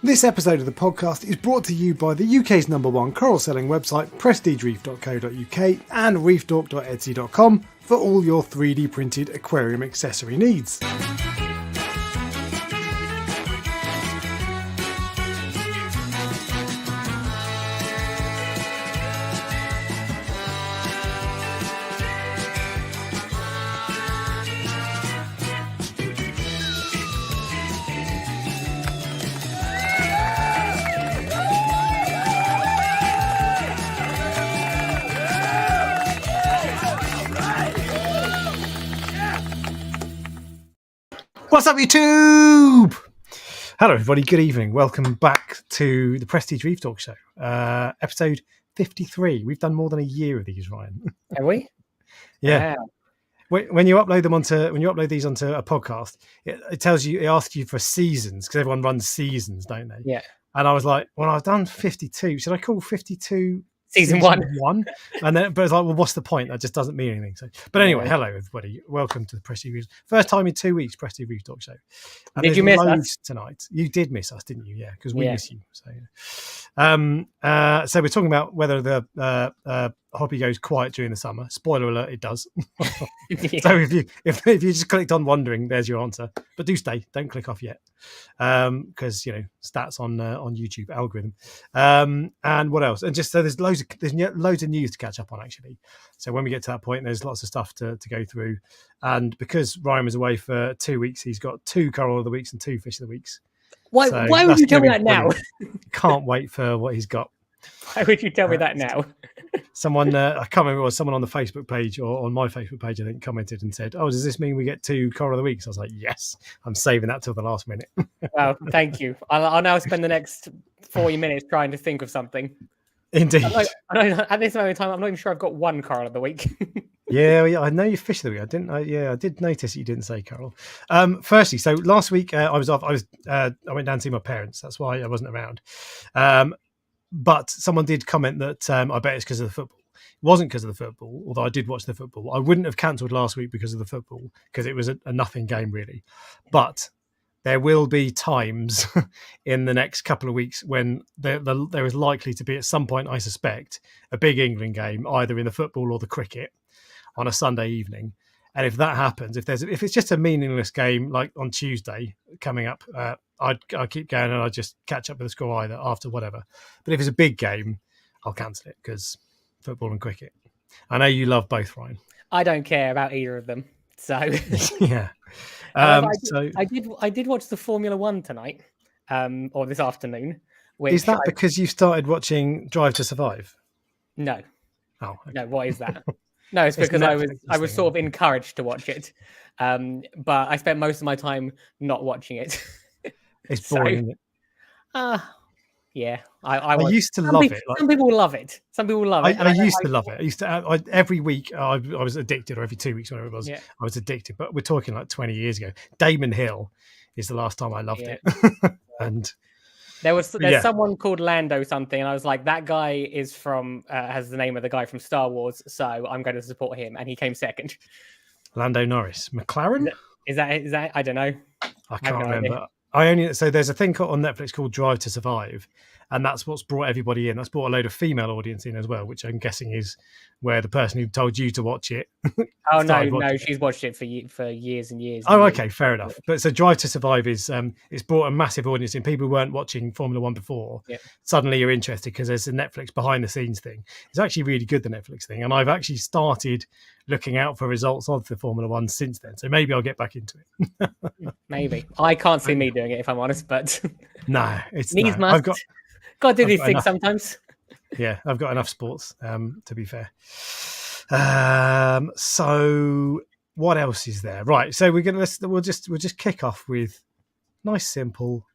This episode of the podcast is brought to you by the UK's #1 coral selling website, prestigereef.co.uk and reefdork.etsy.com for all your 3D printed aquarium accessory needs. What's up, YouTube? Hello, everybody. Good evening. Welcome back to the Prestige Reef Dork Show, episode 53. We've done more than a year of these, Ryan. Have we? Yeah. Wow. When you upload these onto a podcast, it tells you, it asks you for seasons because everyone runs seasons, don't they? Yeah. And I was like, well, I've done 52. Should I call 52 season one? And then, but it's like, well, what's the point? That just doesn't mean anything. So, but anyway, hello everybody. Welcome to the Prestige Reef. First time in 2 weeks, Prestige Reef Talk Show. And did you miss us tonight? You did miss us, didn't you? Yeah, because we miss you. So, so we're talking about whether the hobby goes quiet during the summer. Spoiler alert, it does. So if you just clicked on wondering, there's your answer. But do stay, don't click off yet, because stats on YouTube algorithm. And what else? And just so there's loads of news to catch up on actually. So when we get to that point, there's lots of stuff to go through. And because Ryan was away for 2 weeks, he's got 2 coral of the weeks and 2 fish of the weeks. Why would you tell me that now? Can't wait for what he's got. Why would you tell me that now? Someone, I can't remember, it was someone on the Facebook page or on my Facebook page, I think, commented and said, "Oh, does this mean we get 2 coral of the weeks?" I was like, "Yes, I'm saving that till the last minute." Well, thank you. I'll now spend the next 40 minutes trying to think of something. Indeed. At this moment in time, I'm not even sure I've got 1 coral of the week. Yeah, I know you fish of the week. I did notice that you didn't say coral. Firstly, so last week I was off. I went down to see my parents. That's why I wasn't around. But someone did comment that I bet it's because of the football. It wasn't because of the football, although I did watch the football. I wouldn't have cancelled last week because of the football, because it was a nothing game, really. But there will be times in the next couple of weeks when there is likely to be, at some point, I suspect, a big England game, either in the football or the cricket, on a Sunday evening. And if that happens, if it's just a meaningless game like on Tuesday coming up, I'd keep going and I'd just catch up with the score either after whatever. But if it's a big game, I'll cancel it because football and cricket. I know you love both, Ryan. I don't care about either of them. So yeah. I did watch the Formula One tonight, or this afternoon. Is that because you started watching Drive to Survive? No. Oh, okay. No. What is that? No, it's because I was sort of encouraged to watch it, but I spent most of my time not watching it. It's boring, isn't it? Yeah. I used to love it. Some people love it. Some people love it. I used to love it. I used to every week. I was addicted, or every 2 weeks, whatever it was. Yeah. I was addicted. But we're talking like 20 years ago. Damon Hill is the last time I loved it, and. There's someone called Lando something, and I was like, that guy is from has the name of the guy from Star Wars, so I'm going to support him, and he came second. Lando Norris, McLaren. Is that? I don't know. I can't remember. So there's a thing on Netflix called Drive to Survive, and that's what's brought everybody in. That's brought a load of female audience in as well, which I'm guessing is where the person who told you to watch it. Oh no, she's watched it for years and years. Oh, okay, fair enough. But so Drive to Survive is it's brought a massive audience in. People who weren't watching Formula One before. Yeah. Suddenly you're interested because there's a Netflix behind the scenes thing. It's actually really good, the Netflix thing, and I've actually started looking out for results of the Formula One since then. So maybe I'll get back into it. Maybe I can't see me doing it if I'm honest, but no, it's needs must. Got to do these things sometimes. Yeah, I've got enough sports, to be fair. So what else is there? Right, so we'll just kick off with nice, simple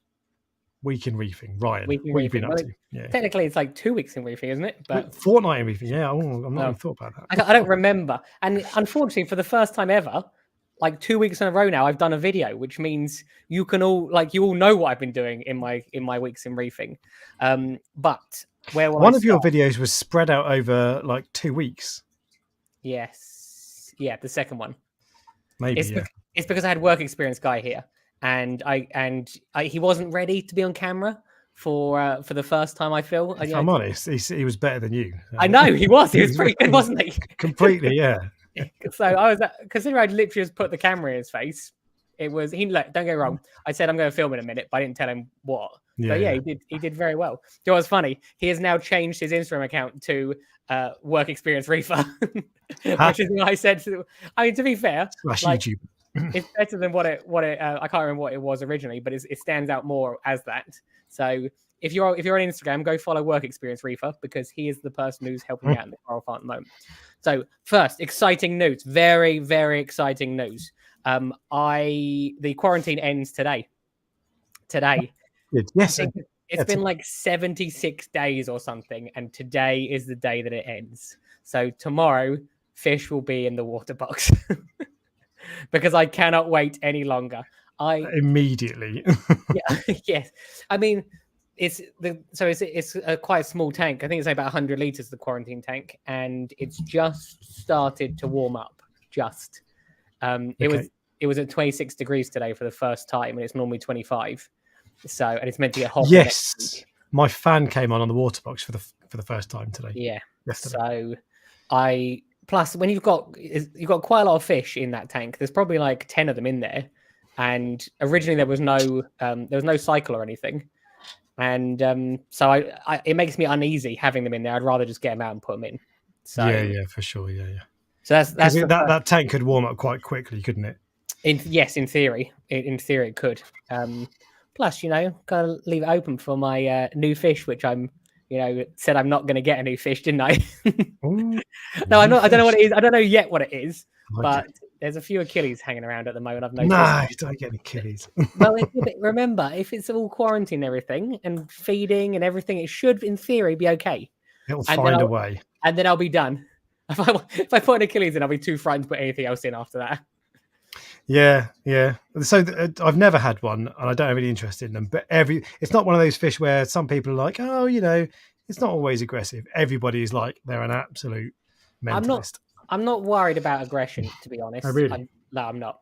week in reefing. Ryan, what have you been up to? Yeah. Technically, it's like 2 weeks in reefing, isn't it? But fortnight in reefing. Yeah, I'm not even thought about that. I don't remember, and unfortunately, for the first time ever, like 2 weeks in a row now, I've done a video, which means you all know what I've been doing in my weeks in reefing. But where one of your videos was spread out over like 2 weeks. Yes, yeah, the second one. Maybe it's because I had work experience guy here, and he wasn't ready to be on camera, for the first time. I feel. If I'm honest, he was better than you. I know he was. He was pretty good, wasn't he? Completely, yeah. So I was considering I'd literally just put the camera in his face. It was he. Look, don't get me wrong. I said I'm going to film in a minute, but I didn't tell him what. Yeah, But yeah, he did very well. You know what's funny? He has now changed his Instagram account to Work Experience Reefer, which is what I said. I mean, to be fair, Slash like, YouTube. it's better than what it I can't remember what it was originally, but it stands out more as that. So if you're on Instagram, go follow Work Experience Reefer because he is the person who's helping out in the coral farm at the moment. So first, exciting news, very very exciting news. The quarantine ends today. Yes, It's been like 76 days or something, and today is the day that it ends. So tomorrow, fish will be in the water box because I cannot wait any longer. Immediately. Yeah, yes. I mean, it's a quite small tank. I think it's about 100 liters, the quarantine tank, and it's just started to warm up. It was at 26 degrees today for the first time, and it's normally 25. So, and it's meant to get hot. Yes, my fan came on the water box for the first time today. Yeah. Yesterday. So plus when you've got quite a lot of fish in that tank. There's probably like 10 of them in there, and originally there was no cycle or anything, and so it makes me uneasy having them in there. I'd rather just get them out and put them in. So yeah, for sure, yeah. So that's that tank could warm up quite quickly, couldn't it? In theory, it could. Plus, gotta leave it open for my new fish, which I'm, said I'm not going to get a new fish, didn't I? Ooh, no, I'm not. I don't know what it is. I don't know yet what it is, okay. But there's a few Achilles hanging around at the moment. I've noticed. No, don't get Achilles. Well, remember, if it's all quarantine and everything and feeding and everything, it should, in theory, be okay. It'll find a way. And then I'll be done. If I put an Achilles in, I'll be too frightened to put anything else in after that. Yeah. So I've never had one, and I don't have any interest in them. But it's not one of those fish where some people are like, oh, it's not always aggressive. Everybody's like they're an absolute mentalist. I'm not worried about aggression, to be honest. Oh, really? I'm not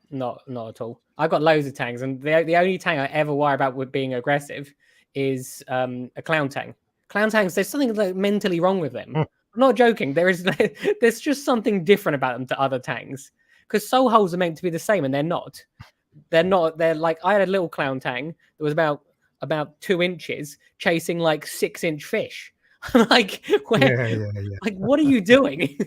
at all. I've got loads of tangs, and the only tang I ever worry about with being aggressive is a clown tang. Clown tangs, there's something like mentally wrong with them. I'm not joking. There's just something different about them to other tangs. Because soul holes are meant to be the same, and they're not. They're like, I had a little clown tang that was about 2 inches chasing like 6-inch fish. I'm like, Yeah. Like, what are you doing?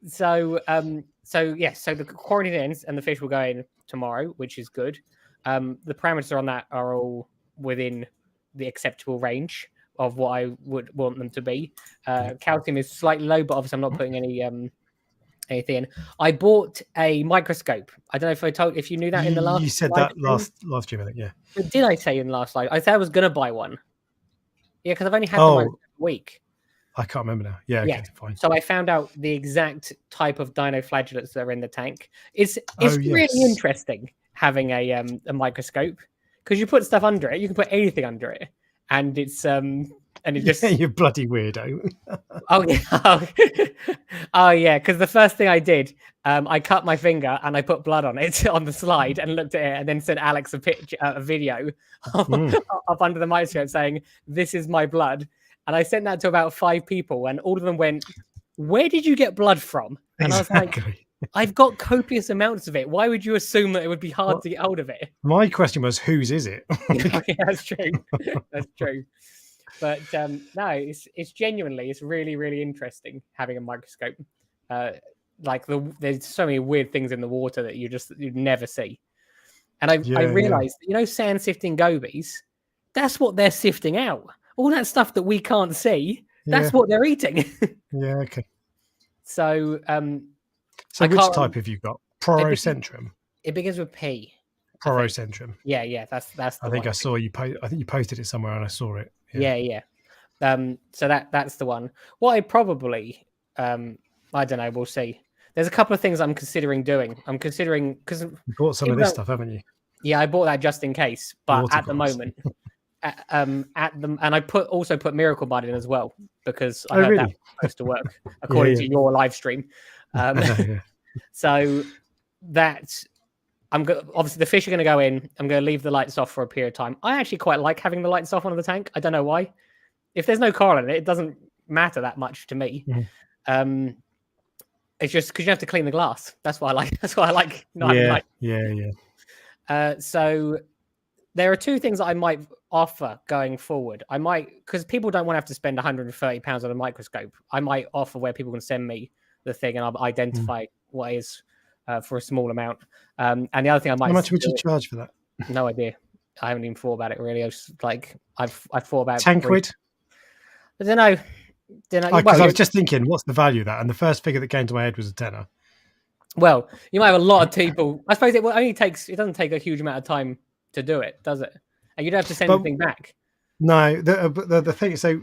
So the quarantine ends and the fish will go in tomorrow, which is good. The parameters on that are all within the acceptable range of what I would want them to be. Calcium is slightly low, but obviously I'm not putting anything in. I bought a microscope. I don't know if you knew that in the last. You said that last stream, I think. Yeah. But did I say in the last live? I said I was going to buy one. Yeah, because I've only had them a week. I can't remember now. Yeah, okay, fine. So I found out the exact type of dinoflagellates that are in the tank. It's really interesting having a microscope because you put stuff under it. You can put anything under it, and it's and it just you bloody weirdo. Oh yeah, because the first thing I did, I cut my finger and I put blood on it on the slide and looked at it, and then sent Alex a video up under the microscope saying, "This is my blood." And I sent that to about 5 people, and all of them went, "Where did you get blood from?" And Exactly. I was like, "I've got copious amounts of it. Why would you assume that it would be hard to get hold of it?" My question was, whose is it? Yeah, that's true. That's true. But no, it's genuinely, it's really, really interesting having a microscope. There's so many weird things in the water that you'd never see. And I realized, sand sifting gobies, that's what they're sifting out. All that stuff that we can't see, that's what they're eating. Yeah, okay. So which type have you got? Proo Centrum. It begins with P. Proo Centrum. Yeah, that's the I think one. I saw you I think you posted it somewhere and I saw it. Yeah. So that's the one. What I probably I don't know, we'll see. There's a couple of things I'm considering doing. I'm considering because you bought some of this stuff, haven't you? Yeah, I bought that just in case. But at the moment, and I also put Miracle Mud in as well because I heard that was supposed to work according to your live stream. So that obviously the fish are going to go in. I'm going to leave the lights off for a period of time. I actually quite like having the lights off on the tank. I don't know why. If there's no coral in it, it doesn't matter that much to me. Mhm. It's just because you have to clean the glass. That's why I like. That's why I like not having lights. Yeah. So there are two things that I might offer going forward. I might, because people don't want to have to spend £130 on a microscope. I might offer where people can send me the thing and I'll identify what is for a small amount. And the other thing I might. How much would you charge for that? No idea. I haven't even thought about it really. I was like, I've thought about 10 quid. I don't know. Because I was just thinking, what's the value of that? And the first figure that came to my head was a tenner. Well, you might have a lot of people. I suppose it doesn't take a huge amount of time to do it, does it? And you don't have to send anything back. No, the thing. So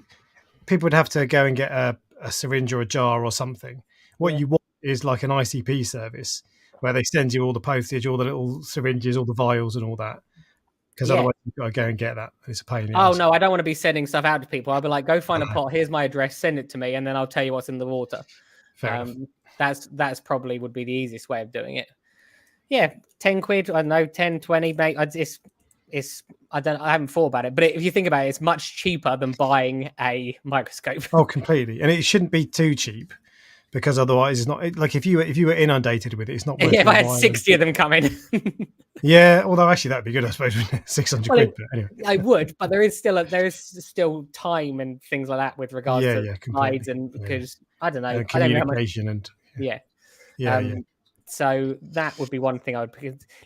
people would have to go and get a syringe or a jar or something. What you want is like an ICP service where they send you all the postage, all the little syringes, all the vials, and all that. Because otherwise you've got to go and get that. It's a pain in the ass. No, I don't want to be sending stuff out to people. I'll be like, go find a pot. Here's my address. Send it to me, and then I'll tell you what's in the water. That's probably would be the easiest way of doing it. Yeah, 10 quid. I don't know, 10, 20, mate. I haven't thought about it, but if you think about it, it's much cheaper than buying a microscope. Oh, completely. And it shouldn't be too cheap. Because otherwise, it's not like if you were inundated with it, it's not worth it. Yeah, if I had 60 of them come in. Yeah, although actually that'd be good, I suppose, 600 quid. But anyway, I would, but there is still time and things like that with regards to slides and because I don't know, and communication and so that would be one thing I would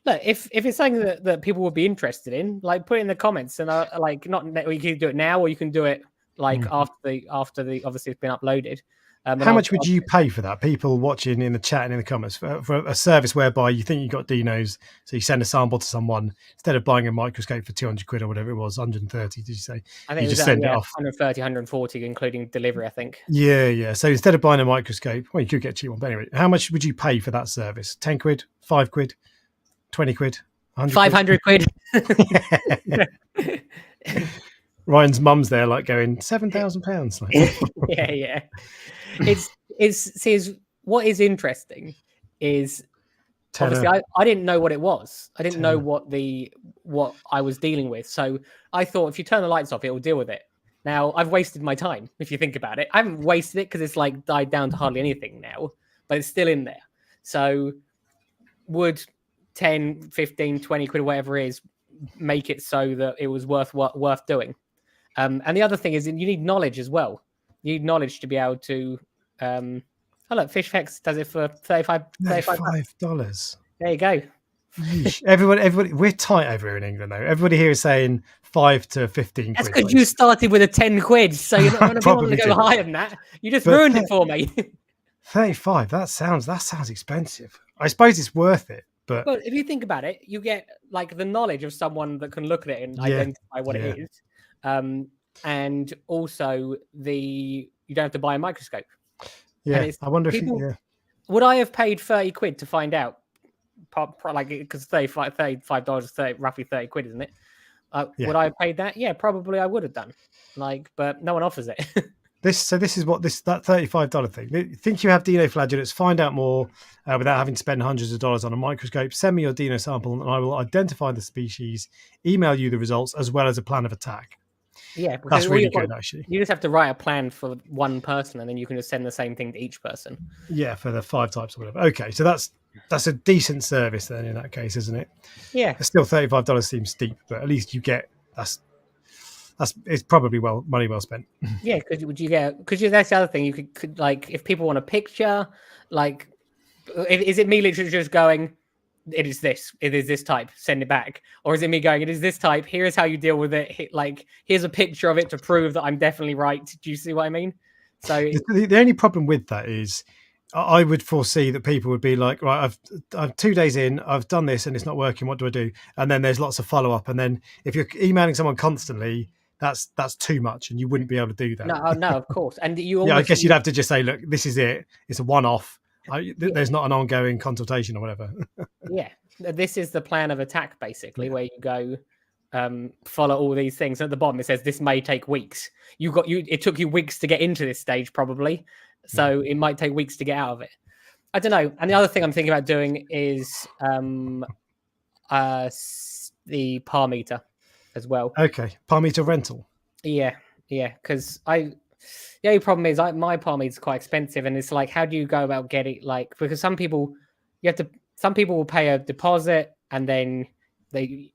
look if it's something that people would be interested in, like put it in the comments and like not you can do it now or you can do it like after the obviously it's been uploaded. How much would you pay for that? People watching in the chat and in the comments for a service whereby you think you got dinos, so you send a sample to someone instead of buying a microscope for 200 quid or whatever it was, 130. Did you say? I think you just send it off 130, 140, including delivery. I think. Yeah. So instead of buying a microscope, well, you could get a cheap one. But anyway, how much would you pay for that service? 10 quid, 5 quid, 20 quid, 500 quid. Ryan's mum's there, like going £7,000. Like. Yeah. It's what is interesting is obviously I didn't know what it was. I didn't know what I was dealing with. So I thought if you turn the lights off, it will deal with it. Now I've wasted my time. If you think about it, I haven't wasted it because it's like died down to hardly anything now, but it's still in there. So would 10, 15, 20 quid, whatever it is, make it so that it was worth doing? And the other thing is you need knowledge as well. You need knowledge to be able to. Oh look, FishFX does it for $35. There you go. Everybody, we're tight over here in England, though. Everybody here is saying 5 to 15 That's because you started with a 10 quid, so you're not going to go higher than that. You just ruined it for me. 35. That sounds expensive. I suppose it's worth it, but well, if you think about it, you get like the knowledge of someone that can look at it and identify what it is. And also you don't have to buy a microscope. Yeah, I wonder would I have paid 30 quid to find out? Like because $35 is roughly 30 quid, isn't it? Would I have paid that? Yeah, probably I would have done. Like, but no one offers it. This is what that $35 thing. Think you have dino flagellates? Find out more without having to spend hundreds of dollars on a microscope. Send me your dino sample, and I will identify the species, email you the results as well as a plan of attack. Yeah, that's really good. Actually, you just have to write a plan for one person, and then you can just send the same thing to each person. Yeah, for the 5 types or whatever. Okay, so that's a decent service then in that case, isn't it? Yeah, still $35 seems steep, but at least you get it's probably money well spent. Yeah, because that's the other thing. You could like if people want a picture, like is it me literally just going, it is this type, send it back, or is it me going, it is this type, here's how you deal with it, like here's a picture of it to prove that I'm definitely right. Do you see what I mean? So the only problem with that is I would foresee that people would be like, right, I'm 2 days in, I've done this and it's not working, what do I do? And then there's lots of follow-up, and then if you're emailing someone constantly, that's too much, and you wouldn't be able to do that. No, of course. And I guess you'd have to just say, look, this is it, it's a one-off. There's not an ongoing consultation or whatever. Yeah, this is the plan of attack, basically, where you go follow all these things. At the bottom, it says this may take weeks. It took you weeks to get into this stage, probably. So it might take weeks to get out of it. I don't know. And the other thing I'm thinking about doing is the par meter as well. Okay, par meter rental. Yeah, because the only problem is my par meter is quite expensive, and it's like, how do you go about getting, like, because some people will pay a deposit and then they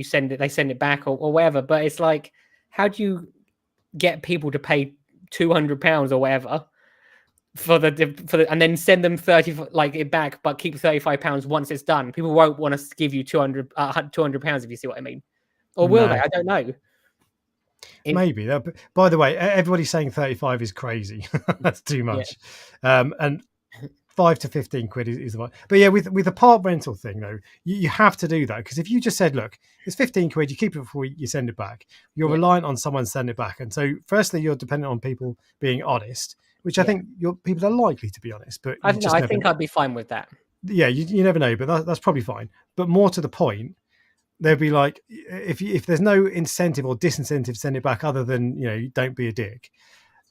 send it back or whatever, but it's like, how do you get people to pay £200 or whatever for the and then send them 30 like it back, but keep £35 once it's done? People won't want to give you £200 if you see what I mean, or will they? I don't know. Maybe. By the way, everybody's saying 35 is crazy. That's too much. And 5 to 15 quid is the one. But yeah, with the part rental thing though, you have to do that, because if you just said, look, it's 15 quid, you keep it before you send it back, you're reliant on someone to send it back. And so firstly, you're dependent on people being honest, which I think people are likely to be honest. But I think I'd be fine with that. Yeah, you never know, but that's probably fine. But more to the point, they'll be like, if there's no incentive or disincentive to send it back other than, don't be a dick,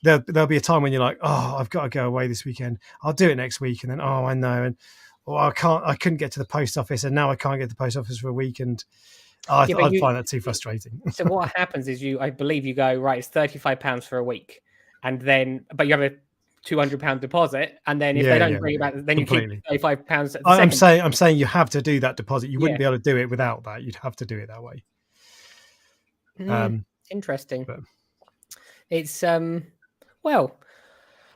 there'll be a time when you're like, oh, I've got to go away this weekend, I'll do it next week, and then, oh, I know, and I couldn't get to the post office, and now I can't get to the post office for a week, and I'd find that too frustrating. So what happens is I believe you go, right, it's £35 for a week, and then but you have a £200 deposit, and then if they don't bring it back, then completely. You keep £35. I'm saying you have to do that deposit. You wouldn't be able to do it without that. You'd have to do it that way. Interesting. But it's well,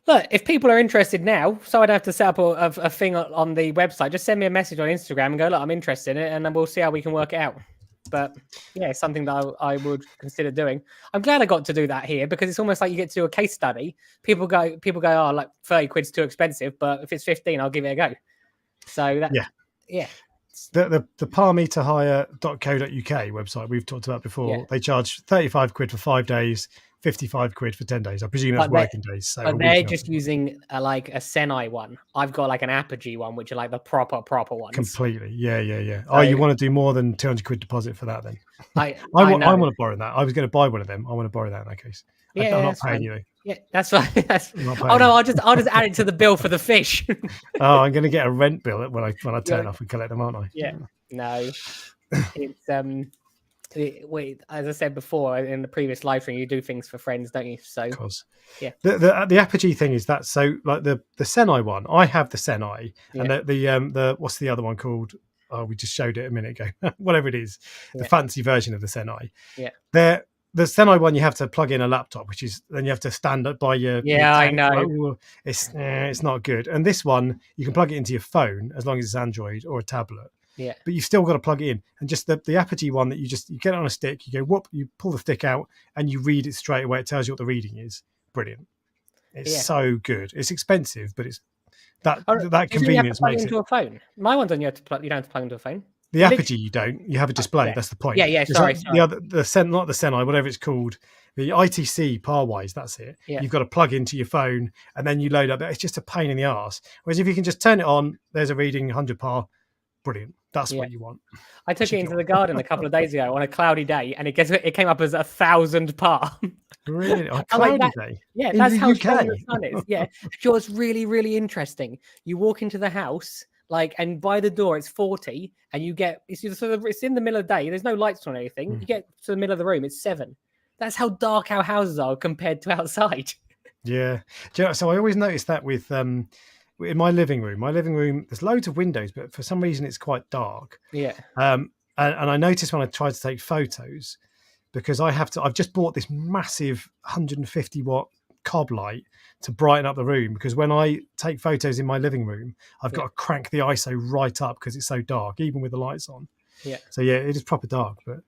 look, if people are interested now, so I'd have to set up a thing on the website. Just send me a message on Instagram and go, look, I'm interested in it, and then we'll see how we can work it out. But yeah, it's something that I would consider doing. I'm glad I got to do that here, because it's almost like you get to do a case study. People go, oh, like 30 quid's too expensive, but if it's 15, I'll give it a go. So that, yeah. The parmeterhire.co.uk website we've talked about before, they charge 35 quid for 5 days, 55 quid for 10 days. I presume that's working days. So but they're just using like a Senai one. I've got like an Apogee one, which are like the proper ones. Completely. Yeah. So, you want to do more than 200 quid deposit for that then? I want to borrow that. I was going to buy one of them. I want to borrow that in that case. Yeah, I'm not paying you. Yeah, that's fine. Oh no, I'll just add it to the bill for the fish. Oh, I'm going to get a rent bill when I turn off and collect them, aren't I? Yeah. No. It's as I said before in the previous live stream, you do things for friends, don't you? So, of course. Yeah. The Apogee thing is that, so like the Senai one, I have the Senai, and the what's the other one called? Oh, we just showed it a minute ago. Whatever it is, the fancy version of the Senai. Yeah. The Senai one, you have to plug in a laptop, which is then you have to stand up by your. Yeah, your tank. I know. It's not good. And this one, you can plug it into your phone as long as it's Android or a tablet. Yeah. But you've still got to plug it in. And just the Apogee one that you get it on a stick, you go whoop, you pull the stick out and you read it straight away. It tells you what the reading is. Brilliant. It's so good. It's expensive, but it's that convenience makes it. Into a phone. My one you don't have to plug into a phone. The Apogee you don't. You have a display. That's the point. Yeah. Sorry. Not the Senai, whatever it's called. The ITC Parwise, that's it. Yeah. You've got to plug into your phone and then you load up. It's just a pain in the arse. Whereas if you can just turn it on, there's a reading 100 par. Brilliant. That's what you want. I took it into the garden a couple of days ago on a cloudy day, and it came up as 1,000 par. Really? On a cloudy day? Yeah, that's how strong the sun is. Yeah. It's really, really interesting. You walk into the house, and by the door it's 40, and it's in the middle of the day. There's no lights on or anything. You get to the middle of the room, it's 7. That's how dark our houses are compared to outside. Yeah. So I always notice that with in my living room, there's loads of windows, but for some reason it's quite dark. Yeah. And I noticed when I tried to take photos, because I've just bought this massive 150 watt cob light to brighten up the room, because when I take photos in my living room, I've got to crank the ISO right up because it's so dark, even with the lights on. Yeah. So yeah, it is proper dark, but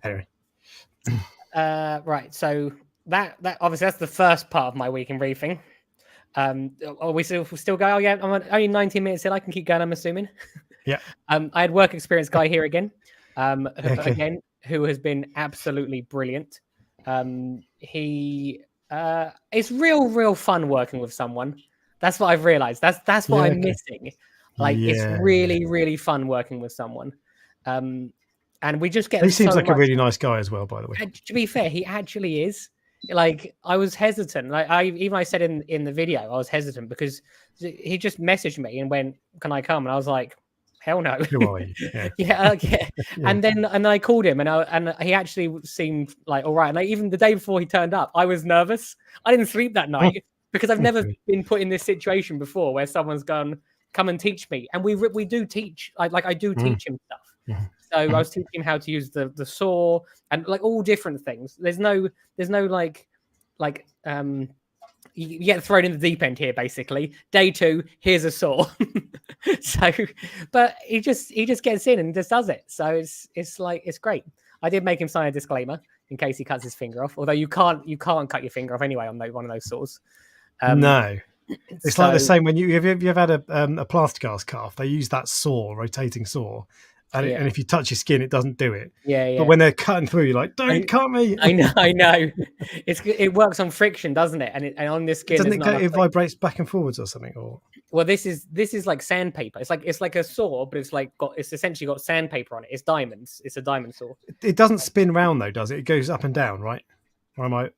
anyway. Right. So that obviously that's the first part of my week in reefing. Are we still going? Oh yeah, I'm only 19 minutes in. I can keep going, I'm assuming. Yeah. I had work experience guy here again. Again, who has been absolutely brilliant. It's real fun working with someone. That's what I've realized. That's what I'm missing. It's really, really fun working with someone. And we just get. He seems like a really nice guy as well, by the way. And to be fair, he actually is. I was hesitant. I said in the video, I was hesitant because he just messaged me and went, "Can I come?" And I was like, hell no. Who are you? Yeah. yeah. Yeah. And then I called him, and he actually seemed like all right. And even the day before he turned up, I was nervous. I didn't sleep that night because I've never Okay. been put in this situation before where someone's gone, come and teach me. And we do teach. I do teach him stuff. Mhm. So I was teaching him how to use the saw and like all different things. There's no like you get thrown in the deep end here basically. Day 2, here's a saw. So but he just gets in and just does it. So it's great. I did make him sign a disclaimer in case he cuts his finger off, although you can't cut your finger off anyway on one of those saws. No. It's like the same when you have you ever had a plasticast cut off? They use that saw, rotating saw, and, and if you touch your skin, it doesn't do it. Yeah. But when they're cutting through, you're like, "Don't cut me!" I know. It works on friction, doesn't it? And on this skin, Doesn't it go? It vibrates back and forwards or something, or well, this is like sandpaper. It's like a saw, but it's essentially got sandpaper on it. It's diamonds. It's a diamond saw. it doesn't spin round though, does it? It goes up and down, right? Or am I?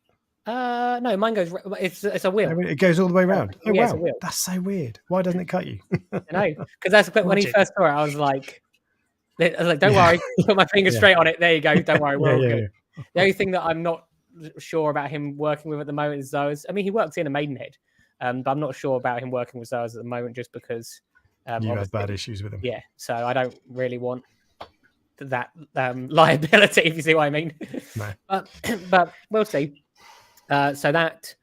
No, mine goes. It's a wheel. It goes all the way around. Oh Yeah, wow, that's so weird. Why doesn't it cut you? I know, because that's when he first saw it. I was like, don't worry, put my finger straight on it. There you go. Don't worry, we're all good. The only thing that I'm not sure about him working with at the moment is zoas. I mean, he works in a Maidenhead, but I'm not sure about him working with zoas at the moment just because you had bad issues with him. Yeah, so I don't really want that liability, if you see what I mean. No. But we'll see. So that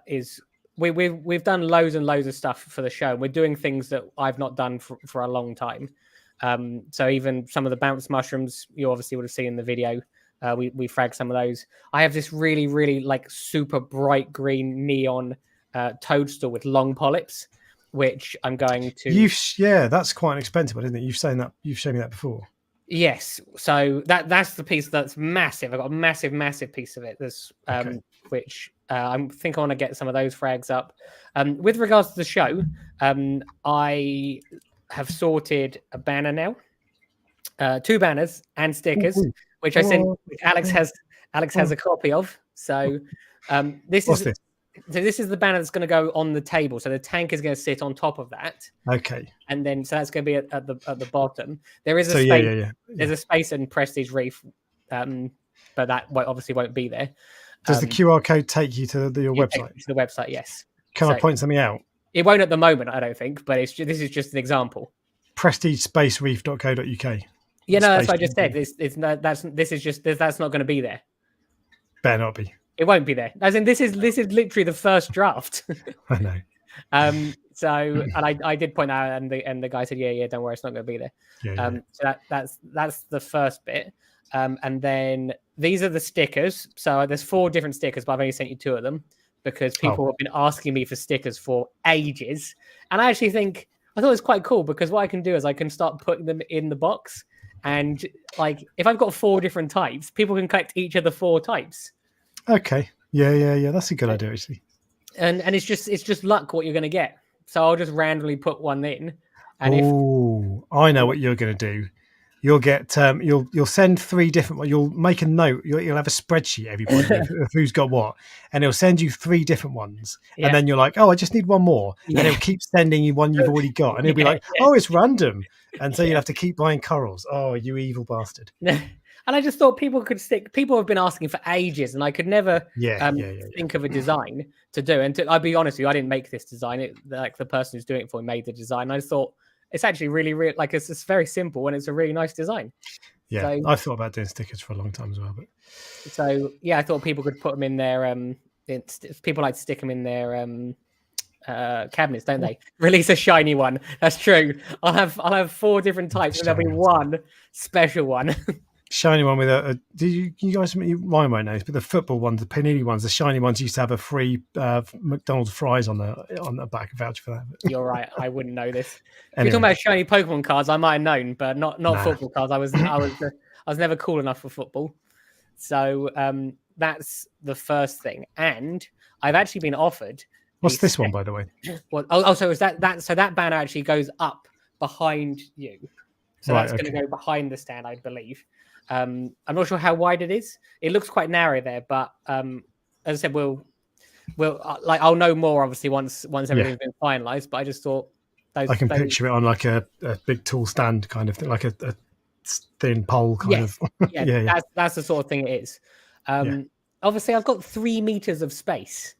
is we've done loads and loads of stuff for the show. We're doing things that I've not done for a long time. So even some of the bounce mushrooms you obviously would have seen in the video. We fragged some of those. I have this really, really like super bright green neon toadstool with long polyps, which I'm going to. That's quite an expensive one, isn't it? You've shown me that before. Yes, so that's the piece that's massive. I've got a massive piece of it. There's which I think I want to get some of those frags up. With regards to the show, I have sorted a banner now, 2 banners and stickers, which I sent. Which Alex has a copy of. So this is the banner that's going to go on the table. So the tank is going to sit on top of that. Okay. And then so that's going to be at the bottom. There is a space. There's a space in Prestige Reef, but that obviously won't be there. Does the QR code take you to your website? To the website, yes. Can I point something out? It won't at the moment, I don't think, but this is just an example. prestigespacereef.co.uk. Yeah, no, that's what I just said. That's not going to be there. Better not be. It won't be there. As in, this is literally the first draft. I know. So, and I did point out, and the guy said, yeah, don't worry, it's not going to be there. So that's the first bit. And then these are the stickers. So there's 4 different stickers, but I've only sent you 2 of them because people have been asking me for stickers for ages. And I actually thought it was quite cool because what I can do is I can start putting them in the box. And like, if I've got 4 different types, people can collect each of the 4 types. Okay. Yeah. That's a good idea, actually. And it's just luck what you're going to get. So I'll just randomly put one in. And I know what you're going to do. You'll get you'll send 3 different ones. You'll make a note. You'll have a spreadsheet, everybody, of who's got what, and it'll send you 3 different ones. And then you're like, oh, I just need one more, and it'll keep sending you one you've already got, and it'll be like, oh, it's random, and so you'll have to keep buying corals. Oh, you evil bastard! And I just thought people could stick. People have been asking for ages, and I could never think of a design to do. And I'll be honest with you, I didn't make this design. Like the person who's doing it for me made the design. I just thought it's actually really like it's very simple and it's a really nice design. Yeah, so, I've thought about doing stickers for a long time as well. But so yeah, I thought people could put them in their people like to stick them in their cabinets, don't they? Release a shiny one. That's true. I'll have 4 different types, and there'll be one special one. Shiny one with you guys, mine won't know, but the football ones, the Panini ones, the shiny ones used to have a free McDonald's fries on the back. Vouch for that. You're right. I wouldn't know this. If you're talking about shiny Pokemon cards, I might have known, but not football cards. I was never cool enough for football. So that's the first thing. And I've actually been offered. What's this one, by the way? Well, so is that so that banner actually goes up behind you. So that's going to go behind the stand, I believe. I'm not sure how wide it is. It looks quite narrow there, but as I said, we'll I'll know more obviously once everything's been finalized. But I just thought I can picture it on like a big tool stand kind of thing, like a thin pole kind of. Yeah, that's the sort of thing it is. Obviously, I've got 3 meters of space,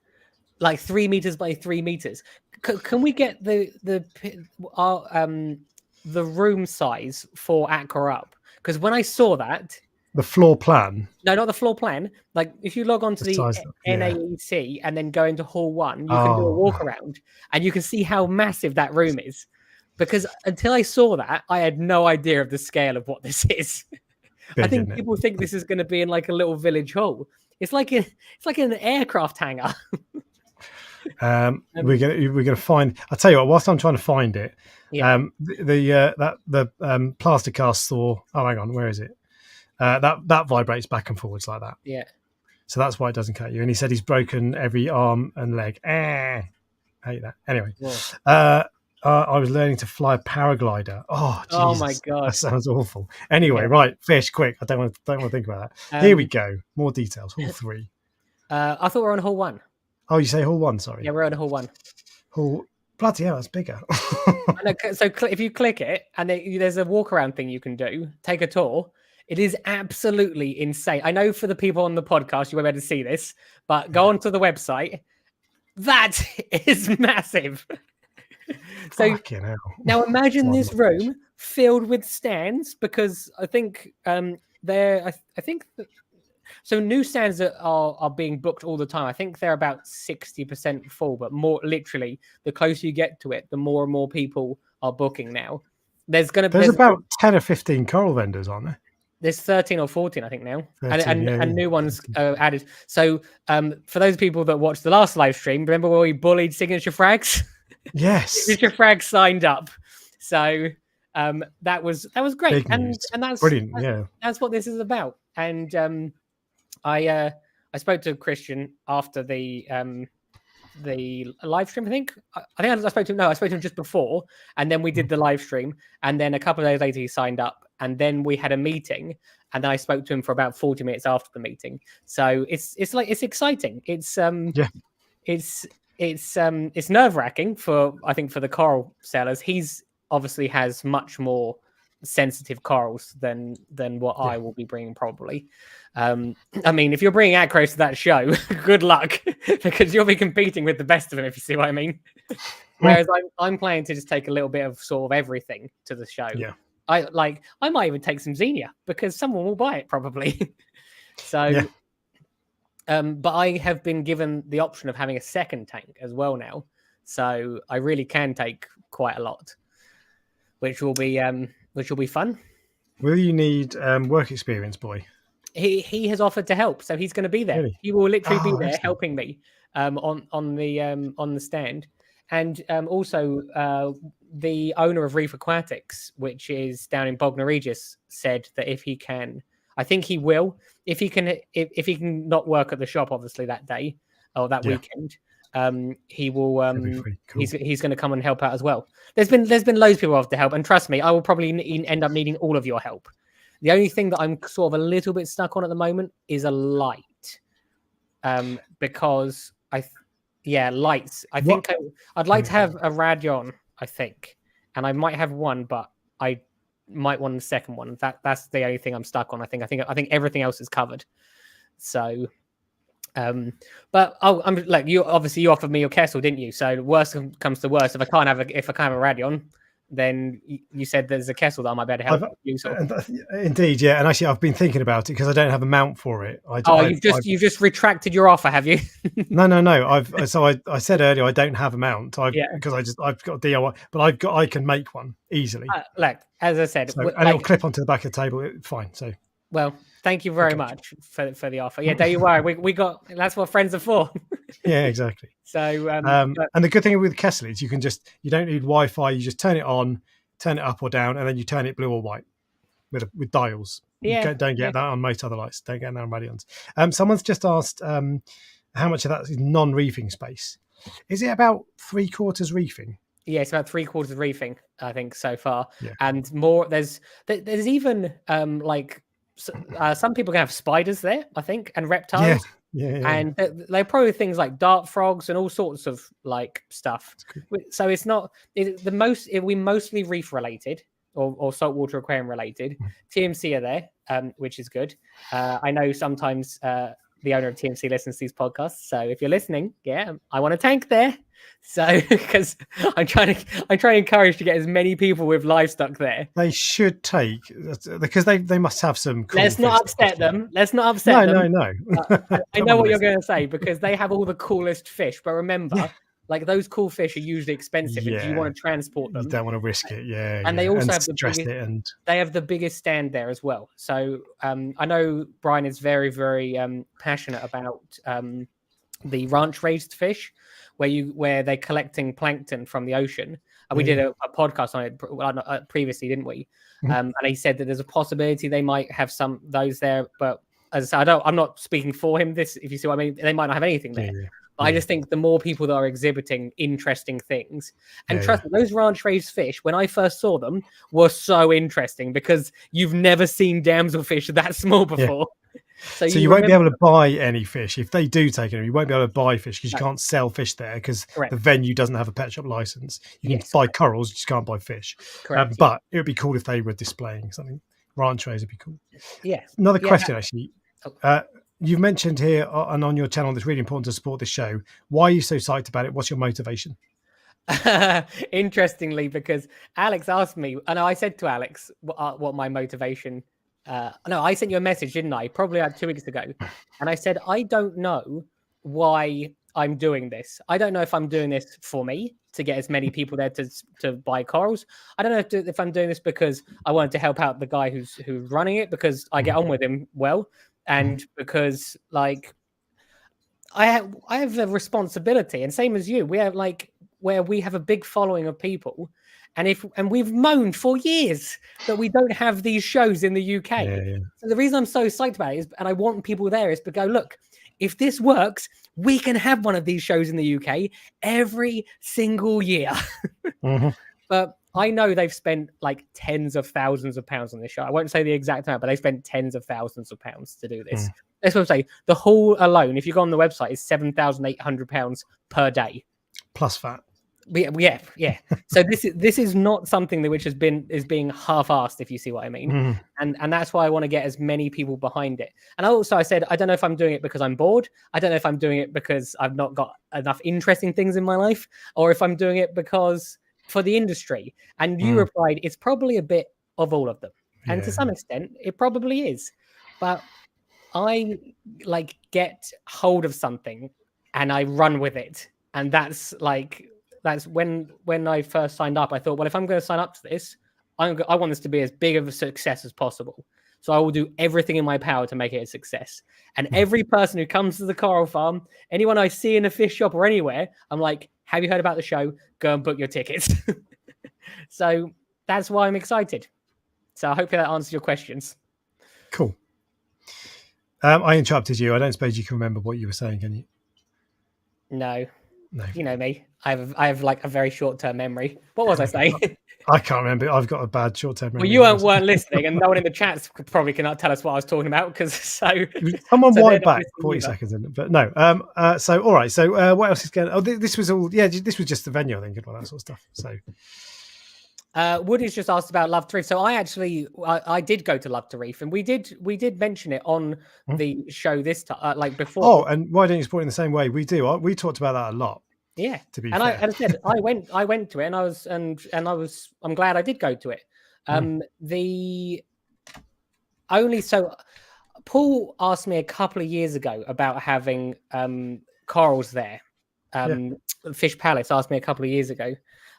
like 3 meters by 3 meters. Can we get the room size for Aqua up? Because when I saw that, the floor plan. No, not the floor plan. Like if you log on to the NAEC and then go into Hall 1, you can do a walk around and you can see how massive that room is. Because until I saw that, I had no idea of the scale of what this is. Big, I think people think this is going to be in like a little village hall. It's like an aircraft hangar. We're gonna find. I'll tell you what. Whilst I'm trying to find it, the plaster cast saw. Oh, hang on. Where is it? That vibrates back and forwards like that. Yeah. So that's why it doesn't cut you. And he said he's broken every arm and leg. Hate that. Anyway, I was learning to fly a paraglider. Oh, Jesus, oh my God, that sounds awful. Anyway, right, fish, quick. I don't want to think about that. Here we go. More details. Hall 3. I thought we were on Hall 1. Oh, you say Hall 1? Sorry. Yeah, we're on Hall 1. Hall. Bloody hell, that's bigger. So if you click it, and there's a walk around thing you can do. Take a tour. It is absolutely insane. I know for the people on the podcast, you won't be able to see this, but go onto the website. That is massive. So now imagine this room filled with stands, because I think so new stands that are being booked all the time. I think they're about 60% full, but more literally, the closer you get to it, the more and more people are booking now. There's about 10 or 15 coral vendors, aren't there? There's 13 or 14, I think now, 13, and new ones added. So for those people that watched the last live stream, remember where we bullied Signature Frags? Yes, Signature Frags signed up. So that was great, and that's brilliant. That's what this is about. And I spoke to Christian after the live stream. I spoke to him just before, and then we did the live stream, and then a couple of days later he signed up, and then we had a meeting, and then I spoke to him for about 40 minutes after the meeting. So it's exciting. It's nerve-wracking for the coral sellers. He's obviously has much more sensitive corals than what I will be bringing probably. I mean, if you're bringing acros to that show, good luck, because you'll be competing with the best of them, if you see what I mean. Whereas I'm planning to just take a little bit of sort of everything to the show. Yeah. I might even take some Xenia, because someone will buy it probably. So, but I have been given the option of having a second tank as well now, so I really can take quite a lot, which will be fun. Will you need work experience, boy? He has offered to help, so he's going to be there. Really? He will literally be there helping me on the stand, and also the owner of Reef Aquatics, which is down in Bognor Regis, said that if he can, I think he will, if he can not work at the shop obviously that day or that weekend, he will cool. he's going to come and help out as well. There's been loads of people who have to help, and trust me, I will probably end up needing all of your help. The only thing that I'm sort of a little bit stuck on at the moment is a light, because lights. I think I'd like to have a Radion, I think, and I might have one, but I might want the second one. That's the only thing I'm stuck on. I think everything else is covered. So, but I'm like, you offered me your Kessel, didn't you? So worst comes to worst, if I can't have a Radion, then you said there's a Kessel that I might be able to help you. Indeed, yeah. And actually, I've been thinking about it because I don't have a mount for it. You've just retracted your offer, have you? No. I said earlier I don't have a mount. Because I've got a DIY, but I can make one easily. Like as I said, it'll clip onto the back of the table. Fine. So. Well, thank you very much for the offer. Yeah, don't you worry. We got, that's what friends are for. Yeah, exactly. So, and the good thing with Kessel is you don't need Wi-Fi. You just turn it on, turn it up or down, and then you turn it blue or white with dials. Yeah, you don't get that on most other lights. Don't get that on Radions. Someone's just asked how much of that is non-reefing space. Is it about 3/4 reefing? Yeah, it's about 3/4 reefing, I think, so far. Yeah. And more. There's even some people can have spiders there, I think, and reptiles. And they're probably things like dart frogs and all sorts of like stuff. So it's not it we mostly reef related or saltwater aquarium related. TMC are there, which is good. I know sometimes the owner of TMC listens to these podcasts, so if you're listening, I want a tank there. So because I'm trying to encourage to get as many people with livestock there. They should take, because they must have some cool Let's not upset them. Let's not upset them. No. I know what you're going to say, because they have all the coolest fish. But remember, like those cool fish are usually expensive, and you want to transport them. You don't want to risk it, And they also have they have the biggest stand there as well. So I know Brian is very, very passionate about the ranch raised fish, where they're collecting plankton from the ocean. And we did a podcast on it previously, didn't we? And he said that there's a possibility they might have some those there, but as I said, I'm not speaking for him. If you see what I mean, they might not have anything there. But I just think the more people that are exhibiting interesting things, and trust me, those ranch raised fish, when I first saw them, were so interesting, because you've never seen damselfish that small before. So you won't be able to buy any fish if they do take them. You won't be able to buy fish because you can't sell fish there, because the venue doesn't have a pet shop license. You can buy corals, you just can't buy fish. But it would be cool if they were displaying something. Ranch raised would be cool. Another question, actually. You've mentioned here and on your channel, it's really important to support this show. Why are you so psyched about it? What's your motivation? Interestingly, because Alex asked me, and I said to Alex what my motivation. No, I sent you a message, didn't I? Probably like 2 weeks ago, and I said I don't know why I'm doing this. I don't know if I'm doing this for me to get as many people there to buy corals. I don't know if I'm doing this because I wanted to help out the guy who's running it, because I get on with him well. And because like I have a responsibility, and same as you, we have where we have a big following of people, and we've moaned for years that we don't have these shows in the UK. So the reason I'm so psyched about it is, and I want people there, is to go, look, if this works, we can have one of these shows in the UK every single year. But I know they've spent like tens of thousands of pounds on this show. I won't say the exact amount, but they've spent tens of thousands of pounds to do this. That's what I'm saying. The hall alone, if you go on the website, is £7,800 per day. Plus VAT. Yeah. So this is not something that is being half-assed, if you see what I mean. And that's why I want to get as many people behind it. And I said, I don't know if I'm doing it because I'm bored. I don't know if I'm doing it because I've not got enough interesting things in my life, or if I'm doing it because for the industry. And you replied, it's probably a bit of all of them. And to some extent, it probably is. But I get hold of something and I run with it. And that's when I first signed up, I thought, well, if I'm going to sign up to this, I want this to be as big of a success as possible. So I will do everything in my power to make it a success. And every person who comes to the coral farm, anyone I see in a fish shop or anywhere, I'm like, have you heard about the show? Go and book your tickets. So that's why I'm excited. So hopefully that answers your questions. Cool. I interrupted you. I don't suppose you can remember what you were saying, can you? No. You know me. I have like a very short-term memory. What was I saying? I can't remember. I've got a bad short-term memory. Well, you weren't listening, and no one in the chats probably cannot tell us what I was talking about, because someone wind back 40 seconds in it. But no. So all right. So what else is going? Oh, this was all. Yeah, this was just the venue, I think, and all that sort of stuff. So. Woody's just asked about Love to Reef. So I did go to Love to Reef, and we did mention it on the show this time, like before. Oh, and why don't you support it in the same way we do? We talked about that a lot. Yeah, to be fair. I said I went to it, and I'm glad I did go to it. Paul asked me a couple of years ago about having corals there. Fish Palace asked me a couple of years ago.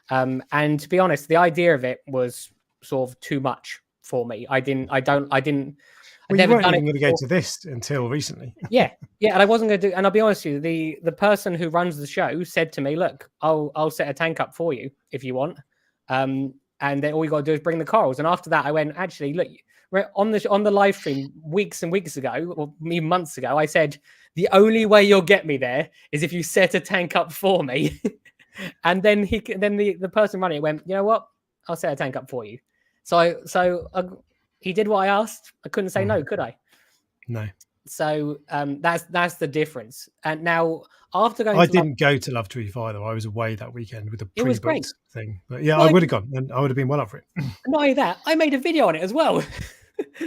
And to be honest, the idea of it was sort of too much for me. I never done it. Going to go to this until recently. Yeah, and I wasn't going to do. And I'll be honest with you, the person who runs the show said to me, "Look, I'll set a tank up for you if you want, and then all you got to do is bring the corals." And after that, I went, actually, look, on the live stream weeks and weeks ago, or even months ago, I said the only way you'll get me there is if you set a tank up for me. And then the person running it went, you know what? I'll set a tank up for you. So he did what I asked. I couldn't say no, could I? No. So that's the difference. And now after going, I didn't go to Love to Reef either. I was away that weekend with a it was great. pre-booked thing. But yeah, Well, I would have gone, and I would have been well up for it. Not only that, I made a video on it as well.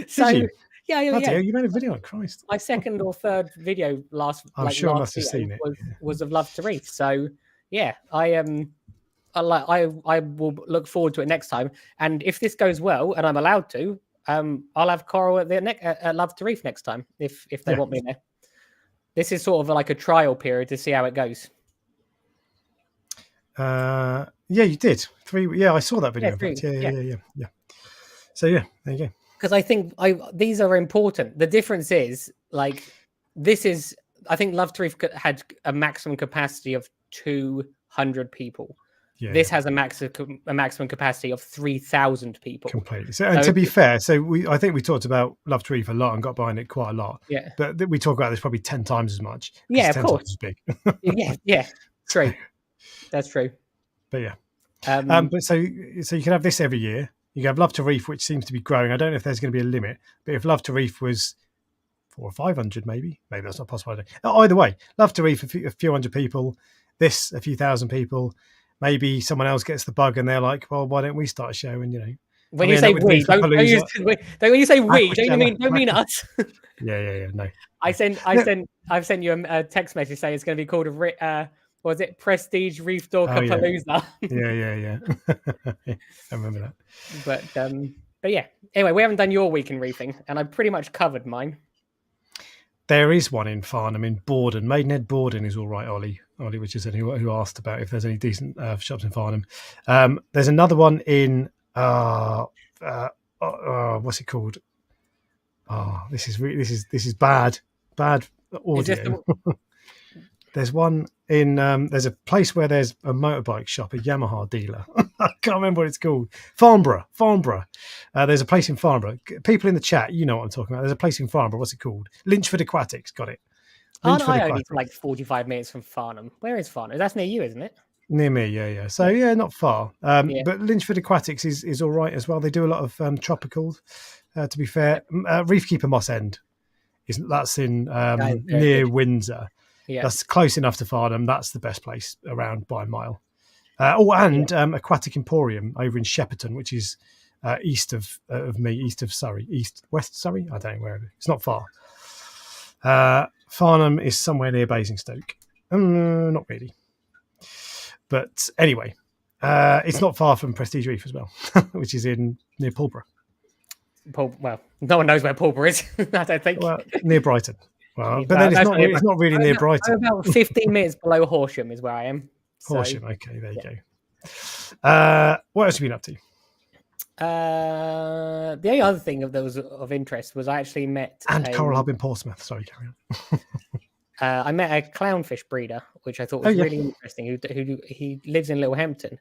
So Did you? yeah. You made a video on Christ. My second or third video I'm sure I must have video seen it. was of Love to Reef. So yeah, I will look forward to it next time. And if this goes well and I'm allowed to, I'll have Coral at Love to Reef next time if they want me there. This is sort of like a trial period to see how it goes. Yeah, you did 3. Yeah, I saw that video. Yeah. So yeah, there you go. Because I think these are important. The difference is like I think Love to Reef had a maximum capacity of 200 people. Yeah, this has a maximum capacity of 3,000 people. Completely. So, and to be fair, I think we talked about Love to Reef a lot and got behind it quite a lot. Yeah. But we talk about this probably 10 times as much. Yeah, of 10 course. Times as big. yeah. True. That's true. But yeah. But so you can have this every year. You can have Love to Reef, which seems to be growing. I don't know if there's going to be a limit, but if Love to Reef was 400 or 500, maybe that's not possible. Either way, Love to Reef, a few hundred people, this a few thousand people. Maybe someone else gets the bug and they're like, well, why don't we start a show? And when you say we, don't when you say we, don't mean us. Yeah. No. I've sent you a text message saying it's going to be called was it Prestige Reef Dork Palooza? Yeah. I remember that. But yeah. Anyway, we haven't done your week in reefing, and I pretty much covered mine. There is one in Farnham in Borden. Maidenhead Borden is all right, Ollie Richardson, who asked about if there's any decent shops in Farnham. There's another one in what's it called? This is bad audio. There's one in there's a place where there's a motorbike shop, a Yamaha dealer. I can't remember what it's called. Farnborough. There's a place in Farnborough. People in the chat, you know what I'm talking about. There's a place in Farnborough. What's it called? Lynchford Aquatics. Got it. I only like 45 minutes from Farnham. Where is Farnham? That's near you, isn't it? Near me, yeah. So yeah, not far. But Lynchford Aquatics is all right as well. They do a lot of tropicals. To be fair, Reefkeeper Moss End that's in near Windsor. Yeah. That's close enough to Farnham. That's the best place around by a mile. Aquatic Emporium over in Shepperton, which is east of me, east of Surrey, west Surrey. I don't know where it is. It's not far. Farnham is somewhere near Basingstoke. Not really. But anyway, it's not far from Prestige Reef as well, which is near Pulborough. Well, no one knows where Pulborough is. I don't think. Well, near Brighton. Well, but then it's not really near Brighton. I'm about 15 minutes below Horsham is where I am. So, Horsham, okay, there you go. What else have you been up to? The only other thing that was of interest was I actually met Coral Hub in Portsmouth. Sorry, carry on. I met a clownfish breeder, which I thought was really interesting. Who he lives in Littlehampton,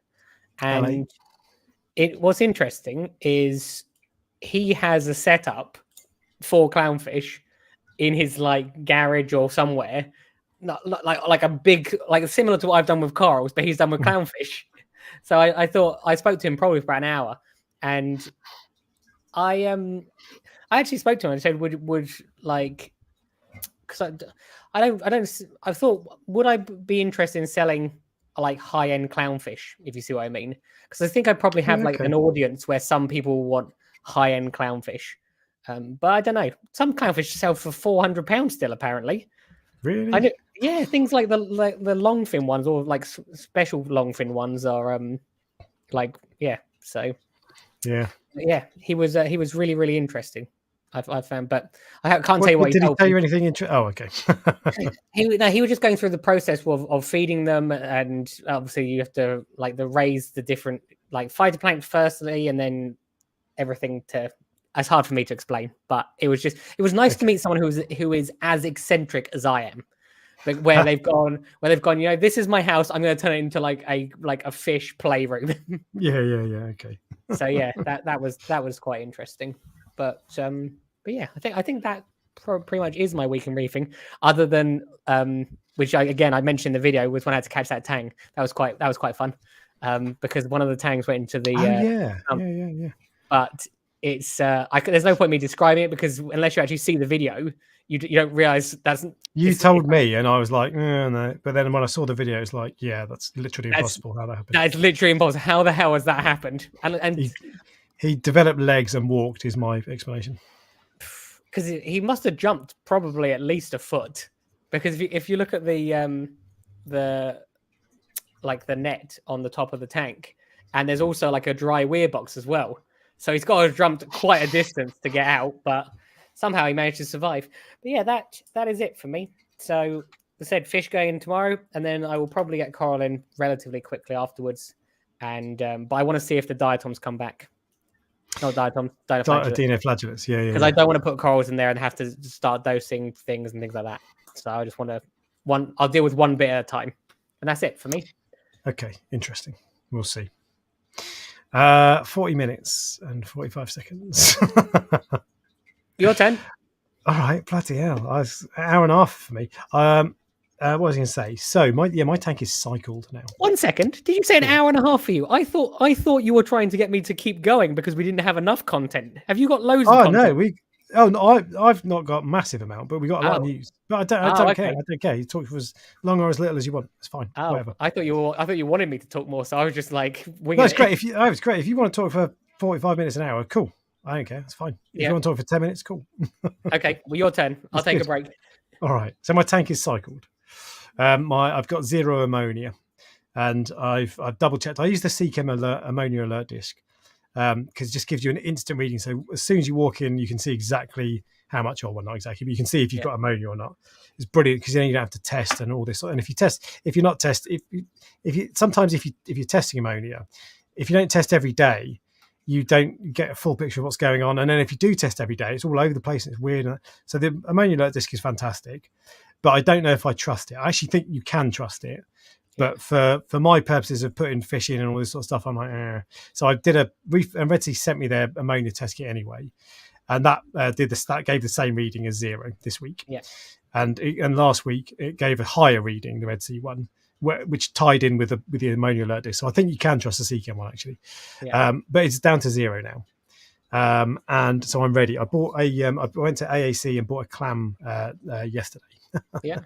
and what's interesting is he has a setup for clownfish in his garage or somewhere, not like a big, similar to what I've done with corals, but he's done with clownfish. So I thought I spoke to him probably for about an hour, and I actually spoke to him and said, because I thought, would I be interested in selling high end clownfish, if you see what I mean? Because I think I probably have an audience where some people want high end clownfish. But I don't know. Some clownfish sell for £400 still, apparently. Really? Things like the longfin ones or special longfin ones are So he was really, really interesting. I've found, but I can't tell you what did he tell you anything interesting? Oh, okay. he was just going through the process of feeding them, and obviously you have to raise the different phytoplankton firstly, and then everything to. It's hard for me to explain, but it was nice to meet someone who is as eccentric as I am. Where they've gone, this is my house. I'm going to turn it into a fish playroom. Yeah. Okay. So yeah, that was quite interesting. But yeah, I think that pretty much is my week in reefing. Other than which I mentioned in the video was when I had to catch that tang. That was quite fun because one of the tangs went into the yeah. But it's there's no point in me describing it because unless you actually see the video, you don't realize You told me, and I was like, no. But then when I saw the video, it's like, yeah, that's literally impossible how that happened. That is literally impossible. How the hell has that happened? And he developed legs and walked is my explanation. Because he must have jumped probably at least a foot. Because if you look at the net on the top of the tank, and there's also like a dry weir box as well. So he's got to have jumped quite a distance to get out, but somehow he managed to survive. But yeah, that is it for me. So I said fish going in tomorrow, and then I will probably get coral in relatively quickly afterwards. And but I want to see if the diatoms come back. Not diatoms, dinoflagellates. Yeah. Because I don't want to put corals in there and have to start dosing things and things like that. So I just want to I'll deal with one bit at a time, and that's it for me. Okay, interesting. We'll see. 40 minutes and 45 seconds. Your turn. All right, bloody hell. An hour and a half for me. What was I going to say? So my tank is cycled now. 1 second. Did you say an hour and a half for you? I thought you were trying to get me to keep going because we didn't have enough content. Have you got loads of content? No, I've not got massive amount, but we got a lot of news. But I don't care. I don't care. You talk for as long or as little as you want. It's fine. Whatever. I thought you wanted me to talk more, so I was just like, no, it's great. It's great if you want to talk for 45 minutes an hour. Cool. I don't care. It's fine. If you want to talk for 10 minutes, cool. Okay, well, your turn. I'll take a break. All right. So my tank is cycled. I've got 0 ammonia, and I've double checked. I use the Seachem ammonia alert disc because it just gives you an instant reading. So as soon as you walk in, you can see exactly how much, or well, not exactly, but you can see if you've got ammonia or not. It's brilliant because then you don't have to test and all this. And if you're not testing, if you're testing ammonia, if you don't test every day, you don't get a full picture of what's going on. And then if you do test every day, it's all over the place and it's weird. So the ammonia alert disc is fantastic, but I don't know if I trust it. I actually think you can trust it, but for my purposes of putting fish in and all this sort of stuff, I'm like, eh. So I did and Red Sea sent me their ammonia test kit anyway, and that gave the same reading as 0 this week. Yeah, and last week it gave a higher reading, the Red Sea one, which tied in with the ammonia alert disc. So I think you can trust the Seachem one actually, but it's down to 0 now, and so I'm ready. I went to AAC and bought a clam yesterday. Yeah.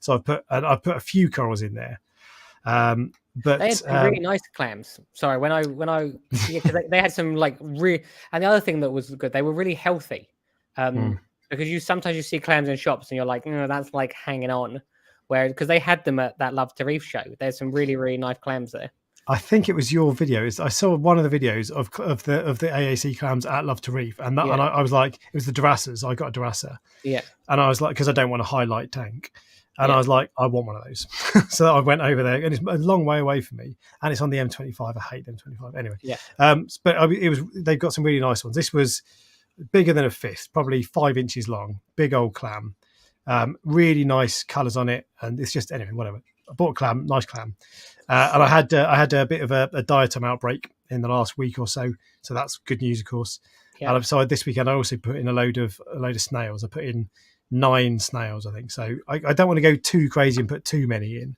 So I put a few corals in there, but they had some really nice clams. Sorry, when I because they had some like and the other thing that was good, they were really healthy. Because sometimes you see clams in shops and you're like, that's like hanging on. Because they had them at that Love to Reef show. There's some really, really nice clams there. I think it was your videos. I saw one of the videos of the AAC clams at Love to Reef, and I was like, it was the Durasas. I got a Durasa, and I was like, because I don't want a highlight tank, and I was like, I want one of those. So I went over there, and it's a long way away from me, and it's on the M25. I hate the M25 anyway. But they've got some really nice ones. This was bigger than a fist, probably 5 inches long, big old clam. Really nice colours on it, and it's just anyway, whatever. I bought a clam, nice clam, and I had a bit of a diatom outbreak in the last week or so that's good news, of course. And so this weekend I also put in a load of snails. I put in 9 snails, I think. So I don't want to go too crazy and put too many in.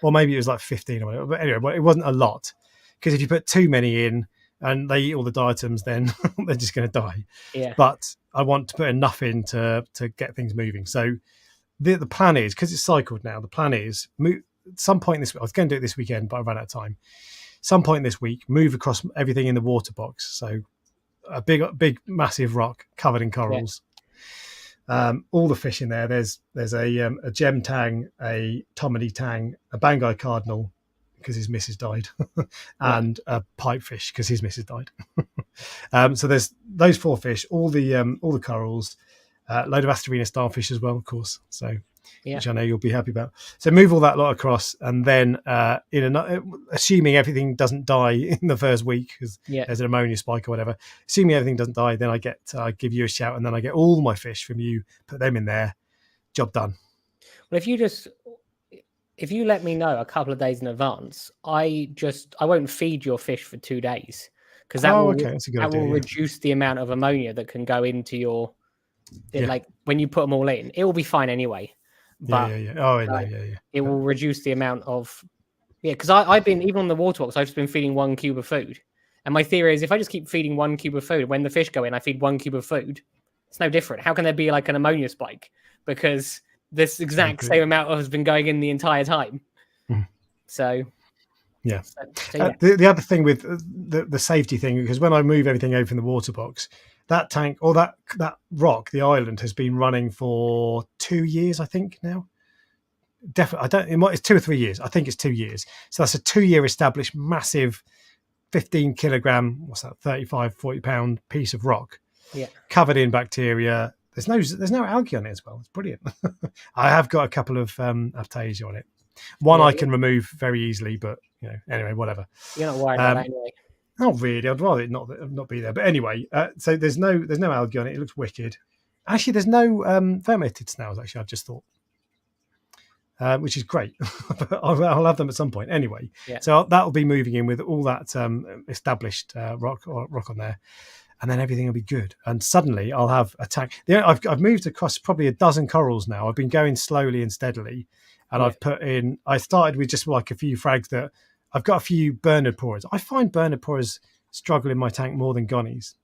Or maybe it was like 15 or whatever. But anyway, it wasn't a lot, because if you put too many in and they eat all the diatoms, then they're just going to die. But I want to put enough in to get things moving. So the plan is, because it's cycled now, the plan is some point this week. I was going to do it this weekend, but I ran out of time. Some point this week, move across everything in the water box. So a big, massive rock covered in corals. All the fish in there. There's a gem tang, a Tomedy tang, a Bangai cardinal because his missus died, and a pipefish because his missus died. So there's those 4 fish, all the corals, load of Asterina starfish as well, of course. So, which I know you'll be happy about. So move all that lot across, and then assuming everything doesn't die in the first week because there's an ammonia spike or whatever. Assuming everything doesn't die, then I give you a shout, and then I get all my fish from you, put them in there, job done. Well, if you let me know a couple of days in advance, I won't feed your fish for 2 days, because that will reduce the amount of ammonia that can go into your. Like when you put them all in, it will be fine anyway. But it will reduce the amount of because I've been, even on the water box, I've just been feeding 1 cube of food, and my theory is if I just keep feeding 1 cube of food, when the fish go in, I feed 1 cube of food. It's no different. How can there be like an ammonia spike? because this exact same amount has been going in the entire time. So yeah. yeah. The other thing with the safety thing, because when I move everything over in the water box, that tank or that rock, the island, has been running for 2 years, I think now. Definitely, it's 2 or 3 years. I think it's 2 years. So that's a 2-year established massive 15 kilogram, what's that, 35, 40 pound piece of rock, covered in bacteria. There's no algae on it as well. It's brilliant. I have got a couple of Aphtasia on it. One I can remove very easily, but anyway, whatever. You're not worried about that anyway. Not really. I'd rather it not be there. But anyway, so there's no algae on it. It looks wicked. Actually, there's no fermented snails. Actually, I've just thought, which is great. I'll have them at some point anyway. So that'll be moving in with all that established rock on there, and then everything will be good. And suddenly I'll have a tank. I've moved across probably a dozen corals now. I've been going slowly and steadily, and I've put in. I started with just like a few frags that. I've got a few Bernard porers. I find Bernard porers struggle in my tank more than gonnies.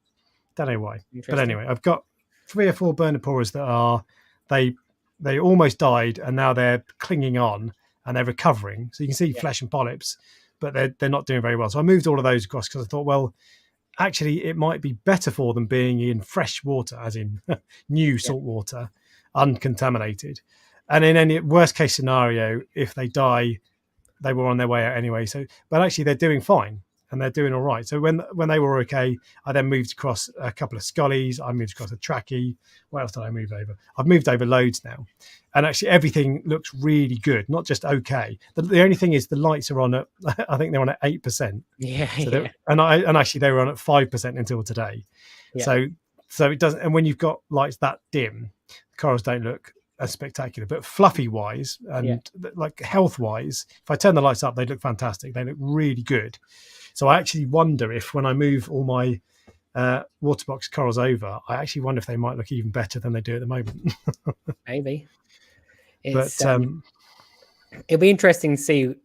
Don't know why. But anyway, I've got 3 or 4 Bernard porers that are they almost died and now they're clinging on and they're recovering. So you can see flesh and polyps, but they're not doing very well. So I moved all of those across because I thought, well, actually it might be better for them being in fresh water, as in new salt water, uncontaminated. And in any worst case scenario, if they die, they were on their way out anyway. So, but actually they're doing fine and they're doing all right. So when they were okay, I then moved across a couple of scullies. I moved across a trachea. What else did I move over? I've moved over loads now. And actually everything looks really good, not just okay. The only thing is the lights are on at, I think they're on at 8%. And actually they were on at 5% until today. So it doesn't, and when you've got lights that dim, the corals don't look as spectacular, but fluffy wise and like health wise, if I turn the lights up, they look fantastic. They look really good. So I actually wonder if when I move all my water box corals over, I actually wonder if they might look even better than they do at the moment. Maybe. But it'll be interesting to see,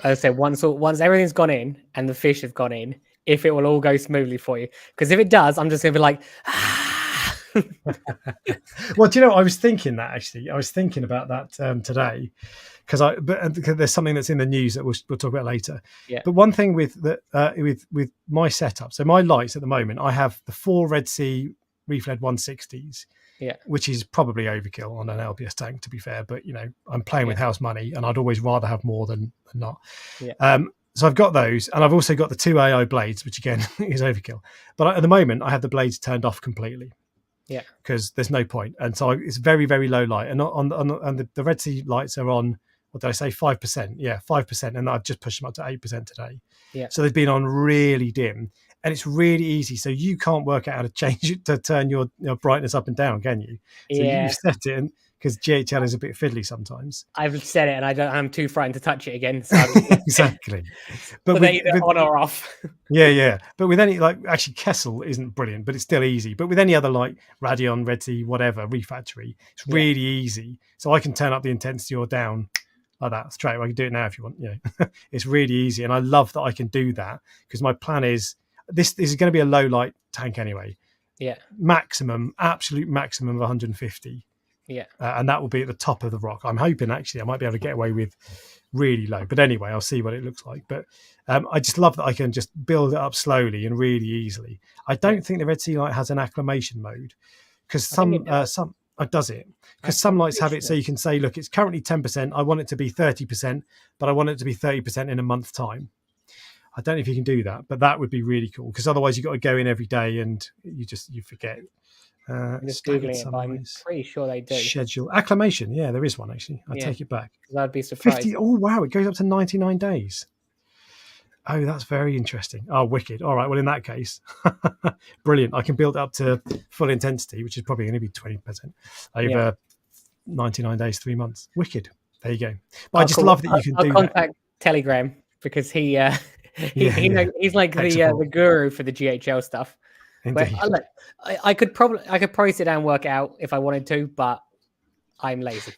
as I said, once everything's gone in and the fish have gone in, if it will all go smoothly for you. Because if it does, I'm just going to be like, Well, do you know, I was thinking that actually. I was thinking about that today because there's something that's in the news that we'll talk about later. But one thing with my setup, so my lights at the moment, I have the 4 Red Sea Reef Led 160s, which is probably overkill on an LPS tank, to be fair. But I'm playing with house money, and I'd always rather have more than not. So I've got those, and I've also got the 2 AI blades, which again is overkill. But at the moment, I have the blades turned off completely. Because there's no point, and so it's very, very low light, and on the Red Sea lights are on, what did I say, 5%? 5%, and I've just pushed them up to 8% today. So they've been on really dim, and it's really easy. So you can't work out how to change it to turn your brightness up and down, can you? So you set it, because GHL is a bit fiddly sometimes. I've said it, and I'm too frightened to touch it again. So Exactly. But they either on or off. But with any, like, actually Kessel isn't brilliant, but it's still easy. But with any other, like Radion, Red Sea, whatever, Reef Factory, it's really easy. So I can turn up the intensity or down like that straight away. I can do it now if you want. It's really easy, and I love that I can do that because my plan is this is going to be a low light tank anyway. Absolute maximum of 150. And that will be at the top of the rock. I'm hoping actually I might be able to get away with really low, but anyway, I'll see what it looks like. But I just love that I can just build it up slowly and really easily. I don't think the Red Sea light has an acclimation mode because some does it, because some lights have it so you can say, look, it's currently 10%. I want it to be 30%, but I want it to be 30% in a month's time. I don't know if you can do that, but that would be really cool because otherwise you've got to go in every day and you forget. I'm just Googling it, but I'm pretty sure they do. Schedule acclimation. Yeah, there is one actually. I take it back. I'd be surprised. 50. Oh wow, it goes up to 99 days. Oh, that's very interesting. Oh, wicked. All right. Well, in that case, brilliant. I can build up to full intensity, which is probably going to be 20% over 99 days, 3 months. Wicked. There you go. But I just love that you can do that. I'll contact Telegram because he's like the guru for the GHL stuff. But, I could probably sit down and work out if I wanted to, but I'm lazy.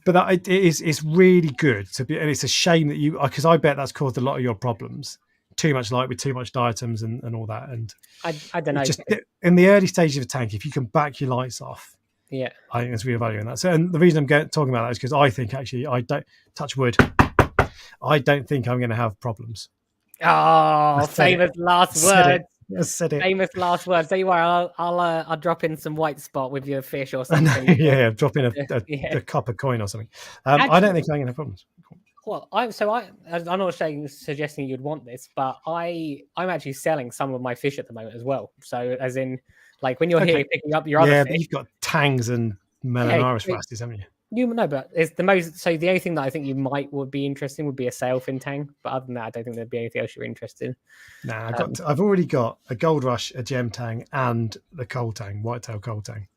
But it's really good to be, and it's a shame that because I bet that's caused a lot of your problems. Too much light with too much diatoms and all that. And I don't know. Just in the early stages of a tank, if you can back your lights off, Yeah. I think there's real value in that. So, and the reason I'm talking about that is because I think actually I don't touch wood. I don't think I'm going to have problems. Oh, famous last words. I said it. Famous last words. Tell you what, I'll drop in some white spot with your fish or something. Yeah, drop in a copper coin or something. Actually, I don't think I'm going to have problems. Well, I'm not suggesting you'd want this, but I'm actually selling some of my fish at the moment as well. So as in, like when you're here picking up your other fish, but you've got Tangs and Melanaris Rasties, haven't you? You know, but it's the most. So the only thing that I think would be interesting would be a sailfin tang. But other than that, I don't think there'd be anything else you're interested in. Nah, I've already got a Gold Rush, a Gem Tang, and the Coal Tang, Whitetail Coal Tang.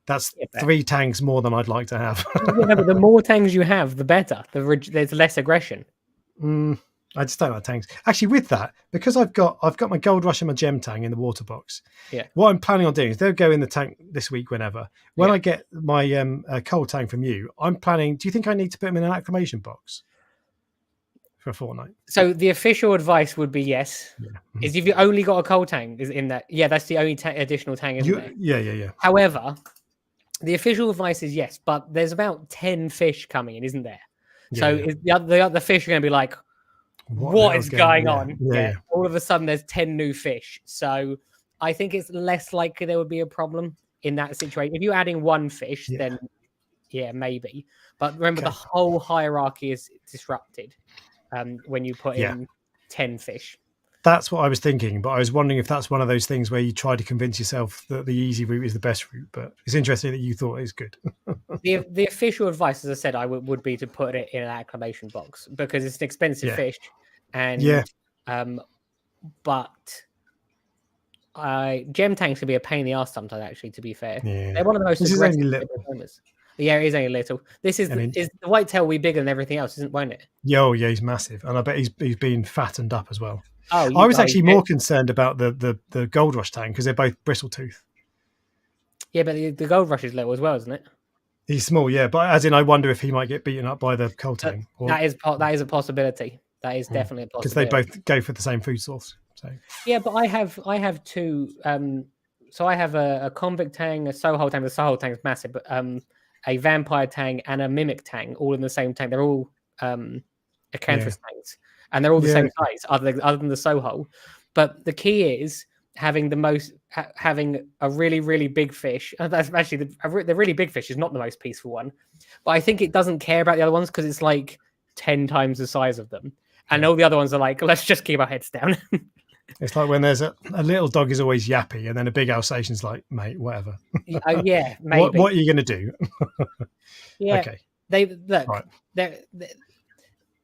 That's 3 tangs more than I'd like to have. But the more tangs you have, the better. There's less aggression. I just don't like tangs. Actually, with that, because I've got my Gold Rush and my Gem Tang in the water box. Yeah. What I'm planning on doing is they'll go in the tank this week whenever. When I get my Coal Tang from you, I'm planning. Do you think I need to put them in an acclimation box for a fortnight? So the official advice would be yes. Yeah. Is if you only got a Coal Tang is in that. Yeah, that's the only additional tang, isn't it? Yeah. However, the official advice is yes, but there's about 10 fish coming in, isn't there? So the other fish are going to be like, what is going on? Yeah. All of a sudden, there's 10 new fish. So I think it's less likely there would be a problem in that situation. If you're adding 1 fish, then maybe. But remember, the whole hierarchy is disrupted when you put in 10 fish. That's what I was thinking, but I was wondering if that's one of those things where you try to convince yourself that the easy route is the best route. But it's interesting that you thought it was good. the official advice, as I said, would be to put it in an acclimation box because it's an expensive fish, and but gem tanks can be a pain in the ass sometimes. Actually, to be fair, they're one of the most aggressive performers. Yeah, it is only little. This is the whitetail will be bigger than everything else, won't it? Yeah, he's massive, and I bet he's been fattened up as well. I was actually more concerned about the Gold Rush tang because they're both bristle tooth. Yeah, but the Gold Rush is little as well, isn't it? He's small, but as in, I wonder if he might get beaten up by the Coal Tang. That is a possibility. That is definitely a possibility because they both go for the same food source. So yeah, but I have 2. So I have a convict tang, a Sohol tang. The Sohol tang is massive, but a vampire tang and a mimic tang, all in the same tank. They're all acanthus tangs. And they're all the same size, other than the Sohol. But the key is having a really, really big fish. That's actually the really big fish is not the most peaceful one. But I think it doesn't care about the other ones because it's like 10 times the size of them. And all the other ones are like, let's just keep our heads down. It's like when there's a little dog is always yappy, and then a big Alsatian's like, mate, whatever. Yeah, maybe. What are you going to do? Okay.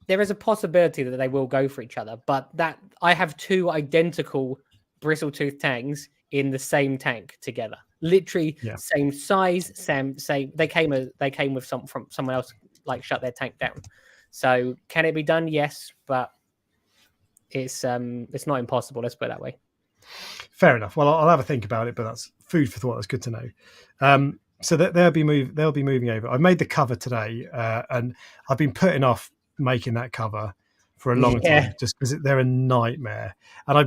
There is a possibility that they will go for each other, but that I have 2 identical bristle-tooth tangs in the same tank together, literally same size, same. They came with someone else like shut their tank down. So can it be done? Yes, but it's not impossible. Let's put it that way. Fair enough. Well, I'll have a think about it, but that's food for thought. That's good to know. So they'll be moving over. I made the cover today, and I've been putting off making that cover for a long time just because they're a nightmare. And I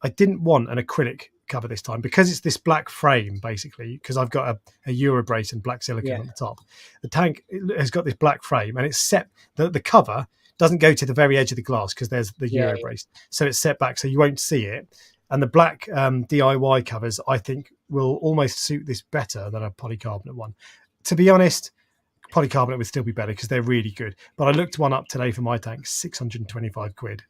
didn't want an acrylic cover this time because it's this black frame basically, because I've got a Eurobrace and black silicone on the top. The tank has got this black frame, and it's set. The cover doesn't go to the very edge of the glass because there's the Eurobrace, so it's set back so you won't see it. And the black DIY covers I think will almost suit this better than a polycarbonate one. To be honest, polycarbonate would still be better because they're really good. But I looked one up today for my tank, 625 quid.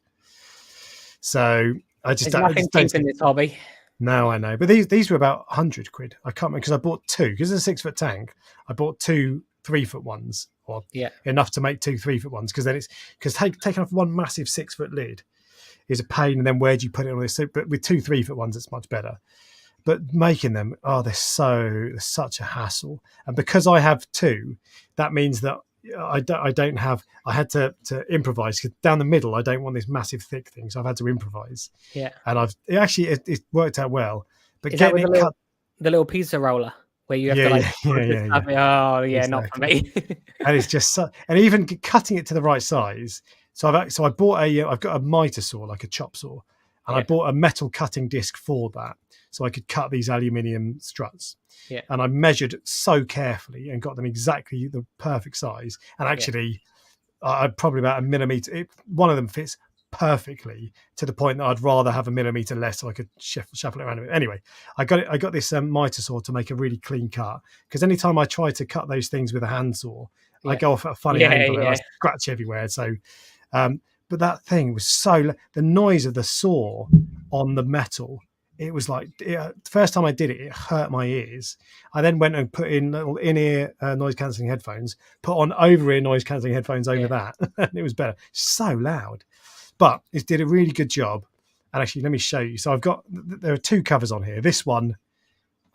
So I just don't cheap in this hobby. No, I know. But these were about 100 quid. I can't remember because I bought 2. Because it's a 6-foot tank, I bought 2 3-foot ones, or enough to make 2 3-foot ones. Because then taking off one massive 6-foot lid is a pain. And then where do you put it on this? So, but with 2 3-foot ones, it's much better. But making them, they're such a hassle. And because I have 2, that means that I had to improvise because down the middle, I don't want this massive thick thing. So I've had to improvise. Yeah. And it worked out well. But getting it cut, the little pizza roller where you have to Oh yeah, exactly. Not for me. And it's just and even cutting it to the right size. So I bought I've got a miter saw, like a chop saw. And I bought a metal cutting disc for that, so I could cut these aluminium struts. Yeah. And I measured so carefully and got them exactly the perfect size. And actually, I'd probably about a millimeter. One of them fits perfectly to the point that I'd rather have a millimeter less so I could shuffle it around a bit. Anyway, I got this miter saw to make a really clean cut, because anytime I try to cut those things with a handsaw, I go off at a funny angle and I scratch everywhere. So, but that thing was the noise of the saw on the metal. It was like, the first time I did it, it hurt my ears. I then went and put in little in-ear noise cancelling headphones, put on over-ear noise cancelling headphones over that, and it was better. So loud, but it did a really good job. And actually, let me show you. So there are 2 covers on here. This one,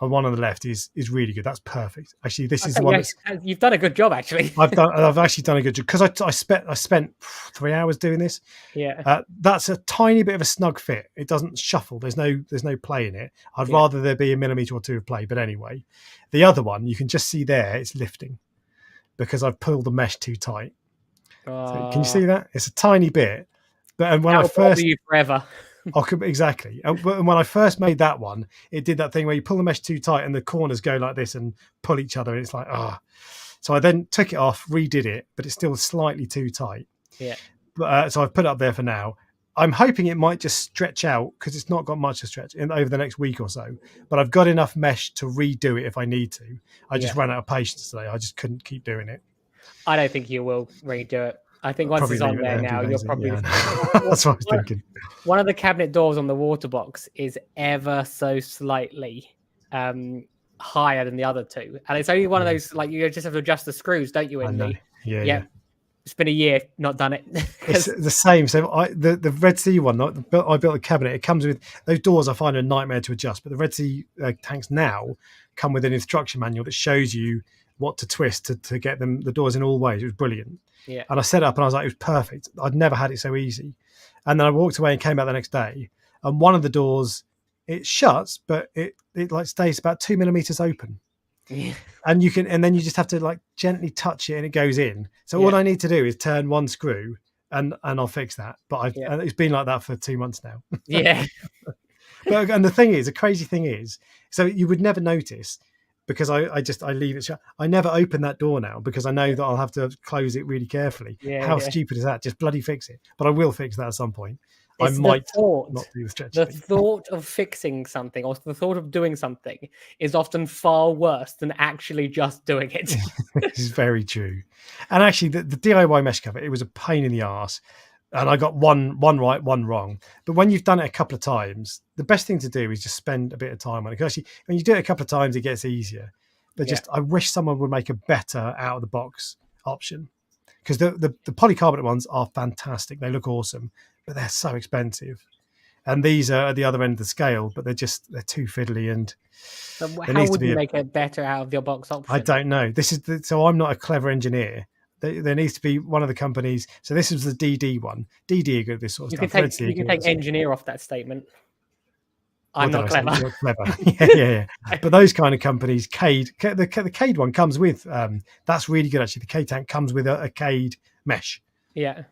and one on the left is really good. That's perfect. Actually, this is the one. You've done a good job, actually. I've actually done a good job, because I spent 3 hours doing this. Yeah. That's a tiny bit of a snug fit. It doesn't shuffle. There's no play in it. I'd rather there be a millimeter or 2 of play. But anyway, the other one, you can just see there, it's lifting because I've pulled the mesh too tight. So can you see that? It's a tiny bit. But when I first, you forever. Exactly. And when I first made that one, it did that thing where you pull the mesh too tight and the corners go like this and pull each other. And it's like, So I then took it off, redid it, but it's still slightly too tight. Yeah. But, so I've put it up there for now. I'm hoping it might just stretch out, because it's not got much to stretch over the next week or so. But I've got enough mesh to redo it if I need to. I just ran out of patience today. I just couldn't keep doing it. I don't think you will redo it. I think once it's on there now, you're probably... That's what I was thinking. One of the cabinet doors on the water box is ever so slightly higher than the other 2. And it's only one of those, like, you just have to adjust the screws, don't you? Yeah. It's been a year, not done it. It's the same. So the Red Sea one, I built a cabinet. It comes with those doors. I find a nightmare to adjust, but the Red Sea tanks now come with an instruction manual that shows you what to twist to get the doors in all ways. It was brilliant. Yeah. And I set it up and I was like, it was perfect. I'd never had it so easy. And then I walked away and came out the next day, and one of the doors, it shuts, but it like stays about 2 millimeters open. Yeah. And then you just have to like gently touch it and it goes in. So all I need to do is turn one screw and I'll fix that. But it's been like that for 2 months now. Yeah. And the crazy thing is, so you would never notice, because I leave it shut. I never open that door now, because I know that I'll have to close it really carefully. How stupid is that? Just bloody fix it. But I will fix that at some point. I might not do the stretch. The thought of fixing something, or the thought of doing something, is often far worse than actually just doing it. This is very true. And actually, the DIY mesh cover, it was a pain in the arse. And I got one right, one wrong. But when you've done it a couple of times, the best thing to do is just spend a bit of time on it. Because actually, when you do it a couple of times, it gets easier. But I wish someone would make a better out of the box option. Because the polycarbonate ones are fantastic. They look awesome, but they're so expensive. And these are at the other end of the scale, but they're too fiddly. And how would you make it better out of your box option? I don't know. So I'm not a clever engineer. There needs to be one of the companies. So this is the DD one. DD are good at this sort of stuff. You can take engineer off that statement. I'm not clever. You're clever. Yeah. But those kind of companies, Cade, the Cade one comes with, that's really good actually. The Cade tank comes with a Cade mesh. Yeah.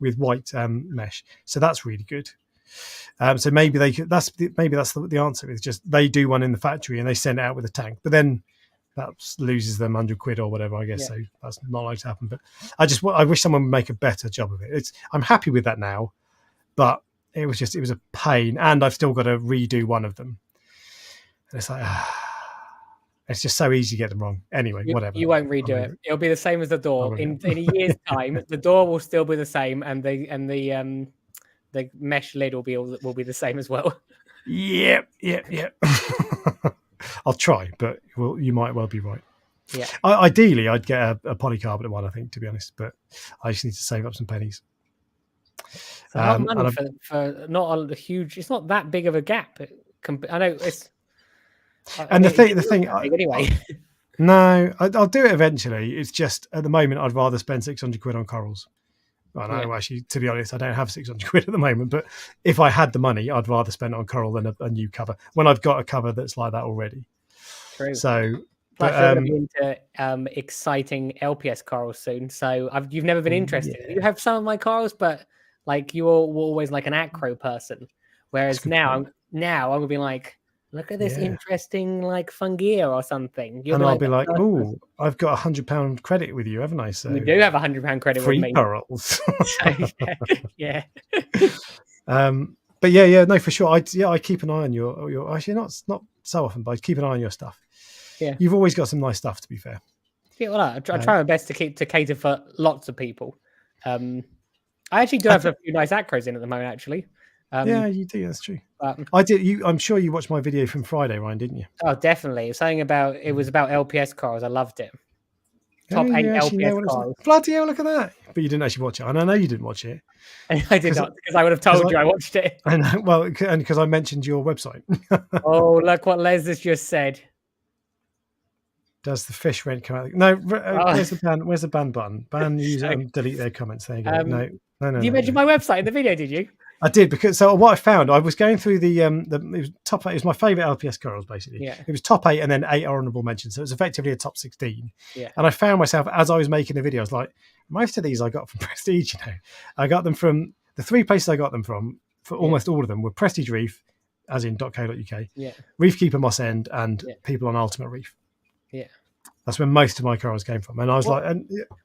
With white mesh. So that's really good. So maybe that's the answer. It's just they do one in the factory and they send it out with a tank. But then that loses them £100 or whatever, I guess. So that's not likely to happen. But I wish someone would make a better job of it. I'm happy with that now, but it was a pain, and I've still got to redo one of them. And it's like, it's just so easy to get them wrong. Anyway, whatever. You won't redo it. It'll be the same as the door. In a year's time, the door will still be the same, and the mesh lid will be the same as well. Yep. I'll try, but you might well be right. Yeah. Ideally, I'd get a polycarbonate one, I think, to be honest, but I just need to save up some pennies. So a lot of money for not a huge. It's not that big of a gap. I know it's. And the thing. Anyway. No, I'll do it eventually. It's just at the moment I'd rather spend £600 on corals. I know, actually, to be honest, I don't have £600 at the moment, but if I had the money, I'd rather spend it on coral than a new cover when I've got a cover that's like that already. True. So, but you're going to be into exciting LPS corals soon. So you've never been interested. Yeah. You have some of my corals, but like you were always like an acro person. Whereas good now, point. I'm gonna be like, look at this Yeah. interesting like fungia or something. You'll And be I'll like be the like, first person. oh, I've got £100 credit with you, haven't I? So You do have £100 credit with free me. corals. So, yeah. But yeah, no, for sure. I keep an eye on your actually not so often, but I keep an eye on your stuff. Yeah. You've always got some nice stuff, to be fair. Yeah, well, I try my best to cater for lots of people. I actually do I have a few nice acros in at the moment, actually. Yeah, you do. That's true. But, I did. I'm sure you watched my video from Friday, Ryan, didn't you? oh, definitely. It was about LPS corals. I loved it. Oh, Top 8 you actually know LPS what it's like. corals. Bloody hell, look at that! But you didn't actually watch it, and I know you didn't watch it I did not, because I would have told you I watched it. I know. Well, and because I mentioned your website. Oh, look what Les has just said. Does the fish rent come out? No. Oh. Where's the ban? Where's the ban button? Ban user So, and delete their comments. There you go. No. Did you mention my website in the video? Did you? I did, because so what I found, I was going through it was top 8. It was my favorite LPS corals, basically. Yeah. It was top 8 and then 8 honorable mentions, so it was effectively a top 16. Yeah. And I found myself, as I was making the video, I was like, most of these I got from Prestige. I got them from the 3 places I got them from. For almost all of them were Prestige Reef, as in .co.uk, Reef Keeper Moss End, and people on Ultimate Reef. Yeah. That's where most of my corals came from. And I was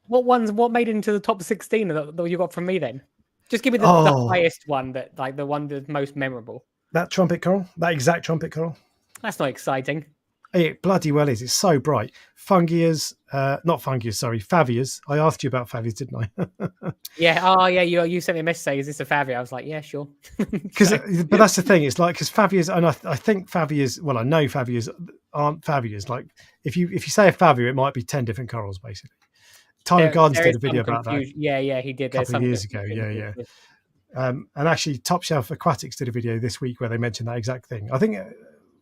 what made it into the top 16 that you got from me then? Just give me the highest one, the one that's most memorable. That trumpet coral, that exact trumpet coral. That's not exciting. It bloody well is. It's so bright. Favias. I asked you about favias, didn't I? Yeah. Oh, yeah. You sent me a message saying, "Is this a favia?" I was like, "Yeah, sure." But that's the thing. It's like, because favias, and I think favias. Well, I know favias aren't favias. Like if you say a favia, it might be 10 different corals, basically. Tyler Gardens did a video about that. Yeah, he did. A couple of years ago. Yeah. And actually, Top Shelf Aquatics did a video this week where they mentioned that exact thing. I think,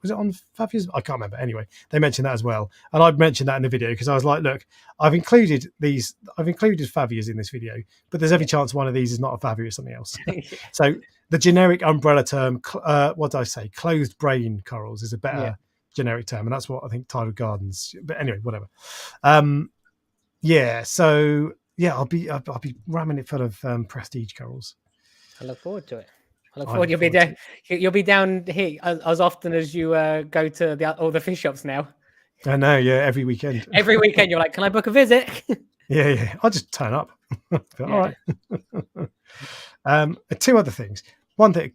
was it on favias? I can't remember. Anyway, they mentioned that as well, and I'd mentioned that in the video because I was like, look, I've included favias in this video, but there's every chance one of these is not a favia, it's something else. So the generic umbrella term, what did I say? Closed brain corals is a better generic term, and that's what I think Tyler Gardens. But anyway, whatever. So I'll be ramming it full of Prestige corals. I look forward to it. I look forward. You'll be down here as often as you go to all the fish shops now. I know. Yeah, every weekend. Every weekend, you're like, "Can I book a visit?" Yeah. I'll just turn up. All right. 2 other things. One thing,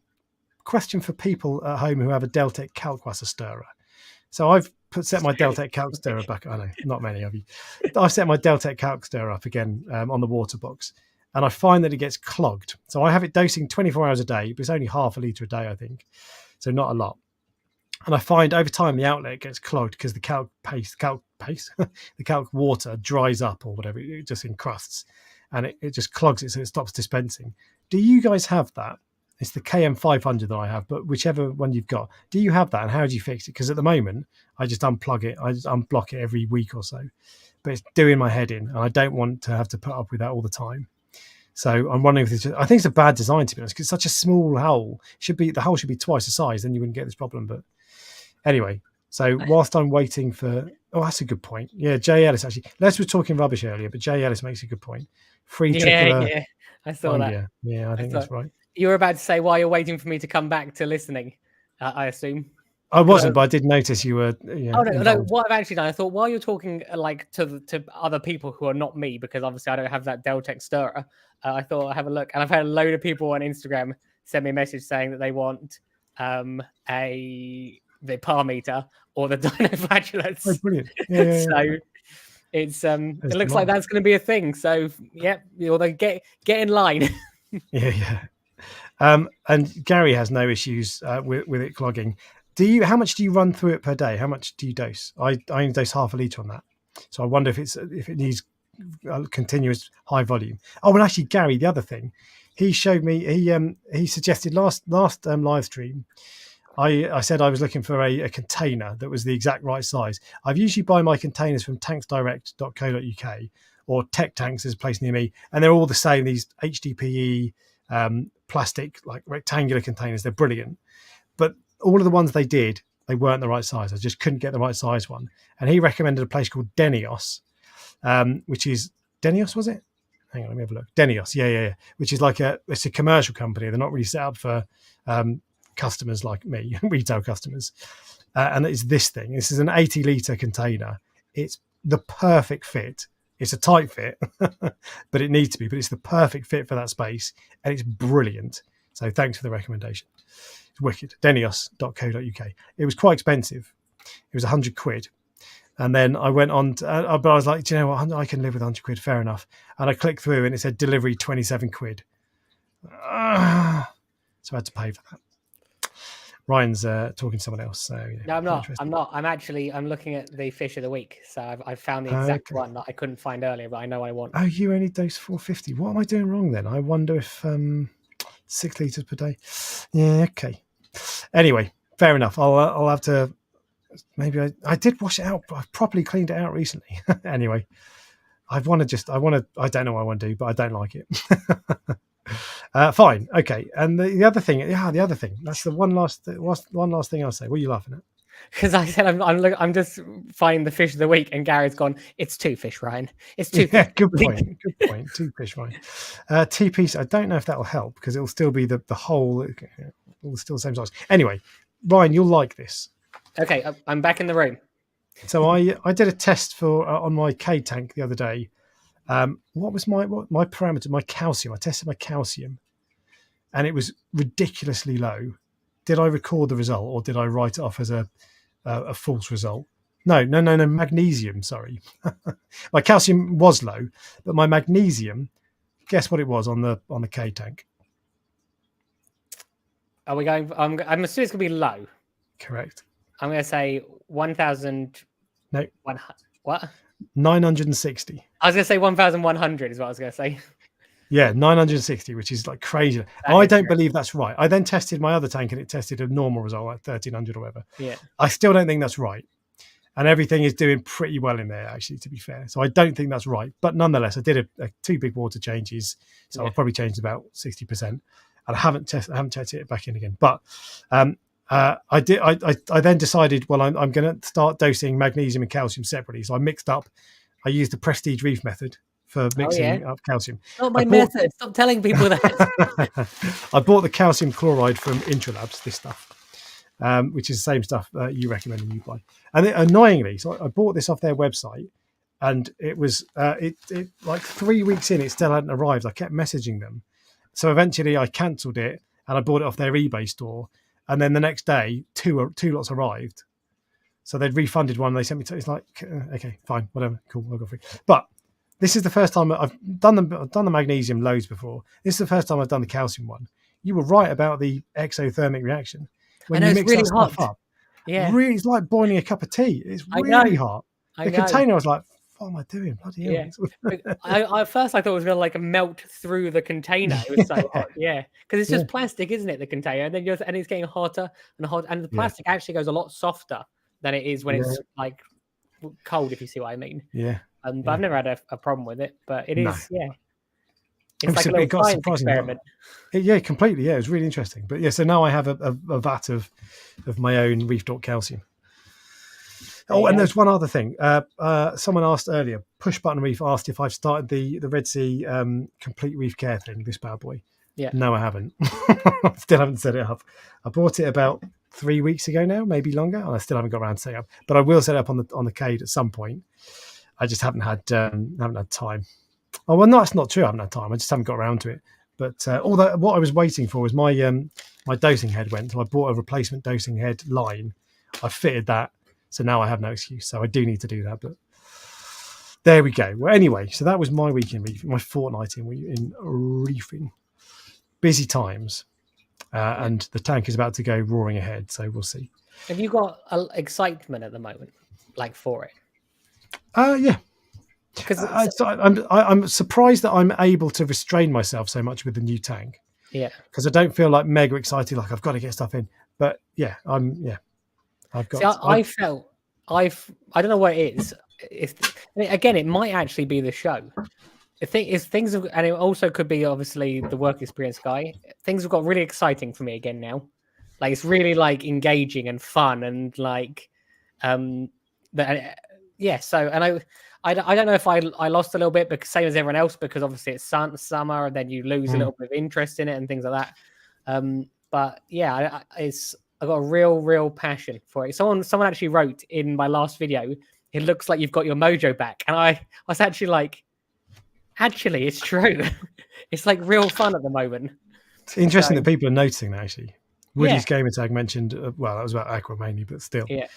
question for people at home who have a Deltec Kalkwasser stirrer. So I've set my Deltec Calc stirrer back. I know, not many of you. I've set my Deltec Calc stirrer up again on the water box, and I find that it gets clogged. So I have it dosing 24 hours a day, but it's only half a litre a day, I think. So not a lot. And I find over time the outlet gets clogged because the calc the calc water dries up or whatever. It just encrusts and it just clogs it, so it stops dispensing. Do you guys have that? It's the KM500 that I have, but whichever one you've got, do you have that, and how do you fix it? Because at the moment, I just unplug it. I just unblock it every week or so, but it's doing my head in, and I don't want to have to put up with that all the time. So I'm wondering if I think it's a bad design, to be honest, because it's such a small hole. The hole should be twice the size, then you wouldn't get this problem. But anyway, so whilst I'm waiting for, that's a good point. Yeah, Jay Ellis actually. Les was talking rubbish earlier, but Jay Ellis makes a good point. Free trickler. Yeah, I saw that. Yeah, I think that's right. You were about to say why you're waiting for me to come back to listening, I assume. I wasn't, but I did notice you were. No. What I've actually done, I thought while you're talking like to other people who are not me, because obviously I don't have that Deltec stirrer, I thought I'd have a look, and I've had a load of people on Instagram send me a message saying that they want the par meter or the dinoflagellates. Oh, brilliant! Yeah. So it's it looks like that's going to be a thing. So yeah, they get in line. Yeah. And Gary has no issues with it clogging. How much do you run through it per day? How much do you dose? I only dose half a litre on that. So I wonder if it needs a continuous high volume. Oh, and actually, Gary, the other thing, he showed me, he suggested last live stream, I said I was looking for a container that was the exact right size. I usually buy my containers from tanksdirect.co.uk or Tech Tanks, is a place near me, and they're all the same, these HDPE plastic, like rectangular containers. They're brilliant. But all of the ones they weren't the right size. I just couldn't get the right size one. And he recommended a place called Denios, which is Denios, was it? Hang on, let me have a look. Denios, yeah. Which is it's a commercial company. They're not really set up for customers like me, retail customers. And it's this thing. This is an 80-litre container. It's the perfect fit. It's a tight fit, but it needs to be. But it's the perfect fit for that space, and it's brilliant. So thanks for the recommendation. It's wicked. Denios.co.uk. It was quite expensive. It was 100 quid. And then I went on, but I was like, do you know what? I can live with 100 quid. Fair enough. And I clicked through, and it said delivery 27 quid. So I had to pay for that. Ryan's talking to someone else. So yeah, no, I'm not. I'm looking at the fish of the week. So I've found the exact one that I couldn't find earlier, but I know I want. Oh, you only dose 450. What am I doing wrong then? I wonder if 6 litres per day. Yeah, okay. Anyway, fair enough. I'll have to. Maybe I did wash it out. I've properly cleaned it out recently. Anyway, I don't know what I want to do, but I don't like it. Fine, okay. And the other thing, that's the one last thing I'll say. What are you laughing at? Because I said I'm just finding the fish of the week, and Gary's gone, it's 2 fish, Ryan. It's 2 fish. Good point. 2 fish, Ryan. T-piece, I don't know if that will help, because it'll still be the whole, all still the same size. Anyway, Ryan, you'll like this. Okay, I'm back in the room. So I did a test for on my K tank the other day. What was my parameter? My calcium. I tested my calcium, and it was ridiculously low. Did I record the result, or did I write it off as a false result? No. Magnesium. Sorry, my calcium was low, but my magnesium. Guess what it was on the K tank? Are we going? I'm assuming it's going to be low. Correct. I'm going to say 1,000. No. What? 960. I was going to say 1,100 is what I was going to say. Yeah, 960, which is like crazy. I don't believe that's right. I then tested my other tank, and it tested a normal result, like 1,300 or whatever. Yeah. I still don't think that's right. And everything is doing pretty well in there, actually, to be fair. So I don't think that's right. But nonetheless, I did 2 big water changes. So I've probably changed about 60%. And I haven't checked it back in again. But I did. I then decided, well, I'm going to start dosing magnesium and calcium separately. So I mixed up. I used the Prestige Reef method for mixing up calcium. Not my method. Stop telling people that. I bought the calcium chloride from Intralabs. This stuff, which is the same stuff you recommend and you buy. And annoyingly, so I bought this off their website, and it was it like 3 weeks in, it still hadn't arrived. I kept messaging them, so eventually I cancelled it, and I bought it off their eBay store. And then the next day, two lots arrived. So they'd refunded one. They sent me two. It's like, okay, fine, whatever, cool, I'll go free. But this is the first time I've done the magnesium loads before. This is the first time I've done the calcium one. You were right about the exothermic reaction. When you mix really hot. Up, yeah, really, it's like boiling a cup of tea. It's really hot. The container, I was like, what am I doing? Bloody hell. Yeah. At first I thought it was going to like melt through the container. It was so hot. Yeah. Because it's just plastic, isn't it? The container. And then it's getting hotter and hotter. And the plastic actually goes a lot softer than it is when it's like cold, if you see what I mean. Yeah. But I've never had a problem with it. But it is, It's like a little science experiment. Completely. Yeah, it was really interesting. But yeah, so now I have a vat of my own Reef Dork calcium. And there's one other thing. Someone asked earlier, Push Button Reef asked if I've started the Red Sea complete reef care thing, this bad boy. Yeah. No, I haven't. Still haven't set it up. I bought it about 3 weeks ago now, maybe longer, and I still haven't got around to setting up. But I will set it up on the Cade at some point. I just haven't had time. Oh well, no, that's not true. I haven't had time. I just haven't got around to it. But although what I was waiting for was my dosing head went. So I bought a replacement dosing head line. I fitted that. So now I have no excuse. So I do need to do that. But there we go. Well, anyway, so that was my week in reefing, my fortnight in reefing. Busy times. And the tank is about to go roaring ahead. So we'll see. Have you got excitement at the moment, like for it? Yeah. Because I'm surprised that I'm able to restrain myself so much with the new tank. Yeah. Because I don't feel like mega excited, like I've got to get stuff in. But yeah, I've got. See, I don't know what it is. Again, it might actually be the show. The thing is, and it also could be obviously the work experience guy. Things have got really exciting for me again now. Like it's really like engaging and fun and like, So and I don't know if I lost a little bit, because same as everyone else, because obviously it's summer and then you lose a little bit of interest in it and things like that. But yeah, I got a real passion for it. Someone actually wrote in my last video, it looks like you've got your mojo back, and I was actually like, actually, it's true. It's like real fun at the moment. It's interesting So, that people are noticing that, actually. yeah, Woody's gamer tag mentioned, well, that was about aqua mainly, but still, yeah.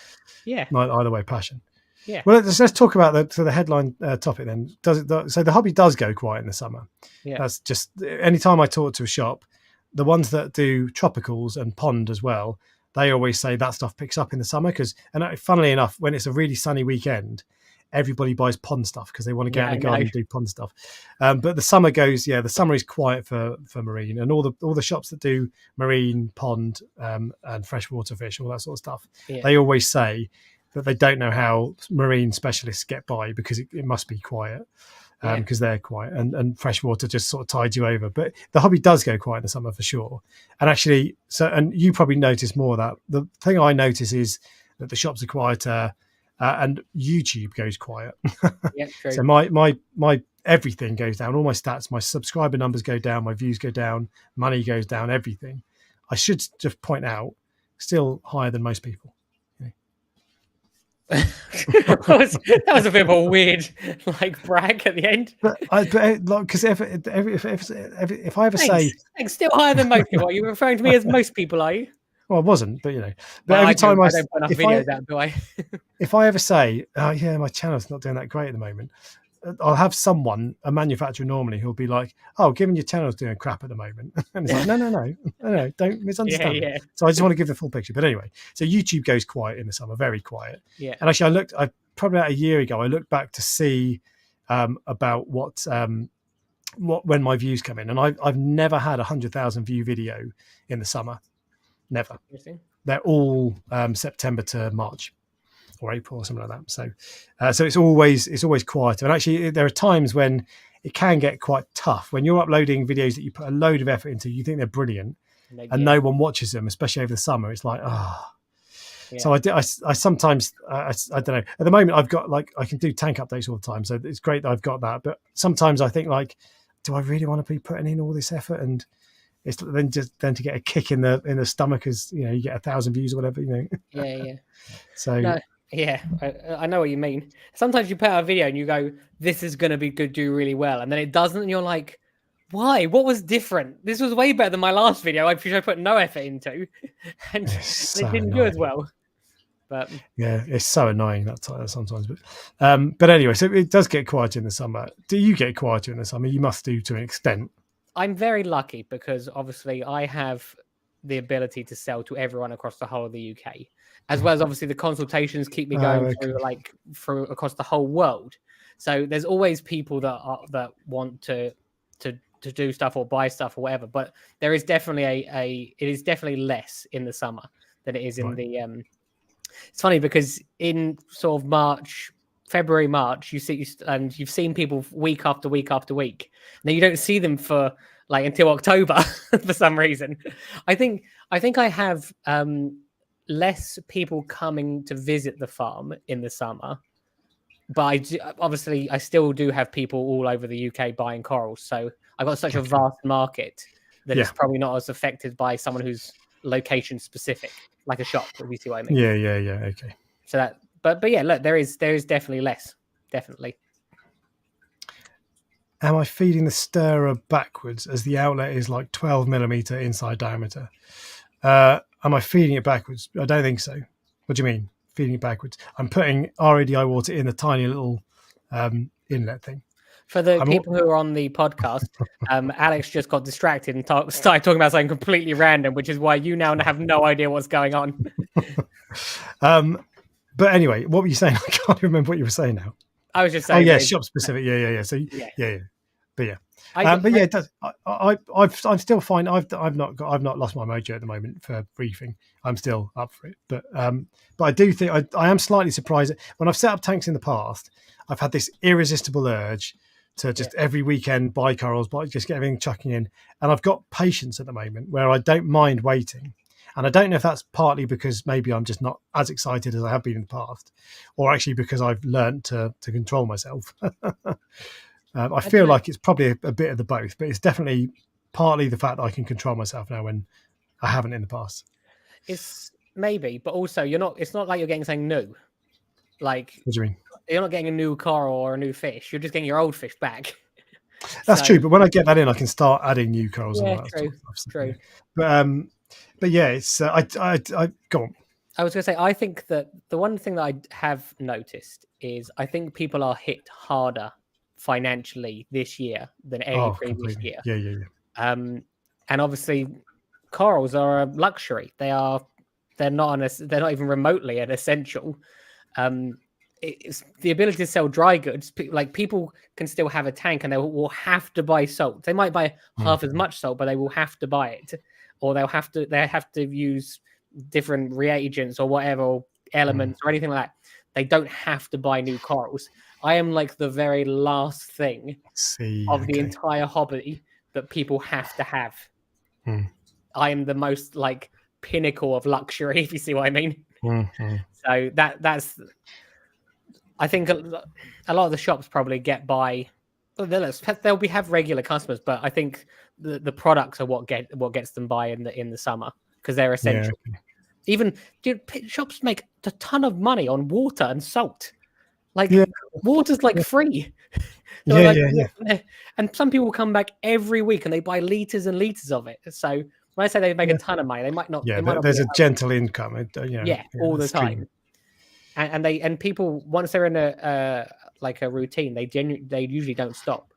either way, passion. Yeah. Well, let's talk about the headline topic then. So the hobby does go quiet in the summer. Yeah. That's just, anytime I talk to a shop, the ones that do tropicals and pond as well, they always say that stuff picks up in the summer and funnily enough, when it's a really sunny weekend, everybody buys pond stuff because they want to get out in the garden and do pond stuff. But the summer the summer is quiet for marine, and all the shops that do marine, pond, and freshwater fish, all that sort of stuff, they always say that they don't know how marine specialists get by because it must be quiet. Because they're quiet and freshwater just sort of tides you over. But the hobby does go quiet in the summer for sure. And actually, and you probably notice more of that. The thing I notice is that the shops are quieter and YouTube goes quiet. Yeah, true. So my everything goes down. All my stats, my subscriber numbers go down, my views go down, money goes down, everything. I should just point out, still higher than most people. that was a bit of a weird brag at the end. But because if I ever say Thanks, still higher than most people, are you referring to me as most people? Are you? Well, I wasn't, but But every time I don't put enough videos out, do I? If I ever say, "Oh yeah, my channel's not doing that great at the moment," I'll have a manufacturer normally, who'll be like, "Oh, given your channel's doing crap at the moment," and it's like, no, don't misunderstand. Yeah. So I just want to give the full picture. But anyway, so YouTube goes quiet in the summer, very quiet. Yeah. And actually, probably about a year ago, I looked back to see about what when my views come in, and I've never had 100,000 view video in the summer, never. They're all September to March or April or something like that. So it's always quieter. And actually, there are times when it can get quite tough when you're uploading videos that you put a load of effort into. You think they're brilliant, and no one watches them, especially over the summer. It's like, So I sometimes I don't know. At the moment, I've got I can do tank updates all the time, so it's great that I've got that. But sometimes I think do I really want to be putting in all this effort? And it's then to get a kick in the stomach as you get 1,000 views or whatever. Yeah. So. No. Yeah, I know what you mean. Sometimes you put out a video and you go, "This is going to be good, do really well," and then it doesn't, and you're like, "Why? What was different? This was way better than my last video, which I put no effort into, and it didn't do as well." But yeah, it's so annoying that sometimes. But anyway, so it does get quieter in the summer. Do you get quieter in the summer? You must do to an extent. I'm very lucky because obviously I have the ability to sell to everyone across the whole of the UK, as well as obviously the consultations keep me going through across the whole world. So there's always people that want to do stuff or buy stuff or whatever. But there is definitely it is definitely less in the summer than it is in the. It's funny because in sort of February, March, you've seen people week after week after week. Now you don't see them for until October for some reason. I think I have less people coming to visit the farm in the summer, but I still do have people all over the UK buying corals. So I've got such a vast market that it's probably not as affected by someone who's location specific, like a shop. If you see what I mean? Yeah. Okay. So that, but yeah, look, there is definitely less, definitely. Am I feeding the stirrer backwards as the outlet is 12 millimeter inside diameter? Am I feeding it backwards? I don't think so. What do you mean feeding it backwards? I'm putting RADI water in the tiny little inlet thing. For the people who are on the podcast, Alex just got distracted and started talking about something completely random, which is why you now have no idea what's going on. But anyway, what were you saying? I can't remember what you were saying now. I was just saying. Oh yeah, shop specific. Yeah. So yeah. But yeah. It does. I'm still fine. I've not lost my mojo at the moment for reefing. I'm still up for it. But I do think I am slightly surprised when I've set up tanks in the past. I've had this irresistible urge to just every weekend buy corals, just get everything chucking in. And I've got patience at the moment where I don't mind waiting. And I don't know if that's partly because maybe I'm just not as excited as I have been in the past, or actually because I've learned to control myself. I feel like it's probably a bit of the both, but it's definitely partly the fact that I can control myself now when I haven't in the past. It's maybe, but also you're not. It's not like you're getting something new. Like What do you mean? you're not getting a new coral or a new fish. You're just getting your old fish back. That's So, true. But when I get that in, I can start adding new corals and yeah, all that true, sort of stuff. true. But yeah, it's I go on. I was going to say, I think that the one thing that I have noticed is I think people are hit harder financially this year than any Oh, previous completely. year. Yeah. And obviously, corals are a luxury. They're not even remotely an essential. It's the ability to sell dry goods. Like people can still have a tank, and they will have to buy salt. They might buy half as much salt, but they will have to buy it, or they have to use different reagents or whatever, or elements or anything like that. They don't have to buy new corals. I am like the very last thing of the entire hobby that people have to have. I am the most like pinnacle of luxury, if you see what I mean. So that's I think a lot of the shops probably get by. They'll have regular customers, but I think the products are what gets them by in the summer because they're essential. Yeah. Even shops make a ton of money on water and salt. Like water's like free. Yeah. And some people come back every week and they buy liters and liters of it. So when I say they make a ton of money, they might not. Yeah, there's a gentle income. All the time. And people, once they're in a routine, they usually don't stop.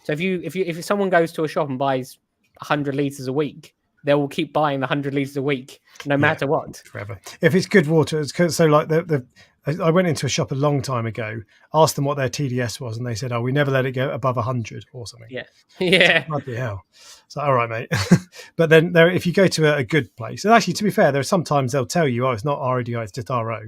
So if someone goes to a shop and buys 100 liters a week, they will keep buying the 100 liters a week, no matter what. Forever. If it's good water, it's so like I went into a shop a long time ago, asked them what their TDS was, and they said, "Oh, we never let it go above 100 or something." Yeah. Bloody hell! So all right, mate. But then if you go to a good place, and actually, to be fair, there are sometimes they'll tell you, "Oh, it's not RODI, it's just RO,"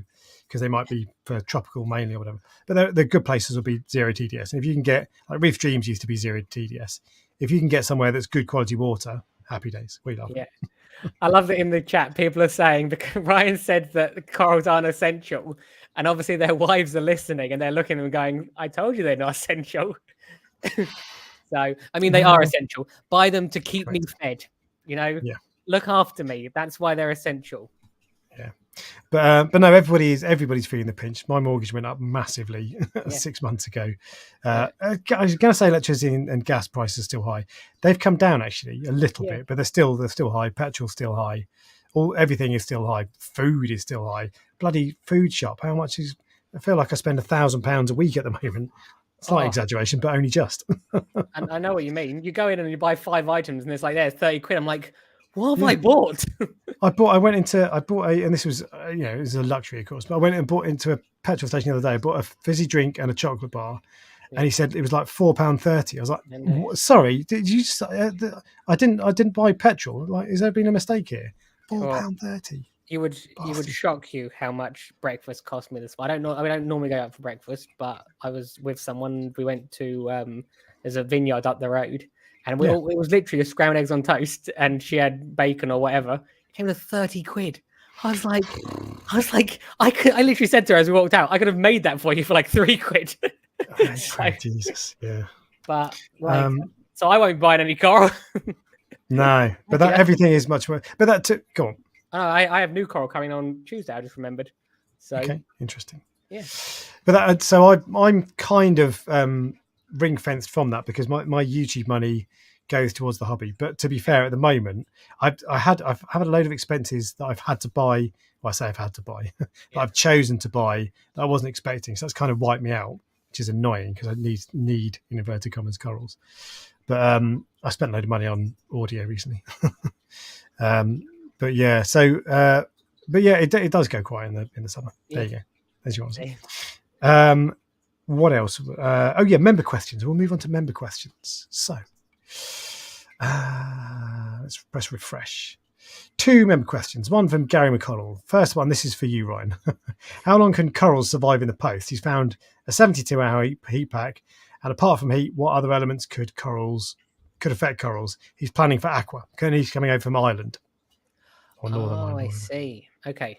because they might be for tropical mainly or whatever. But the good places will be 0 TDS, and if you can get like Reef Dreams used to be 0 TDS, if you can get somewhere that's good quality water, happy days. We love it. I love that in the chat people are saying, because Ryan said that the corals aren't essential, and obviously their wives are listening and they're looking at them going, I told you they're not essential. So I mean, they are essential. Buy them to keep me fed, look after me. That's why they're essential. But no, everybody's feeling the pinch. My mortgage went up massively 6 months ago. I was going to say electricity and gas prices are still high. They've come down actually a little bit, but they're still high. Petrol's still high. Everything is still high. Food is still high. Bloody food shop. How much is? I feel like I spend £1,000 a week at the moment. Slight exaggeration, but only just. And I know what you mean. You go in and you buy 5 items, and it's like there's 30 quid. I'm like, what have I bought? I bought and this was, it was a luxury, of course, but I went and bought into a petrol station the other day. I bought a fizzy drink and a chocolate bar, and he said it was like £4.30. I was like, sorry, did you just, I didn't buy petrol. Like, has there been a mistake here? £4.30. It would shock you how much breakfast cost me this. I don't know. I don't normally go out for breakfast, but I was with someone. We went to, there's a vineyard up the road. And it was literally just scrambled eggs on toast, and she had bacon or whatever. It came to 30 quid. I was like, I literally said to her as we walked out, I could have made that for you for like 3 quid. Jesus, yeah. But so I won't be buying any coral. No, but everything is much more. But go on. I have new coral coming on Tuesday. I just remembered. So okay, interesting. Yeah. But I'm kind of ring fenced from that because my YouTube money goes towards the hobby. But to be fair, at the moment, I've had a load of expenses that I've had to buy. Well, I say I've had to buy, that I've chosen to buy that I wasn't expecting. So that's kind of wiped me out, which is annoying because I need in inverted commas corals. But I spent a load of money on audio recently. But yeah, it does go quiet in the summer. Yeah. There you go. There's your answer. What else? Member questions. We'll move on to member questions. So let's press refresh. 2 member questions. One from Gary McConnell. First one, this is for you, Ryan. How long can corals survive in the post? He's found a 72-hour heat pack, and apart from heat, what other elements could affect corals? He's planning for aqua. He's coming over from Ireland. Or Northern Ireland. I see. Okay.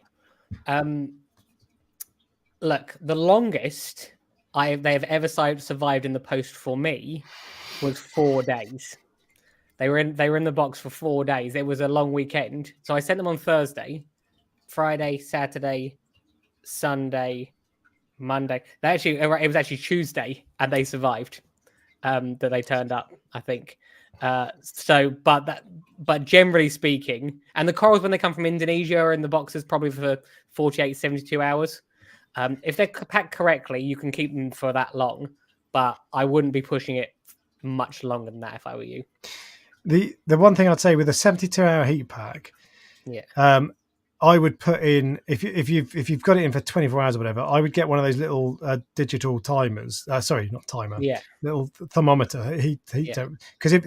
Look, the longest they have ever survived in the post for me was 4 days. They were in the box for 4 days. It was a long weekend, so I sent them on Thursday, Friday, Saturday, Sunday, Monday. It was actually Tuesday, and they survived. That they turned up, I think. But generally speaking, and the corals when they come from Indonesia are in the boxes probably for 48, 72 hours. If they're packed correctly, you can keep them for that long, but I wouldn't be pushing it much longer than that if I were you. The one thing I'd say with a 72-hour heat pack, I would put in if you've got it in for 24 hours or whatever, I would get one of those little digital timers. Sorry, not timer. Yeah, little thermometer heat because if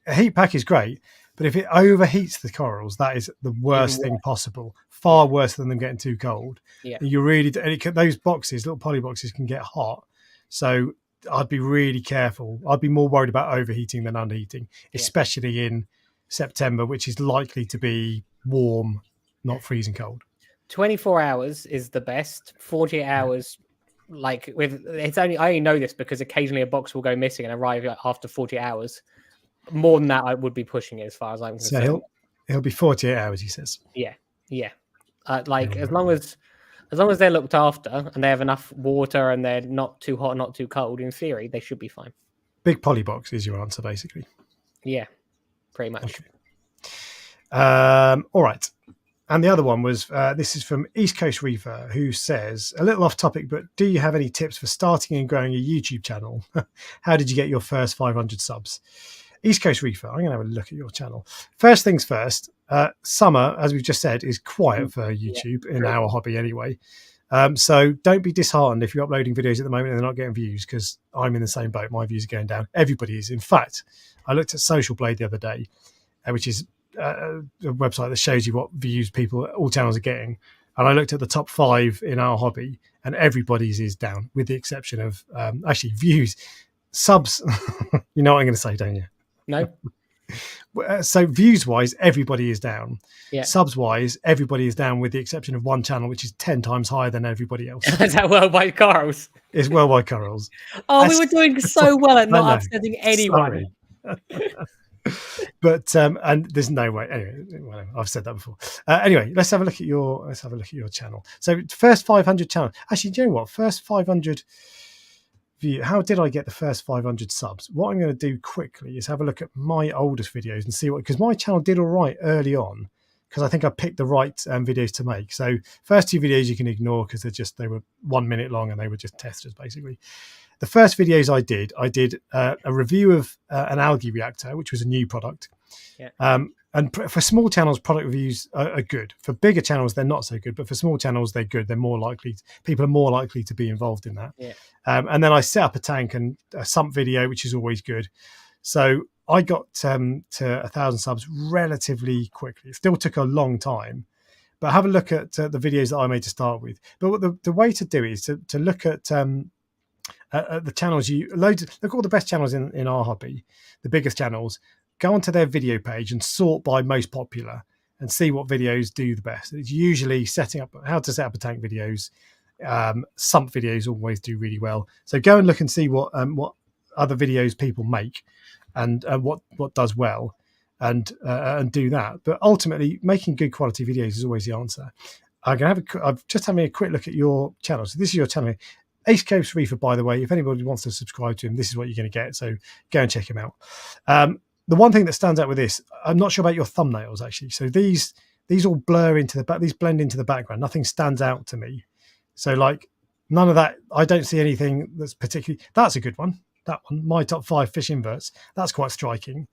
a heat pack is great, but if it overheats the corals, that is the worst thing possible. Far worse than them getting too cold. Yeah, and you really those boxes, little poly boxes, can get hot. So I'd be really careful. I'd be more worried about overheating than underheating, especially in September, which is likely to be warm, not freezing cold. 24 hours is the best. 48 hours, like I only know this because occasionally a box will go missing and arrive after 48 hours. More than that, I would be pushing it as far as I'm concerned. So he'll be 48 hours, he says. Yeah. As long as they're looked after and they have enough water and they're not too hot, not too cold, in theory, they should be fine. Big poly box is your answer, basically. Yeah, pretty much. Okay. All right. And the other one was, this is from East Coast Reefer, who says, a little off topic, but do you have any tips for starting and growing a YouTube channel? How did you get your first 500 subs? East Coast Reefer, I'm going to have a look at your channel. First things first, summer, as we've just said, is quiet for YouTube in our hobby anyway. So don't be disheartened if you're uploading videos at the moment and they're not getting views, because I'm in the same boat. My views are going down. Everybody is. In fact, I looked at Social Blade the other day, which is a website that shows you what views all channels are getting. And I looked at the top 5 in our hobby, and everybody's is down, with the exception of actually views. Subs, you know what I'm going to say, don't you? No. So views wise, everybody is down. Yeah. Subs wise, everybody is down, with the exception of one channel, which is 10 times higher than everybody else. Is that Worldwide Corals? It's Worldwide Corals. Oh, we were doing so well at not upsetting anyone. But and there's no way. Anyway, I've said that before. Anyway, let's have a look at your channel. So first 500 channel. Actually, do you know what? First 500 view. How did I get the first 500 subs? What I'm going to do quickly is have a look at my oldest videos and see because my channel did all right early on, because I think I picked the right videos to make. So first 2 videos you can ignore because they were 1 minute long and they were just testers basically. The first videos I did a review of an algae reactor, which was a new product. Yeah. And for small channels, product reviews are good. For bigger channels, they're not so good. But for small channels, they're good. They're more likely. People are more likely to be involved in that. Yeah. And then I set up a tank and a sump video, which is always good. So I got to 1,000 subs relatively quickly. It still took a long time. But have a look at the videos that I made to start with. But the way to do it is to look at the channels look at all the best channels in our hobby, the biggest channels. Go onto their video page and sort by most popular and see what videos do the best. It's usually setting up how to set up a tank videos. Sump videos always do really well. So go and look and see what other videos people make and what does well, and do that. But ultimately, making good quality videos is always the answer. I'm just having a quick look at your channel. So this is your channel. East Coast Reefer, by the way, if anybody wants to subscribe to him, this is what you're going to get. So go and check him out. The one thing that stands out with this, I'm not sure about your thumbnails actually. So these all blur into the back, these blend into the background. Nothing stands out to me. So like none of that. I don't see anything that's particularly. That's a good one. That one, my top 5 fish inverts. That's quite striking,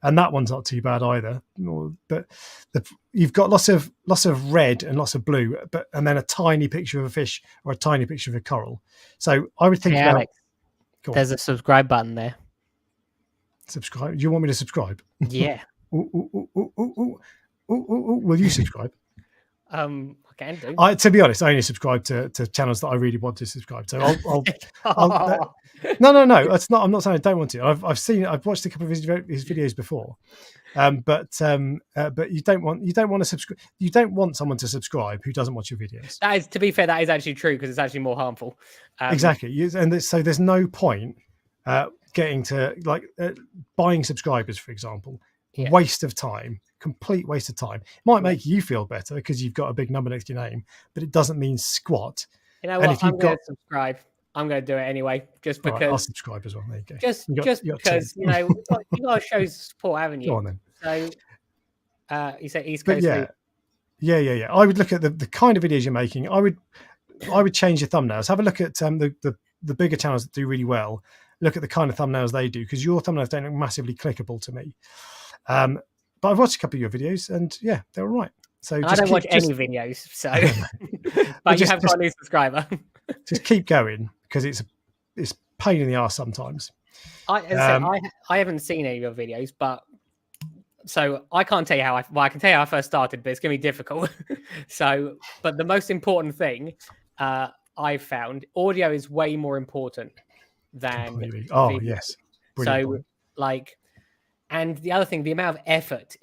and that one's not too bad either. But you've got lots of red and lots of blue, and then a tiny picture of a fish or a tiny picture of a coral. So I would think about. Alex, there's a subscribe button there. Subscribe? Do you want me to subscribe? Yeah. Will you subscribe? I can do. To be honest, I only subscribe to channels that I really want to subscribe to. No. That's not. I'm not saying I don't want to. I've watched a couple of his videos before, but you don't want to subscribe. You don't want someone to subscribe who doesn't watch your videos. That is, to be fair, that is actually true because it's actually more harmful. Exactly, so there's no point getting to buying subscribers, for example. Yeah. waste of time, complete waste of time. It might make you feel better because you've got a big number next to your name, but it doesn't mean squat. You know And what? if you've I'm going got, to subscribe. I'm going to do it anyway, just all right, I'll because. subscribe as well. There you go. Just You got two. because you got to show support, haven't you? Go on then. So you say East But Coast. yeah. I would look at the kind of videos you're making. I would change your thumbnails. Have a look at the bigger channels that do really well. Look at the kind of thumbnails they do, because your thumbnails don't look massively clickable to me. But I've watched a couple of your videos, and yeah, they're all right. So I don't watch any videos, so but you have got a new subscriber. Just keep going, because it's pain in the arse sometimes. I haven't seen any of your videos, but so I can't tell you how I can tell you how I first started, but it's going to be difficult. So, but the most important thing I've found, audio is way more important than video. Yes. Brilliant so point. like, and the other thing, the amount of effort.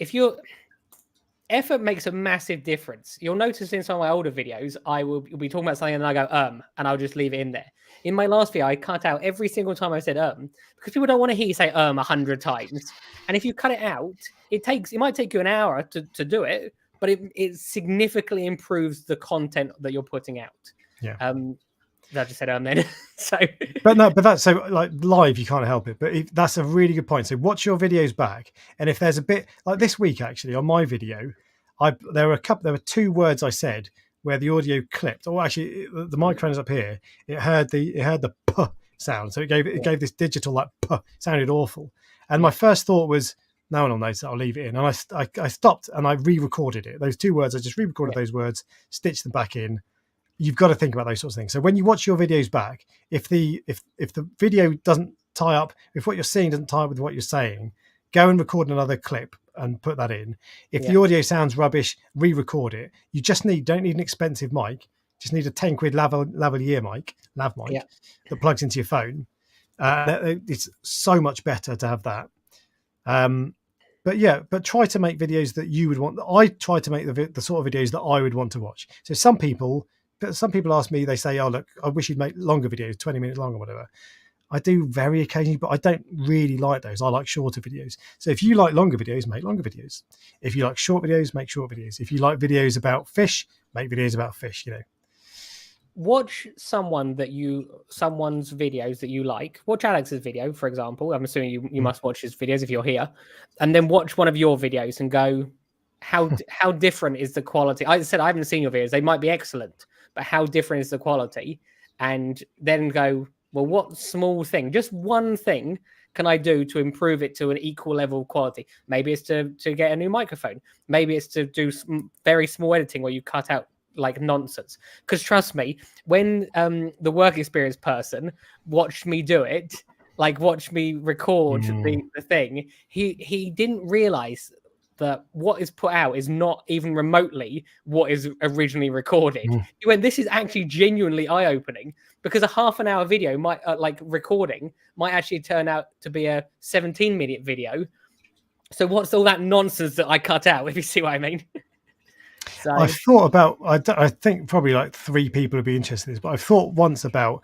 Effort makes a massive difference. You'll notice in some of my older videos, you'll be talking about something and I go, and I'll just leave it in there. In my last video, I cut out every single time I said, because people don't want to hear you say, 100 times. And if you cut it out, it might take you an hour to do it, but it significantly improves the content that you're putting out. Yeah. I just said, then. So, but that's so like live, you can't help it. But that's a really good point. So watch your videos back, and if there's a bit like this week, actually on my video, there were 2 words I said where the audio clipped. Or actually, the microphone is up here. It heard the puh sound, so it gave this digital like puh. It sounded awful. And my first thought was, no one will notice it, I'll leave it in. And I stopped and I re-recorded it. Those 2 words, I just re-recorded those words, stitched them back in. You've got to think about those sorts of things. So when you watch your videos back, if the video doesn't tie up, if what you're seeing doesn't tie up with what you're saying, go and record another clip and put that in. If the audio sounds rubbish, re-record it. You just don't need an expensive mic. Just need a 10 quid lavalier mic, lav mic that plugs into your phone. It's so much better to have that. But try to make videos that you would want. I try to make the sort of videos that I would want to watch. So some people ask me, they say, oh, look, I wish you'd make longer videos, 20 minutes long or whatever. I do very occasionally, but I don't really like those. I like shorter videos. So if you like longer videos, make longer videos. If you like short videos, make short videos. If you like videos about fish, make videos about fish, Watch someone's videos that you like. Watch Alex's video, for example. I'm assuming you must watch his videos if you're here. And then watch one of your videos and go, how different is the quality? I said I haven't seen your videos. They might be excellent, but how different is the quality? And then go, well, what small thing, just one thing can I do to improve it to an equal level of quality? Maybe it's to get a new microphone. Maybe it's to do very small editing where you cut out like nonsense. Because trust me, when the work experience person watched me do it, like watch me record the thing, he didn't realize that what is put out is not even remotely what is originally recorded. He went, this is actually genuinely eye-opening, because a half an hour video might recording might actually turn out to be a 17-minute video. So what's all that nonsense that I cut out, if you see what I mean? So I've thought about, I think probably like 3 people would be interested in this, but I've thought once about,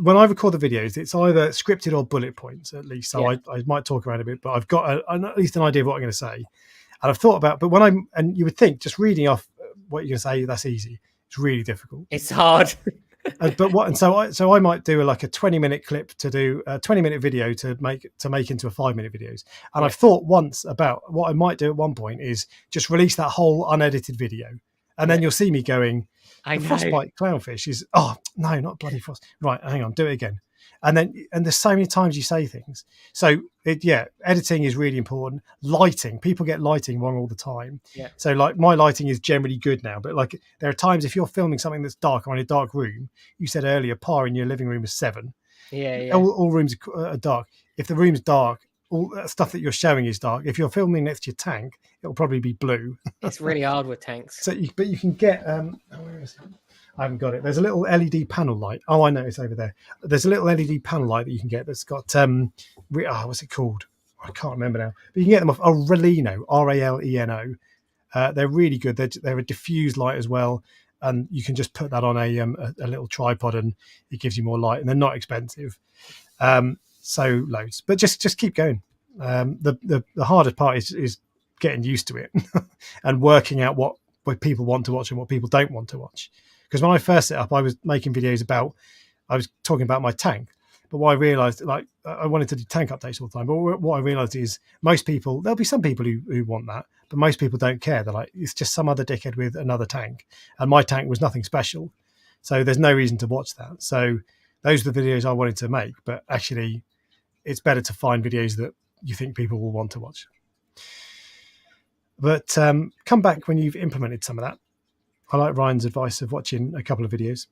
when I record the videos, it's either scripted or bullet points at least. So I might talk around a bit, but I've got at least an idea of what I'm going to say. And I've thought about, but and you would think just reading off what you're going to say, that's easy. It's really difficult. It's hard. So I might do like a 20-minute clip to do a 20-minute video to make into a 5-minute videos. And I've thought once about what I might do at one point is just release that whole unedited video. And then you'll see me going, the frostbite clownfish is, oh, no, not bloody frost. Right, hang on, do it again. And there's so many times you say things. So, editing is really important. Lighting, people get lighting wrong all the time. Yeah. So, like, my lighting is generally good now. But, like, there are times if you're filming something that's dark or in a dark room, you said earlier, par in your living room is 7. Yeah. All rooms are dark. If the room's dark, all that stuff that you're showing is dark. If you're filming next to your tank, it'll probably be blue. It's really hard with tanks. So, but you can get. Where is it? I haven't got it. There's a little LED panel light. Oh, I know, it's over there. There's a little LED panel light that you can get that's got what's it called? I can't remember now. But you can get them off Raleno, Raleno. They're really good. They're a diffused light as well, and you can just put that on a little tripod, and it gives you more light. And they're not expensive. So loads, but just keep going. The hardest part is getting used to it and working out what people want to watch and what people don't want to watch. Because when I first set up, I was making videos I was talking about my tank. But what I realized, like, I wanted to do tank updates all the time. But what I realized is most people, there'll be some people who want that, but most people don't care. They're like, it's just some other dickhead with another tank. And my tank was nothing special. So there's no reason to watch that. So those are the videos I wanted to make. But actually, it's better to find videos that you think people will want to watch. But come back when you've implemented some of that. I like Ryan's advice of watching a couple of videos,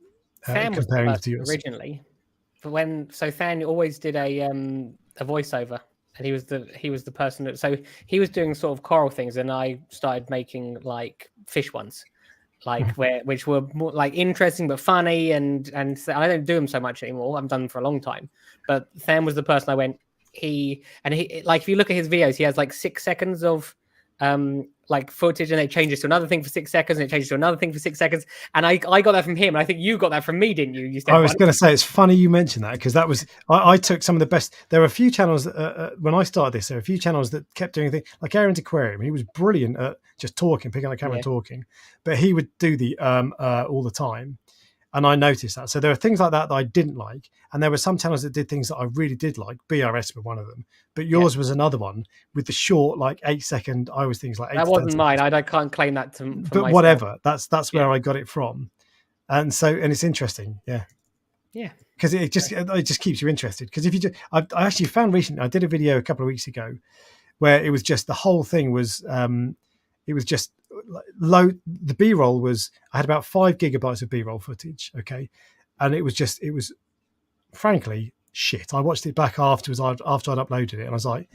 comparing them to yours. Originally. But Than always did a voiceover, and he was the person that, so he was doing sort of coral things, and I started making like fish ones, like which were more like interesting but funny, and I don't do them so much anymore. I've done them for a long time, but Than was the person I went. He like, if you look at his videos, he has like 6 seconds of like footage, and it changes to another thing for 6 seconds, and it changes to another thing for 6 seconds. And I got that from him, and I think you got that from me, didn't you? I was going to say, it's funny you mentioned that, because that was, I took some of the best. There were a few channels when I started this, there were a few channels that kept doing things like Aaron's Aquarium. He was brilliant at just talking, picking on the camera and talking, but he would do the all the time. And I noticed that. So there are things like that I didn't like. And there were some channels that did things that I really did like. BRS was one of them. But yours was another one with the short, like 8 second, I always things like 8 That wasn't mine. I can't claim that to but myself. Whatever. That's where I got it from. And so, and it's interesting. Yeah. Yeah. Because it just keeps you interested. Because if you just, I actually found recently, I did a video a couple of weeks ago where it was just, the whole thing was, it was just low. The B-roll was, I had about 5 gigabytes of B-roll footage. Okay. And it was frankly shit. I watched it back afterwards after I'd uploaded it, and I was like,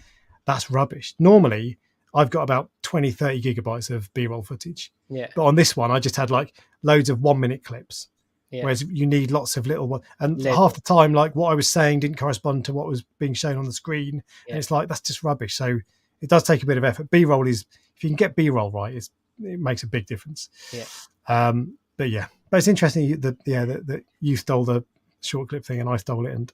that's rubbish. Normally I've got about 20-30 gigabytes of B-roll footage. Yeah. But on this one, I just had like loads of 1 minute clips. Yeah. Whereas you need lots of little ones. And half the time, like, what I was saying didn't correspond to what was being shown on the screen. Yeah. And it's like, that's just rubbish. So it does take a bit of effort. B-roll is, if you can get B-roll right, it makes a big difference. Yeah. But it's interesting that you stole the short clip thing and I stole it. And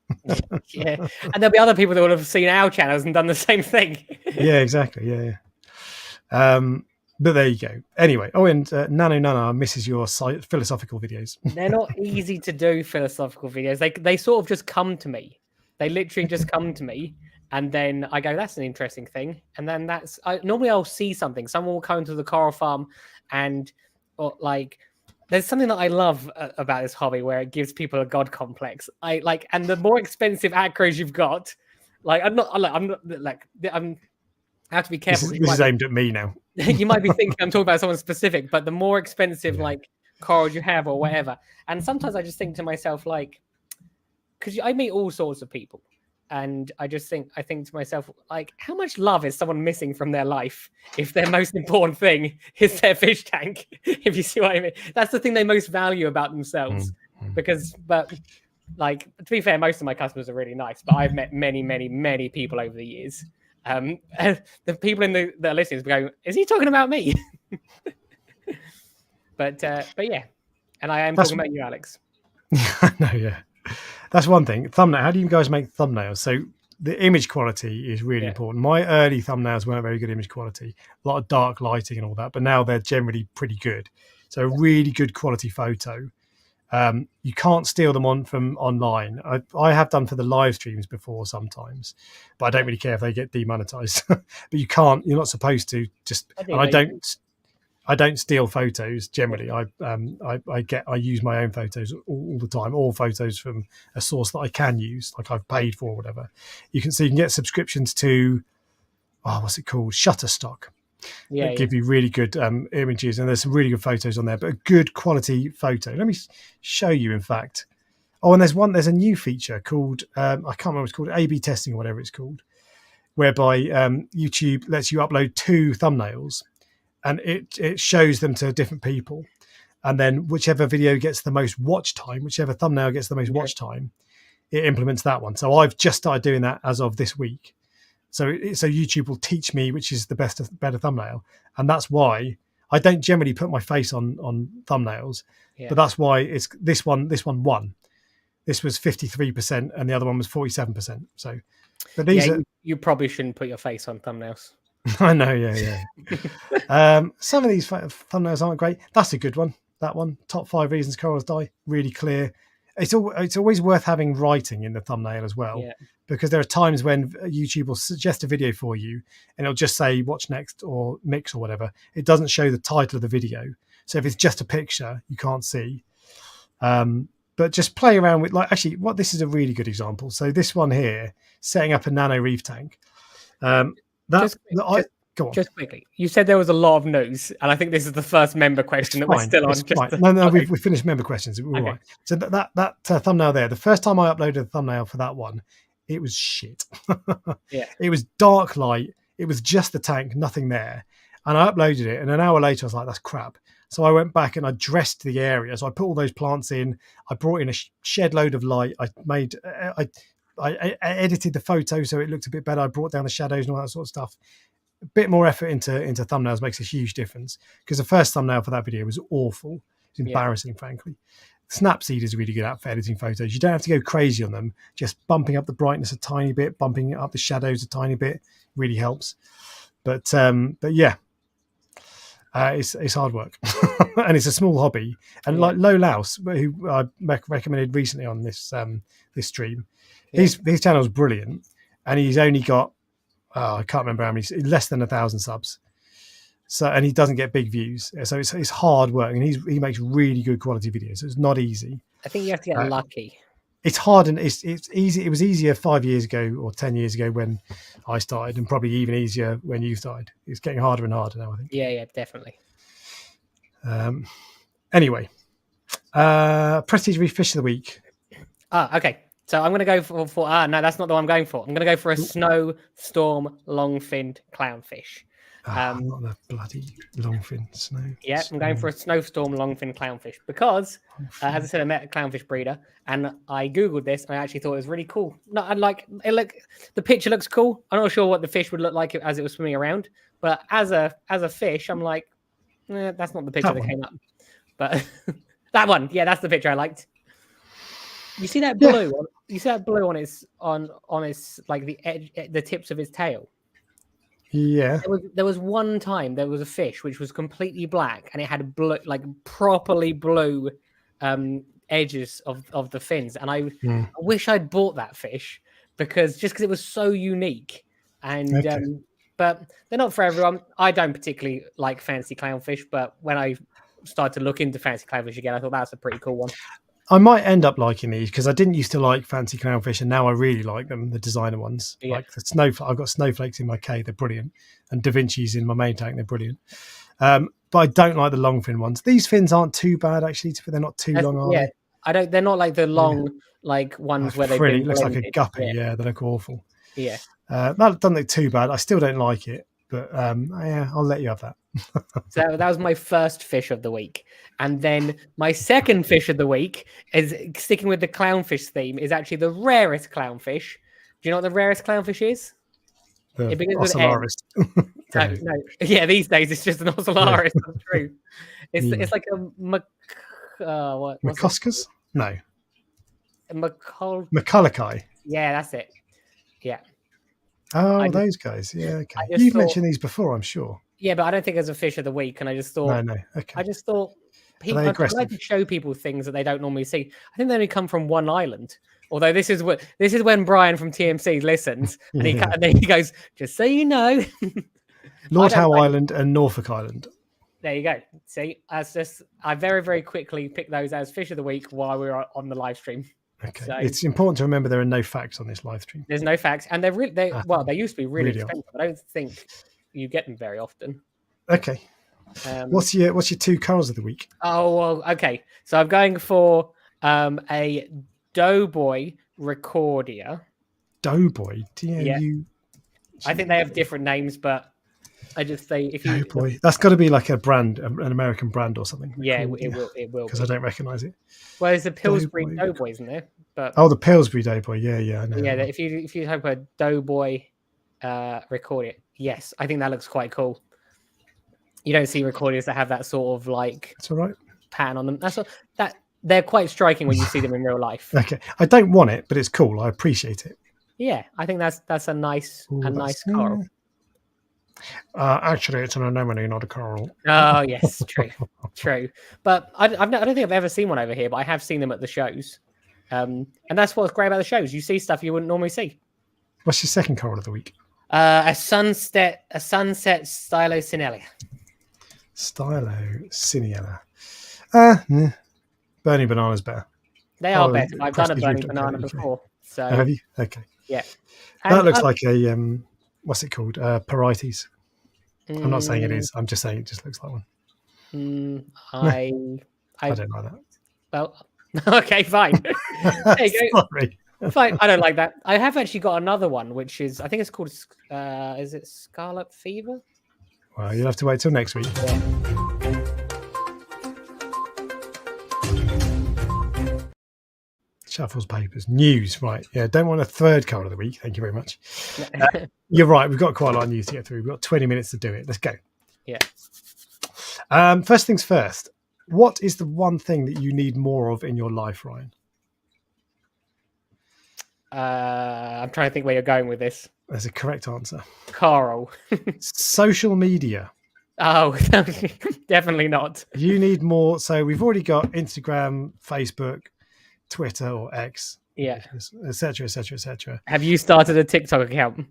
yeah. And there'll be other people that will have seen our channels and done the same thing. Yeah, exactly. Yeah. But there you go. Anyway, and Nano Nana misses your philosophical videos. They're not easy to do, philosophical videos. They sort of just come to me. They literally just come to me, and then I go, that's an interesting thing. And then normally I'll see something. Someone will come into the coral farm, and there's something that I love about this hobby where it gives people a god complex. And the more expensive acros you've got, I have to be careful. This is aimed at me now. You might be thinking I'm talking about someone specific, but the more expensive corals you have or whatever. And sometimes I just think to myself, because I meet all sorts of people, and I think to myself, how much love is someone missing from their life if their most important thing is their fish tank? If you see what I mean, that's the thing they most value about themselves. But to be fair, most of my customers are really nice, but I've met many, many, many people over the years. The people in the listeners go, is he talking about me? but yeah, and I am talking about you, Alex. No, yeah, that's one thing. Thumbnail. How do you guys make thumbnails? So the image quality is really important. My early thumbnails weren't very good image quality, a lot of dark lighting and all that, but now they're generally pretty good. So really good quality photo. You can't steal them from online. I have done for the live streams before sometimes, but I don't really care if they get demonetized. But you're not supposed to just. I don't steal photos generally. I use my own photos all the time, all photos from a source that I can use, like I've paid for or whatever. You can get subscriptions to, what's it called, Shutterstock. Yeah, give you really good images, and there's some really good photos on there, but a good quality photo. Let me show you, in fact. And there's a new feature called I can't remember what it's called, A/B testing or whatever it's called, whereby YouTube lets you upload 2 thumbnails, and it shows them to different people, and then whichever video gets the most watch time, whichever thumbnail gets the most watch time, it implements that one. So I've just started doing that as of this week. So YouTube will teach me which is the better thumbnail, and that's why I don't generally put my face on thumbnails. But that's why it's this one won. This was 53%, and the other one was 47%. So, but these are You probably shouldn't put your face on thumbnails. I know, yeah. Some of these thumbnails aren't great. That's a good one. That one, top 5 reasons corals die, really clear. It's always worth having writing in the thumbnail as well, because there are times when YouTube will suggest a video for you and it'll just say watch next or mix or whatever. It doesn't show the title of the video. So if it's just a picture, you can't see. But just play around with, like, actually, this is a really good example. So this one here, setting up a nano reef tank. Just quickly, you said there was a lot of news, and I think this is the first member question we're still on. No, we finished member questions. We're all right. So that thumbnail there, the first time I uploaded a thumbnail for that one, it was shit. It was dark light. It was just the tank, nothing there. And I uploaded it, and an hour later, I was like, that's crap. So I went back and I dressed the area. So I put all those plants in. I brought in a shed load of light. I edited the photo so it looked a bit better. I brought down the shadows and all that sort of stuff. A bit more effort into thumbnails makes a huge difference, because the first thumbnail for that video was awful. It's embarrassing, frankly. Snapseed is a really good app for editing photos. You don't have to go crazy on them. Just bumping up the brightness a tiny bit, bumping up the shadows a tiny bit really helps. But yeah, it's hard work and it's a small hobby. And like Lo Laos, who I recommended recently on this stream, his channel is brilliant, and he's only got I can't remember how many, less than 1,000 subs. So, and he doesn't get big views. So it's hard work, and he makes really good quality videos. So it's not easy. I think you have to get lucky. It's hard, and it's easy. It was easier 5 years ago or 10 years ago when I started, and probably even easier when you started. It's getting harder and harder now, I think. Yeah, definitely. Anyway, Prestige Reef Fish of the Week. Okay. So I'm going to go for no, that's not the one I'm going for. I'm going to go for a snowstorm long-finned clownfish. Not the bloody longfin snow. Yeah, I'm going for a snowstorm longfin clownfish because, as I said, I met a clownfish breeder and I googled this and I actually thought it was really cool. The picture looks cool. I'm not sure what the fish would look like as it was swimming around, but as a fish, I'm like, that's not the picture that came up. But that one, that's the picture I liked. You see that blue? Yeah. You see that blue on its like the edge, the tips of its tail. Yeah. There was one time there was a fish which was completely black and it had blue, like properly blue edges of the fins. And I wish I'd bought that fish because it was so unique. And but they're not for everyone. I don't particularly like fancy clownfish, but when I started to look into fancy clownfish again, I thought that's a pretty cool one. I might end up liking these because I didn't used to like fancy clownfish, and now I really like them, the designer ones. Yeah. Like the I've got snowflakes in my cave, they're brilliant, and Da Vinci's in my main tank, they're brilliant. But I don't like the long fin ones. These fins aren't too bad actually. They're not too long, are they? I don't. They're not like the long like ones where they looks like a guppy. Yeah, they look awful. Yeah, that doesn't look too bad. I still don't like it, but I'll let you have that. So that was my first fish of the week, and then my second fish of the week is sticking with the clownfish theme. Is actually the rarest clownfish. Do you know what the rarest clownfish is? The Ocellaris. No. Yeah, these days it's just an Ocellaris. Yeah. That's true. It's like a Macoscus? No. Maculaci. Yeah, that's it. Yeah. Oh, those guys. Yeah, okay. You've mentioned these before, I'm sure. Yeah, but I don't think it's a fish of the week. And I just thought, no, okay. I just thought people like to show people things that they don't normally see. I think they only come from one island. Although this is when Brian from TMC listens and then he goes, just so you know, Lord Howe Island and Norfolk Island. There you go. See, I very, very quickly picked those as fish of the week while we were on the live stream. Okay, so, it's important to remember there are no facts on this live stream. There's no facts, and they used to be really expensive. I don't think you get them very often. Okay. What's your two corals of the week? Oh, well, okay. So I'm going for a Doughboy Recordia. Doughboy? I think they have different names, but I just say if you Doughboy. That's got to be like a brand, an American brand or something. Yeah, it will. Because I don't recognise it. Well, there's a Pillsbury Doughboy, isn't there? But the Pillsbury Doughboy. Yeah, I know. Yeah, if you have a Doughboy Recordia, yes, I think that looks quite cool. You don't see Recordias that have that sort of like that's all right pattern on them. They're quite striking when you see them in real life. Okay, I don't want it, but it's cool. I appreciate it. Yeah, I think that's a nice Ooh, that's coral. Actually, it's an anemone, not a coral. Oh yes, true. But I don't think I've ever seen one over here, but I have seen them at the shows. And that's what's great about the shows. You see stuff you wouldn't normally see. What's your second coral of the week? A sunset Stylocinella. Stylocinella. Burning banana's better. They are better. I've done a burning banana before. So have you? Okay. Yeah. That looks like a what's it called? Parites. I'm not saying it is. I'm just saying it just looks like one. I don't like that. Well, okay, fine. There you go. Sorry. Fine. I don't like that. I have actually got another one, which is I think it's called is it Scarlet Fever? Well, you'll have to wait till next week. Yeah. Shuffles papers. News, right. Yeah, don't want a third coral of the week. Thank you very much. You're right. We've got quite a lot of news to get through. We've got 20 minutes to do it. Let's go. Yeah. First things first. What is the one thing that you need more of in your life, Ryan? I'm trying to think where you're going with this. There's a correct answer. Coral. Social media. Oh, definitely not. You need more. So we've already got Instagram, Facebook, Twitter or X, yeah, etc., etc., etc. Have you started a TikTok account?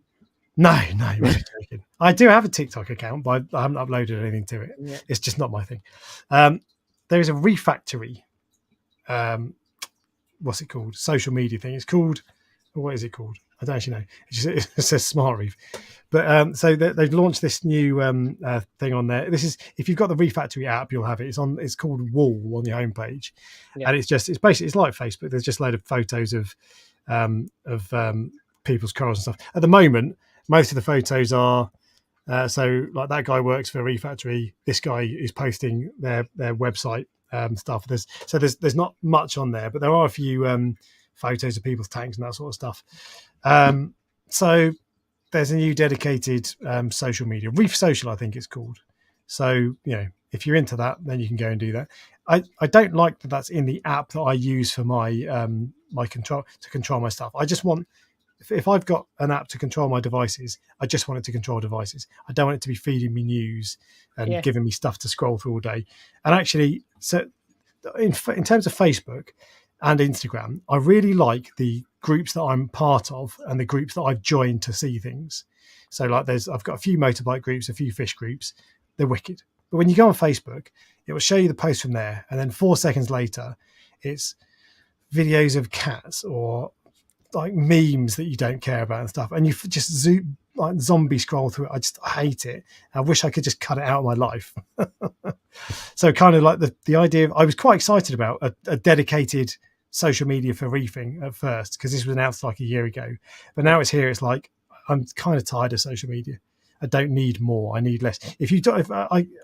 No, I'm joking. I do have a TikTok account, but I haven't uploaded anything to it. Yeah. It's just not my thing. There is a Reef Factory. What's it called? Social media thing. It's called. What is it called? I don't actually know. It says Smart Reef. But so they've launched this new thing on there. This is if you've got the Reef Factory app, you'll have it. It's called Wall on your homepage, and it's basically it's like Facebook. There's just a load of photos of people's corals and stuff. At the moment, most of the photos are so like that guy works for Reef Factory. This guy is posting their website stuff. There's not much on there, but there are a few photos of people's tanks and that sort of stuff. So there's a new dedicated social media, Reef Social, I think it's called. So, if you're into that, then you can go and do that. I don't like that that's in the app that I use for my my control my stuff. I just want, if I've got an app to control my devices, I just want it to control devices. I don't want it to be feeding me news and giving me stuff to scroll through all day. And actually, so in terms of Facebook and Instagram, I really like the groups that I'm part of and the groups that I've joined to see things. So like I've got a few motorbike groups, a few fish groups. They're wicked. But when you go on Facebook, it will show you the post from there. And then 4 seconds later, it's videos of cats or like memes that you don't care about and stuff. And you just zombie scroll through it. I hate it. I wish I could just cut it out of my life. So kind of like the idea of, I was quite excited about a dedicated social media for reefing at first, because this was announced like a year ago, but now it's here. It's like, I'm kind of tired of social media. I don't need more. I need less.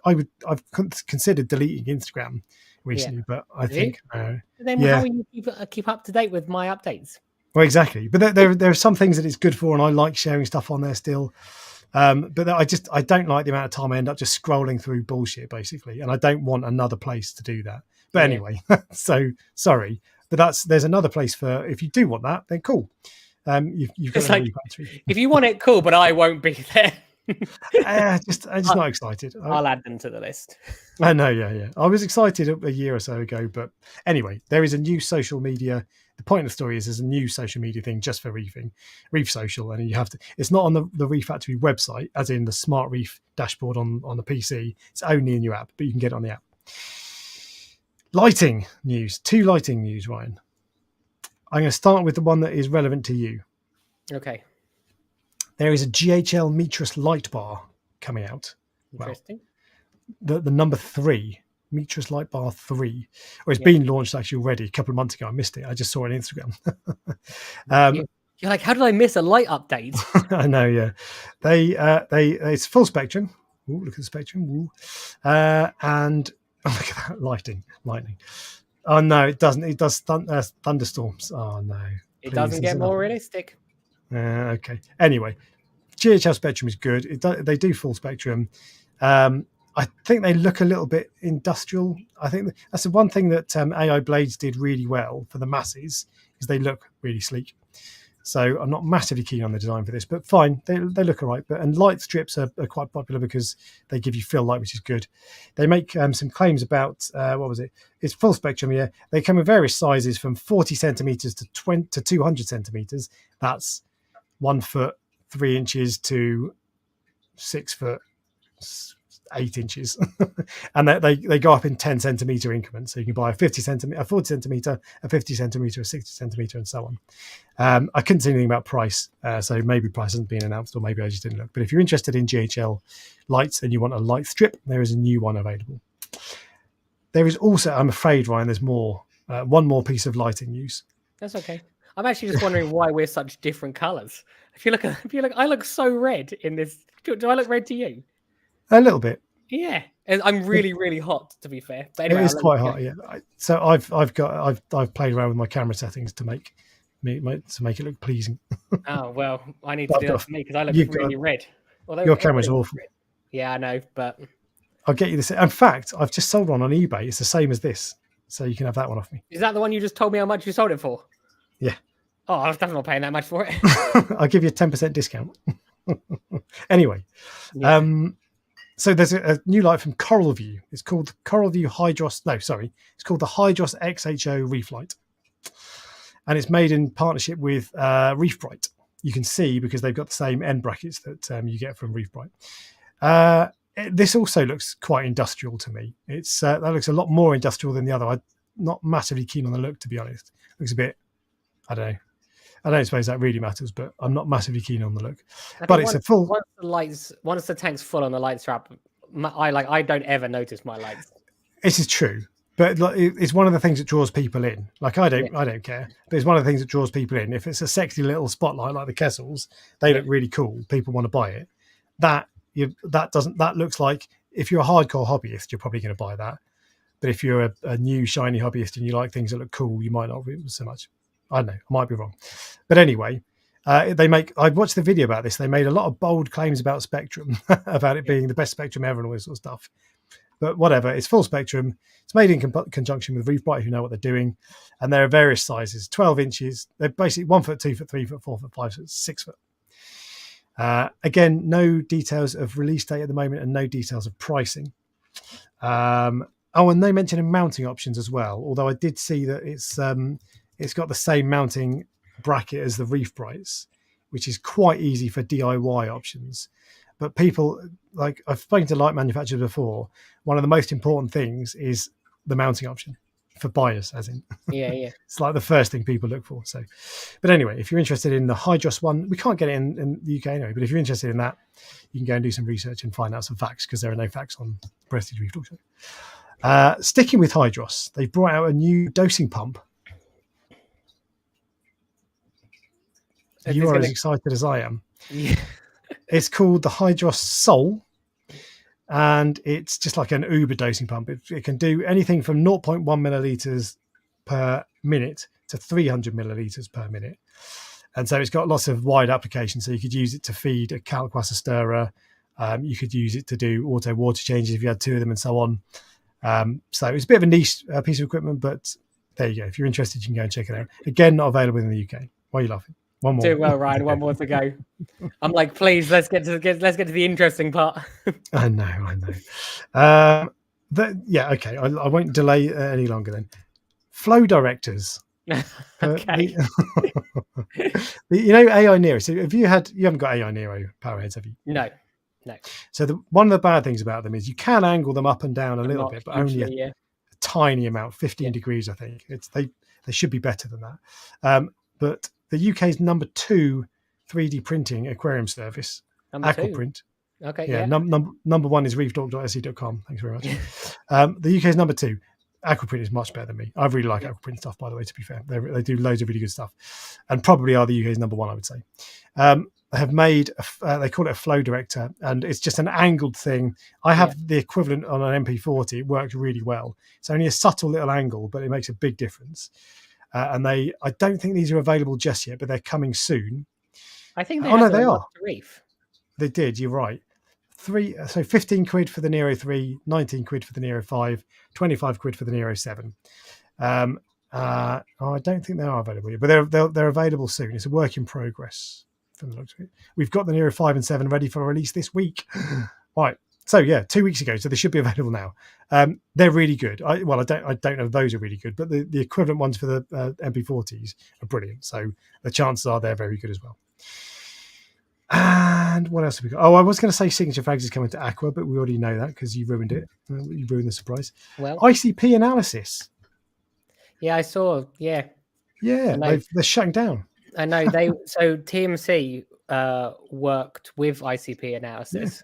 I've considered deleting Instagram recently, but I think then how will you keep up to date with my updates? Well, exactly. But there are some things that it's good for, and I like sharing stuff on there still. But I don't like the amount of time I end up just scrolling through bullshit, basically, and I don't want another place to do that. But anyway, so sorry, but there's another place for, if you do want that, then cool. You've got like, if you want it, cool, but I won't be there. I'm just not excited. I'll add them to the list. I know, yeah. I was excited a year or so ago, but anyway, there is a new social media. The point of the story is there's a new social media thing just for reefing, Reef Social, and you have to. It's not on the Reef Factory website, as in the Smart Reef dashboard on the PC. It's only in your app, but you can get it on the app. Lighting news. 2 lighting news, Ryan. I'm going to start with the one that is relevant to you. Okay. There is a GHL Metris light bar coming out. Interesting. Well, the number 3, Metris Light Bar 3, or it's been launched actually already a couple of months ago. I missed it. I just saw it on Instagram. You're like, how did I miss a light update? I know, yeah. It's full spectrum. Ooh, look at the spectrum. Ooh. And look at that lightning. Oh no, it doesn't. It does thunderstorms. Oh no, it doesn't get more realistic. Okay. Anyway, GHL Spectrum is good. They do full spectrum. I think they look a little bit industrial. I think that's the one thing that AI Blades did really well for the masses, is they look really sleek. So I'm not massively keen on the design for this, but fine, they look all right. And light strips are quite popular because they give you fill light, which is good. They make some claims about what was it? It's full spectrum. Yeah, they come in various sizes from 40 centimeters to 200 centimeters. That's 1 foot 3 inches to 6 foot 8 inches, and they go up in 10 centimeter increments. So you can buy a 50 centimeter, a 40 centimeter, a 50 centimeter, a 60 centimeter, and so on. I couldn't see anything about price, so maybe price hasn't been announced, or maybe I just didn't look. But if you're interested in GHL lights and you want a light strip, there is a new one available. There is also, I'm afraid, Ryan, there's more. One more piece of lighting news. That's okay. I'm actually just wondering why we're such different colours. If you look, I look so red in this. Do I look red to you? A little bit. Yeah, I'm really, really hot. To be fair, but anyway, it is quite hot. Yeah. So I've played around with my camera settings to make it look pleasing. Oh well, I need to do that for me because I look really red. Although your camera's awful. Red. Yeah, I know, but I'll get you this. In fact, I've just sold one on eBay. It's the same as this, so you can have that one off me. Is that the one you just told me how much you sold it for? Yeah. Oh, I was definitely not paying that much for it. I'll give you a 10% discount. Anyway, yeah. So there's a new light from Coral View. It's called Coral View Hydros. No, sorry, it's called the Hydros XHO Reef Light, and it's made in partnership with Reef Bright. You can see because they've got the same end brackets that you get from Reef Bright. This also looks quite industrial to me. It's that looks a lot more industrial than the other. I'm not massively keen on the look, to be honest. It looks a bit, I don't know. I don't suppose that really matters, but I'm not massively keen on the look. But it's a full. Once the tank's full on the light strap, I don't ever notice my lights. This is true, but it's one of the things that draws people in. Like I don't care, but it's one of the things that draws people in. If it's a sexy little spotlight like the Kessels, they look really cool. People want to buy it. That looks like if you're a hardcore hobbyist, you're probably going to buy that. But if you're a new shiny hobbyist and you like things that look cool, you might not so much. I don't know, I might be wrong. But anyway, I watched the video about this. They made a lot of bold claims about Spectrum, about it being the best Spectrum ever and all this sort of stuff. But whatever, it's full spectrum. It's made in conjunction with Reef Bright, who know what they're doing. And there are various sizes, 12 inches. They're basically 1 foot, 2 foot, 3 foot, 4 foot, 5 foot, 6 foot. Again, no details of release date at the moment and no details of pricing. And they mentioned mounting options as well, although I did see that it's got the same mounting bracket as the Reef Brights, which is quite easy for DIY options. But people, like I've spoken to light manufacturers before, one of the most important things is the mounting option for buyers, as in. Yeah. It's like the first thing people look for. So, but anyway, if you're interested in the Hydros one, we can't get it in the UK anyway, but if you're interested in that, you can go and do some research and find out some facts, because there are no facts on Prestige Reef Dork. Sticking with Hydros, they've brought out a new dosing pump. You are as excited as I am. Yeah. It's called the Hydros Soul, and it's just like an Uber dosing pump. It can do anything from 0.1 milliliters per minute to 300 milliliters per minute. And so it's got lots of wide applications. So you could use it to feed a kalkwasser stirrer. You could use it to do auto water changes if you had 2 of them and so on. So it's a bit of a niche piece of equipment, but there you go. If you're interested, you can go and check it out. Again, not available in the UK. Why are you laughing? One more. Too well, Ryan. One more to go. I'm like, please, let's get to the interesting part. I know. Okay. I won't delay any longer then. Flow directors. Okay. AI Nero. So you haven't got AI Nero power heads, have you? No. So one of the bad things about them is you can angle them up and down a little bit, but only a tiny amount, 15 degrees, I think. They should be better than that. But the UK's number 2 3D printing aquarium service, Aquaprint. Okay. Yeah. Number 1 is reefdork.se.com. Thanks very much. The UK's number 2. Aquaprint is much better than me. I really like Aquaprint stuff, by the way, to be fair. They do loads of really good stuff, and probably are the UK's number 1, I would say. They have made, they call it a flow director, and it's just an angled thing. I have the equivalent on an MP40. It works really well. It's only a subtle little angle, but it makes a big difference. And I don't think these are available just yet, but they're coming soon. I think they are. To Reef. They did. You're right. 15 quid for the Nero 3, 19 quid for the Nero 5, 25 quid for the Nero 7. And I don't think they are available yet, but they're available soon. It's a work in progress from the looks of it. We've got the Nero 5 and 7 ready for release this week. Right. So yeah, 2 weeks ago, so they should be available now. They're really good. I don't know if those are really good, but the equivalent ones for the MP40s are brilliant. So the chances are they're very good as well. And what else have we got? Oh, I was going to say Signature Frags is coming to Aqua, but we already know that because you ruined it. You ruined the surprise. Well, ICP Analysis. Yeah, I saw. Yeah, Yeah, they're shutting down. I know so TMC worked with ICP Analysis.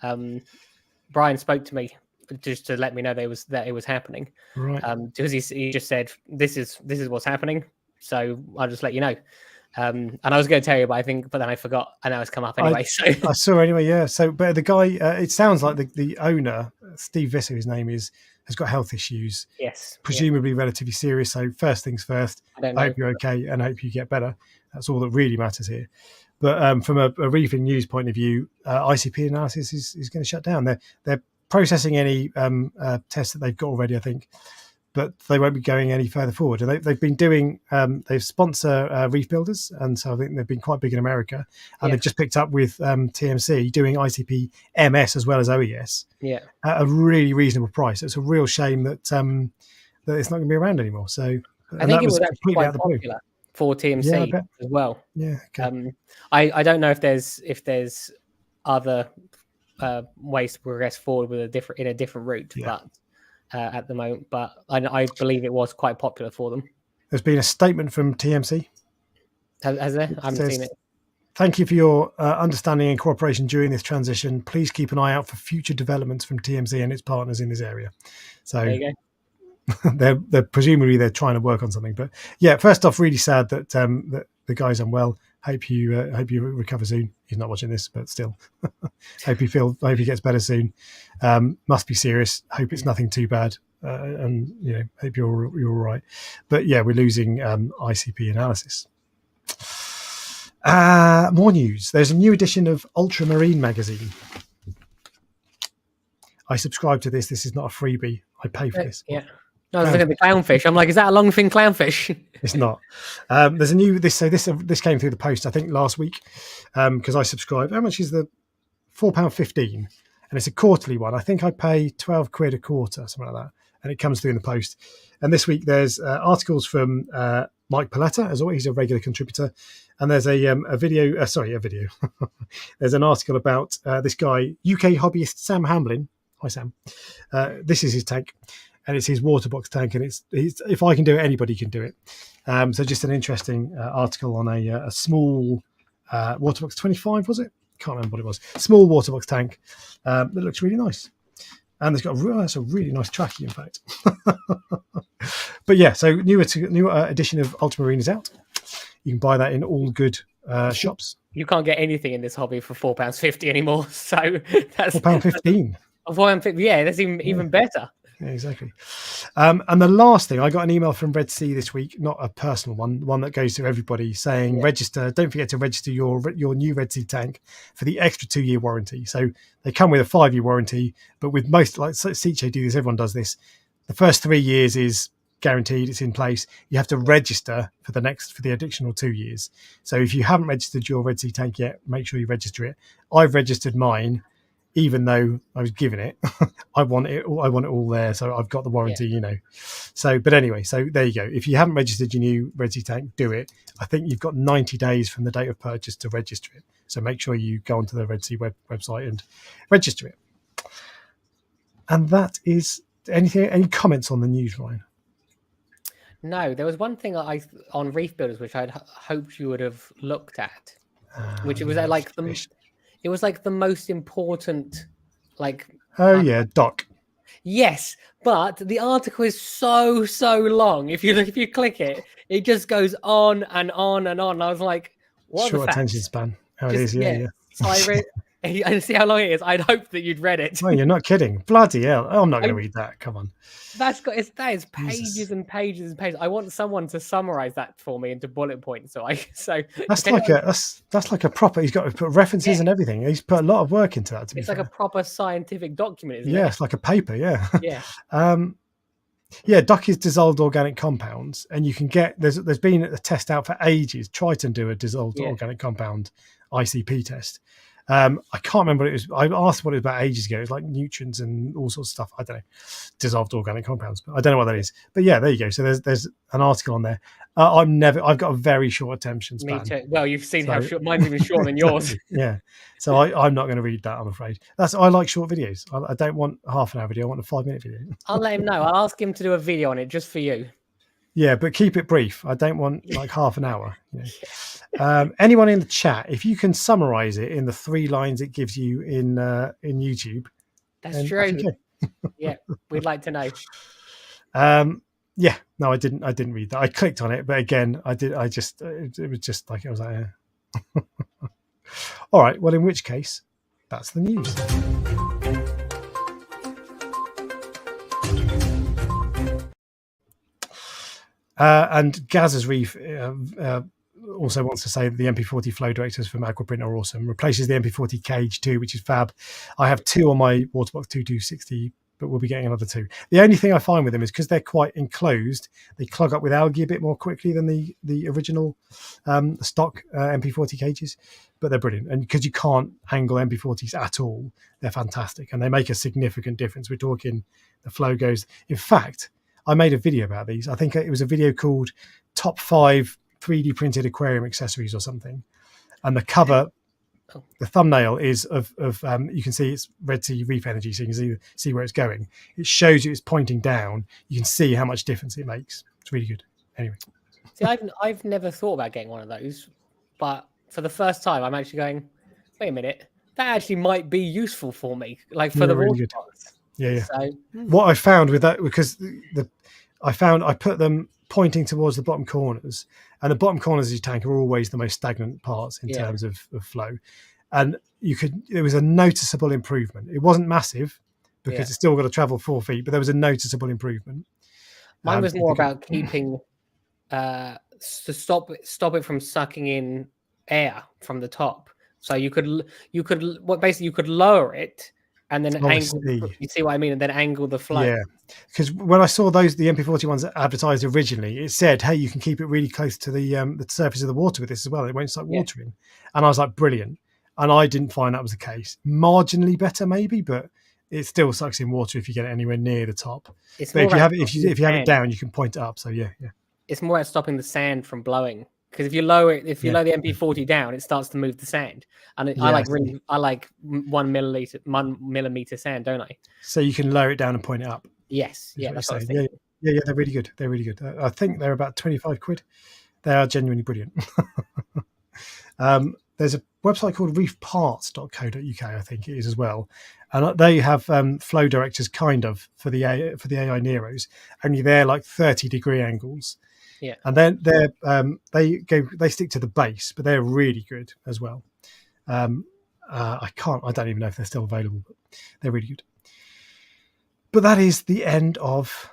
Yeah. Brian spoke to me just to let me know that it was happening. Right. Because he just said this is what's happening. So I'll just let you know. And I was going to tell you, but then I forgot, and now it's come up anyway. I saw anyway. Yeah. So, but the guy, it sounds like the owner, Steve Visser, his name is, has got health issues. Yes. Presumably relatively serious. So first things first. I hope you're okay, and I hope you get better. That's all that really matters here. But from a Reefing news point of view, ICP Analysis is going to shut down. They're processing any tests that they've got already, I think, but they won't be going any further forward. And they've been doing, they sponsor reef builders, and so I think they've been quite big in America. And they've just picked up with TMC doing ICP MS as well as OES at a really reasonable price. It's a real shame that that it's not going to be around anymore. So I think it was actually quite popular for TMC as well. Yeah. Okay. I don't know if there's other ways to progress forward with a different route, but. At the moment, but I believe it was quite popular for them. There's been a statement from TMC. Has there? I haven't seen it. Thank you for your understanding and cooperation during this transition. Please keep an eye out for future developments from TMC and its partners in this area. So there you go. they're presumably they're trying to work on something. But yeah, first off, really sad that that the guy's unwell. Hope you recover soon. He's not watching this, but still, hope he gets better soon. Must be serious. Hope it's nothing too bad, and hope you're all right. But yeah, we're losing ICP Analysis. More news. There's a new edition of Ultramarine magazine. I subscribe to this. This is not a freebie. I pay for this. Yeah. I was looking at the clownfish. I'm like, is that a longfin clownfish? It's not. There's a new this came through the post I think last week because I subscribe. How much is the £4.15? And it's a quarterly one. I think I pay £12 a quarter, something like that, and it comes through in the post. And this week there's articles from Mike Paletta, as always. He's a regular contributor, and there's a video. A video. There's an article about this guy, UK hobbyist Sam Hamlin. Hi Sam. This is his tank. And it's his water box tank, and it's if I can do it, anybody can do it. So just an interesting article on a small water box 25, was it? Can't remember what it was. Small water box tank that looks really nice, and it's got that's a really nice trackie, in fact. But yeah, so new edition of Ultramarine is out. You can buy that in all good shops. You can't get anything in this hobby for £4.50 anymore. So that's £4.15. £4.50. Yeah, that's even better. Yeah, exactly. And the last thing, I got an email from Red Sea this week, not a personal one that goes to everybody, saying register. Don't forget to register your new Red Sea tank for the extra 2-year warranty. So they come with a 5-year warranty, but with most, like Seiche do this, everyone does this. The first 3 years is guaranteed, it's in place. You have to register for the additional 2 years. So if you haven't registered your Red Sea tank yet, make sure you register it. I've registered mine. Even though I was given it, I want it all there. So I've got the warranty, So, but anyway, so there you go. If you haven't registered your new Red Sea tank, do it. I think you've got 90 days from the date of purchase to register it. So make sure you go onto the Red Sea website and register it. And that is any comments on the news, Ryan? No, there was one thing on Reef Builders which I'd hoped you would have looked at, which it was like the. It was like the most important, doc. Yes, but the article is so long. If you click it, it just goes on and on and on. I was like, what? Short attention span. How it is, yeah. So I read. I see how long it is. I'd hoped that you'd read it. Well, you're not kidding. Bloody hell! I'm not going to read that. Come on. That is pages and pages and pages. I want someone to summarize that for me into bullet points. That's like a proper. He's got to put references and everything. He's put a lot of work into that. It's like a proper scientific document, isn't it? Yeah, it's like a paper. Yeah. Yeah. Yeah, duck is dissolved organic compounds, and you can get there's been a test out for ages. Triton do a dissolved Yeah. organic compound ICP test. I can't remember what it was. I asked what it was about ages ago. It was like nutrients and all sorts of stuff. I don't know, dissolved organic compounds, but I don't know what that is. But yeah, there you go. So there's an article on there. I've got a very short attention span. Me too. Well, you've seen So- how short mine's even shorter than yours. Exactly, yeah. So I'm not going to read that, I'm afraid. I like short videos. I don't want a half an hour video. I want a 5-minute video. I'll let him know. I'll ask him to do a video on it just for you. Yeah, but keep it brief. I don't want like half an hour. You know. Anyone in the chat, if you can summarize it in the 3 lines it gives you in YouTube. That's true. Yeah, we'd like to know. Yeah, no, I didn't read that. I clicked on it, but again, it was just like, I was like, all right, well, in which case, that's the news. And Gaz's Reef also wants to say that the MP40 flow directors from Aquaprint are awesome. Replaces the MP40 cage too, which is fab. I have 2 on my Waterbox 2260, but we'll be getting another 2. The only thing I find with them is because they're quite enclosed, they clog up with algae a bit more quickly than the original stock MP40 cages, but they're brilliant. And because you can't angle MP40s at all, they're fantastic, and they make a significant difference. We're talking the flow goes. In fact, I made a video about these. I think it was a video called Top 5 3D printed aquarium accessories or something. And the cover, the thumbnail is of you can see it's Red Sea Reef Energy, so you can see where it's going. It shows you it's pointing down. You can see how much difference it makes. It's really good. Anyway. See, I've never thought about getting one of those, but for the first time, I'm actually going, wait a minute, that actually might be useful for me, like for the really water good. parts. Yeah. So, what I found with that, because I put them pointing towards the bottom corners, and the bottom corners of your tank are always the most stagnant parts in terms of flow. And there was a noticeable improvement. It wasn't massive because it's still got to travel 4 feet, but there was a noticeable improvement. Mine was more about keeping to stop it from sucking in air from the top. So you could lower it and then angle. You see what I mean? And then angle the flow. Yeah, because when I saw the MP40 ones advertised originally, it said, "Hey, you can keep it really close to the surface of the water with this as well. It won't start watering." And I was like, "Brilliant!" And I didn't find that was the case. Marginally better, maybe, but it still sucks in water if you get it anywhere near the top. But if you have it down, you can point it up. So yeah. It's more at stopping the sand from blowing. Because if you lower the MP40 down, it starts to move the sand, and I like 1 millimeter sand, don't I? So you can lower it down and point it up. Yes, that's what I was thinking. Yeah, they're really good. They're really good. I think they're about 25 quid. They are genuinely brilliant. There's a website called reefparts.co.uk, I think it is as well, and they have flow directors kind of for the AI Neros. Only they're like 30-degree angles. Yeah, and then they stick to the base, but they're really good as well. I don't even know if they're still available, but they're really good. But that is the end of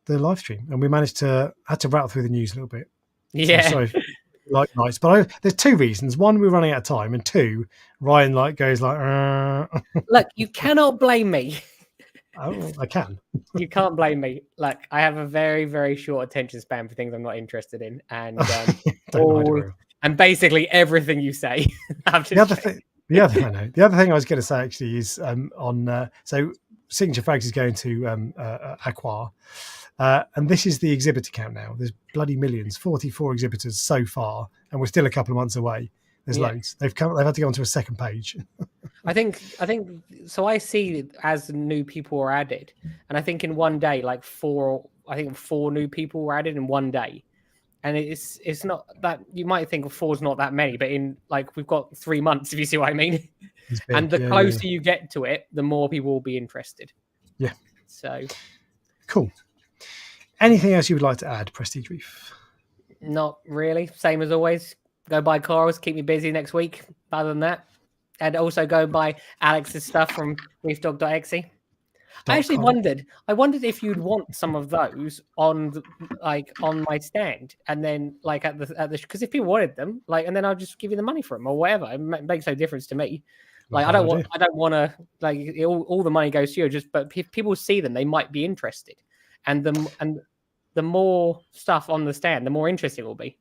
the live stream, and we had to rattle through the news a little bit. Yeah, so sorry, like nights, but there's 2 reasons. One, we're running out of time, and 2, Ryan goes like. Look, you cannot blame me. Oh, I can. You can't blame me. Like, I have a very, very short attention span for things I'm not interested in, and and basically everything you say. The other thing I was going to say actually is so Signature Frags is going to Aqua, and this is the exhibitor count now. There's bloody millions, 44 exhibitors so far, and we're still a couple of months away. There's loads. They've had to go onto a second page. I think so. I see as new people are added, and I think in one day, like 4 new people were added in one day, and it's not that you might think 4 is not that many, but in like we've got 3 months, if you see what I mean. And the closer you get to it, the more people will be interested. Yeah. So cool. Anything else you would like to add, Prestige Reef? Not really. Same as always. Go buy corals. Keep me busy next week. Other than that. And also go buy Alex's stuff from reefdog.exe. I actually wondered if you'd want some of those on my stand, and then like at the because if people wanted them, like, and then I'll just give you the money for them or whatever. It makes no difference to me. Like I don't want to like all the money goes to you. But if people see them, they might be interested. and the more stuff on the stand, the more interesting it will be.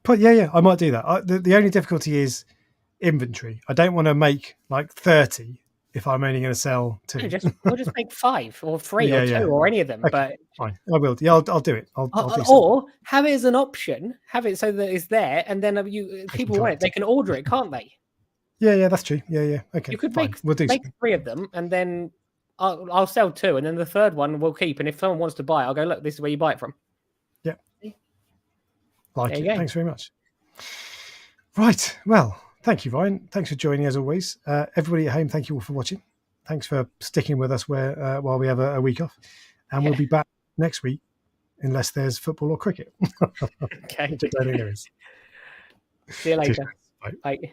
But yeah, I might do that. The only difficulty is inventory. I don't want to make like 30 if I'm only going to sell 2. We'll just make 5 or 3 or 2 or any of them. Okay, but fine, I will. Yeah, I'll do it. I'll do or have it as an option. Have it so that it's there, and then people want it. They can order it, can't they? Yeah, that's true. Yeah. Okay, you could fine. We'll do make 3 of them, and then I'll sell 2, and then the third one we'll keep. And if someone wants to buy it, I'll go, look, this is where you buy it from. Yeah. Like it. Thanks very much. Right. Well, thank you, Ryan. Thanks for joining as always. Everybody at home, thank you all for watching. Thanks for sticking with us while we have a week off. And we'll be back next week unless there's football or cricket. Okay. Which I don't think there is. See you later. Bye. Bye.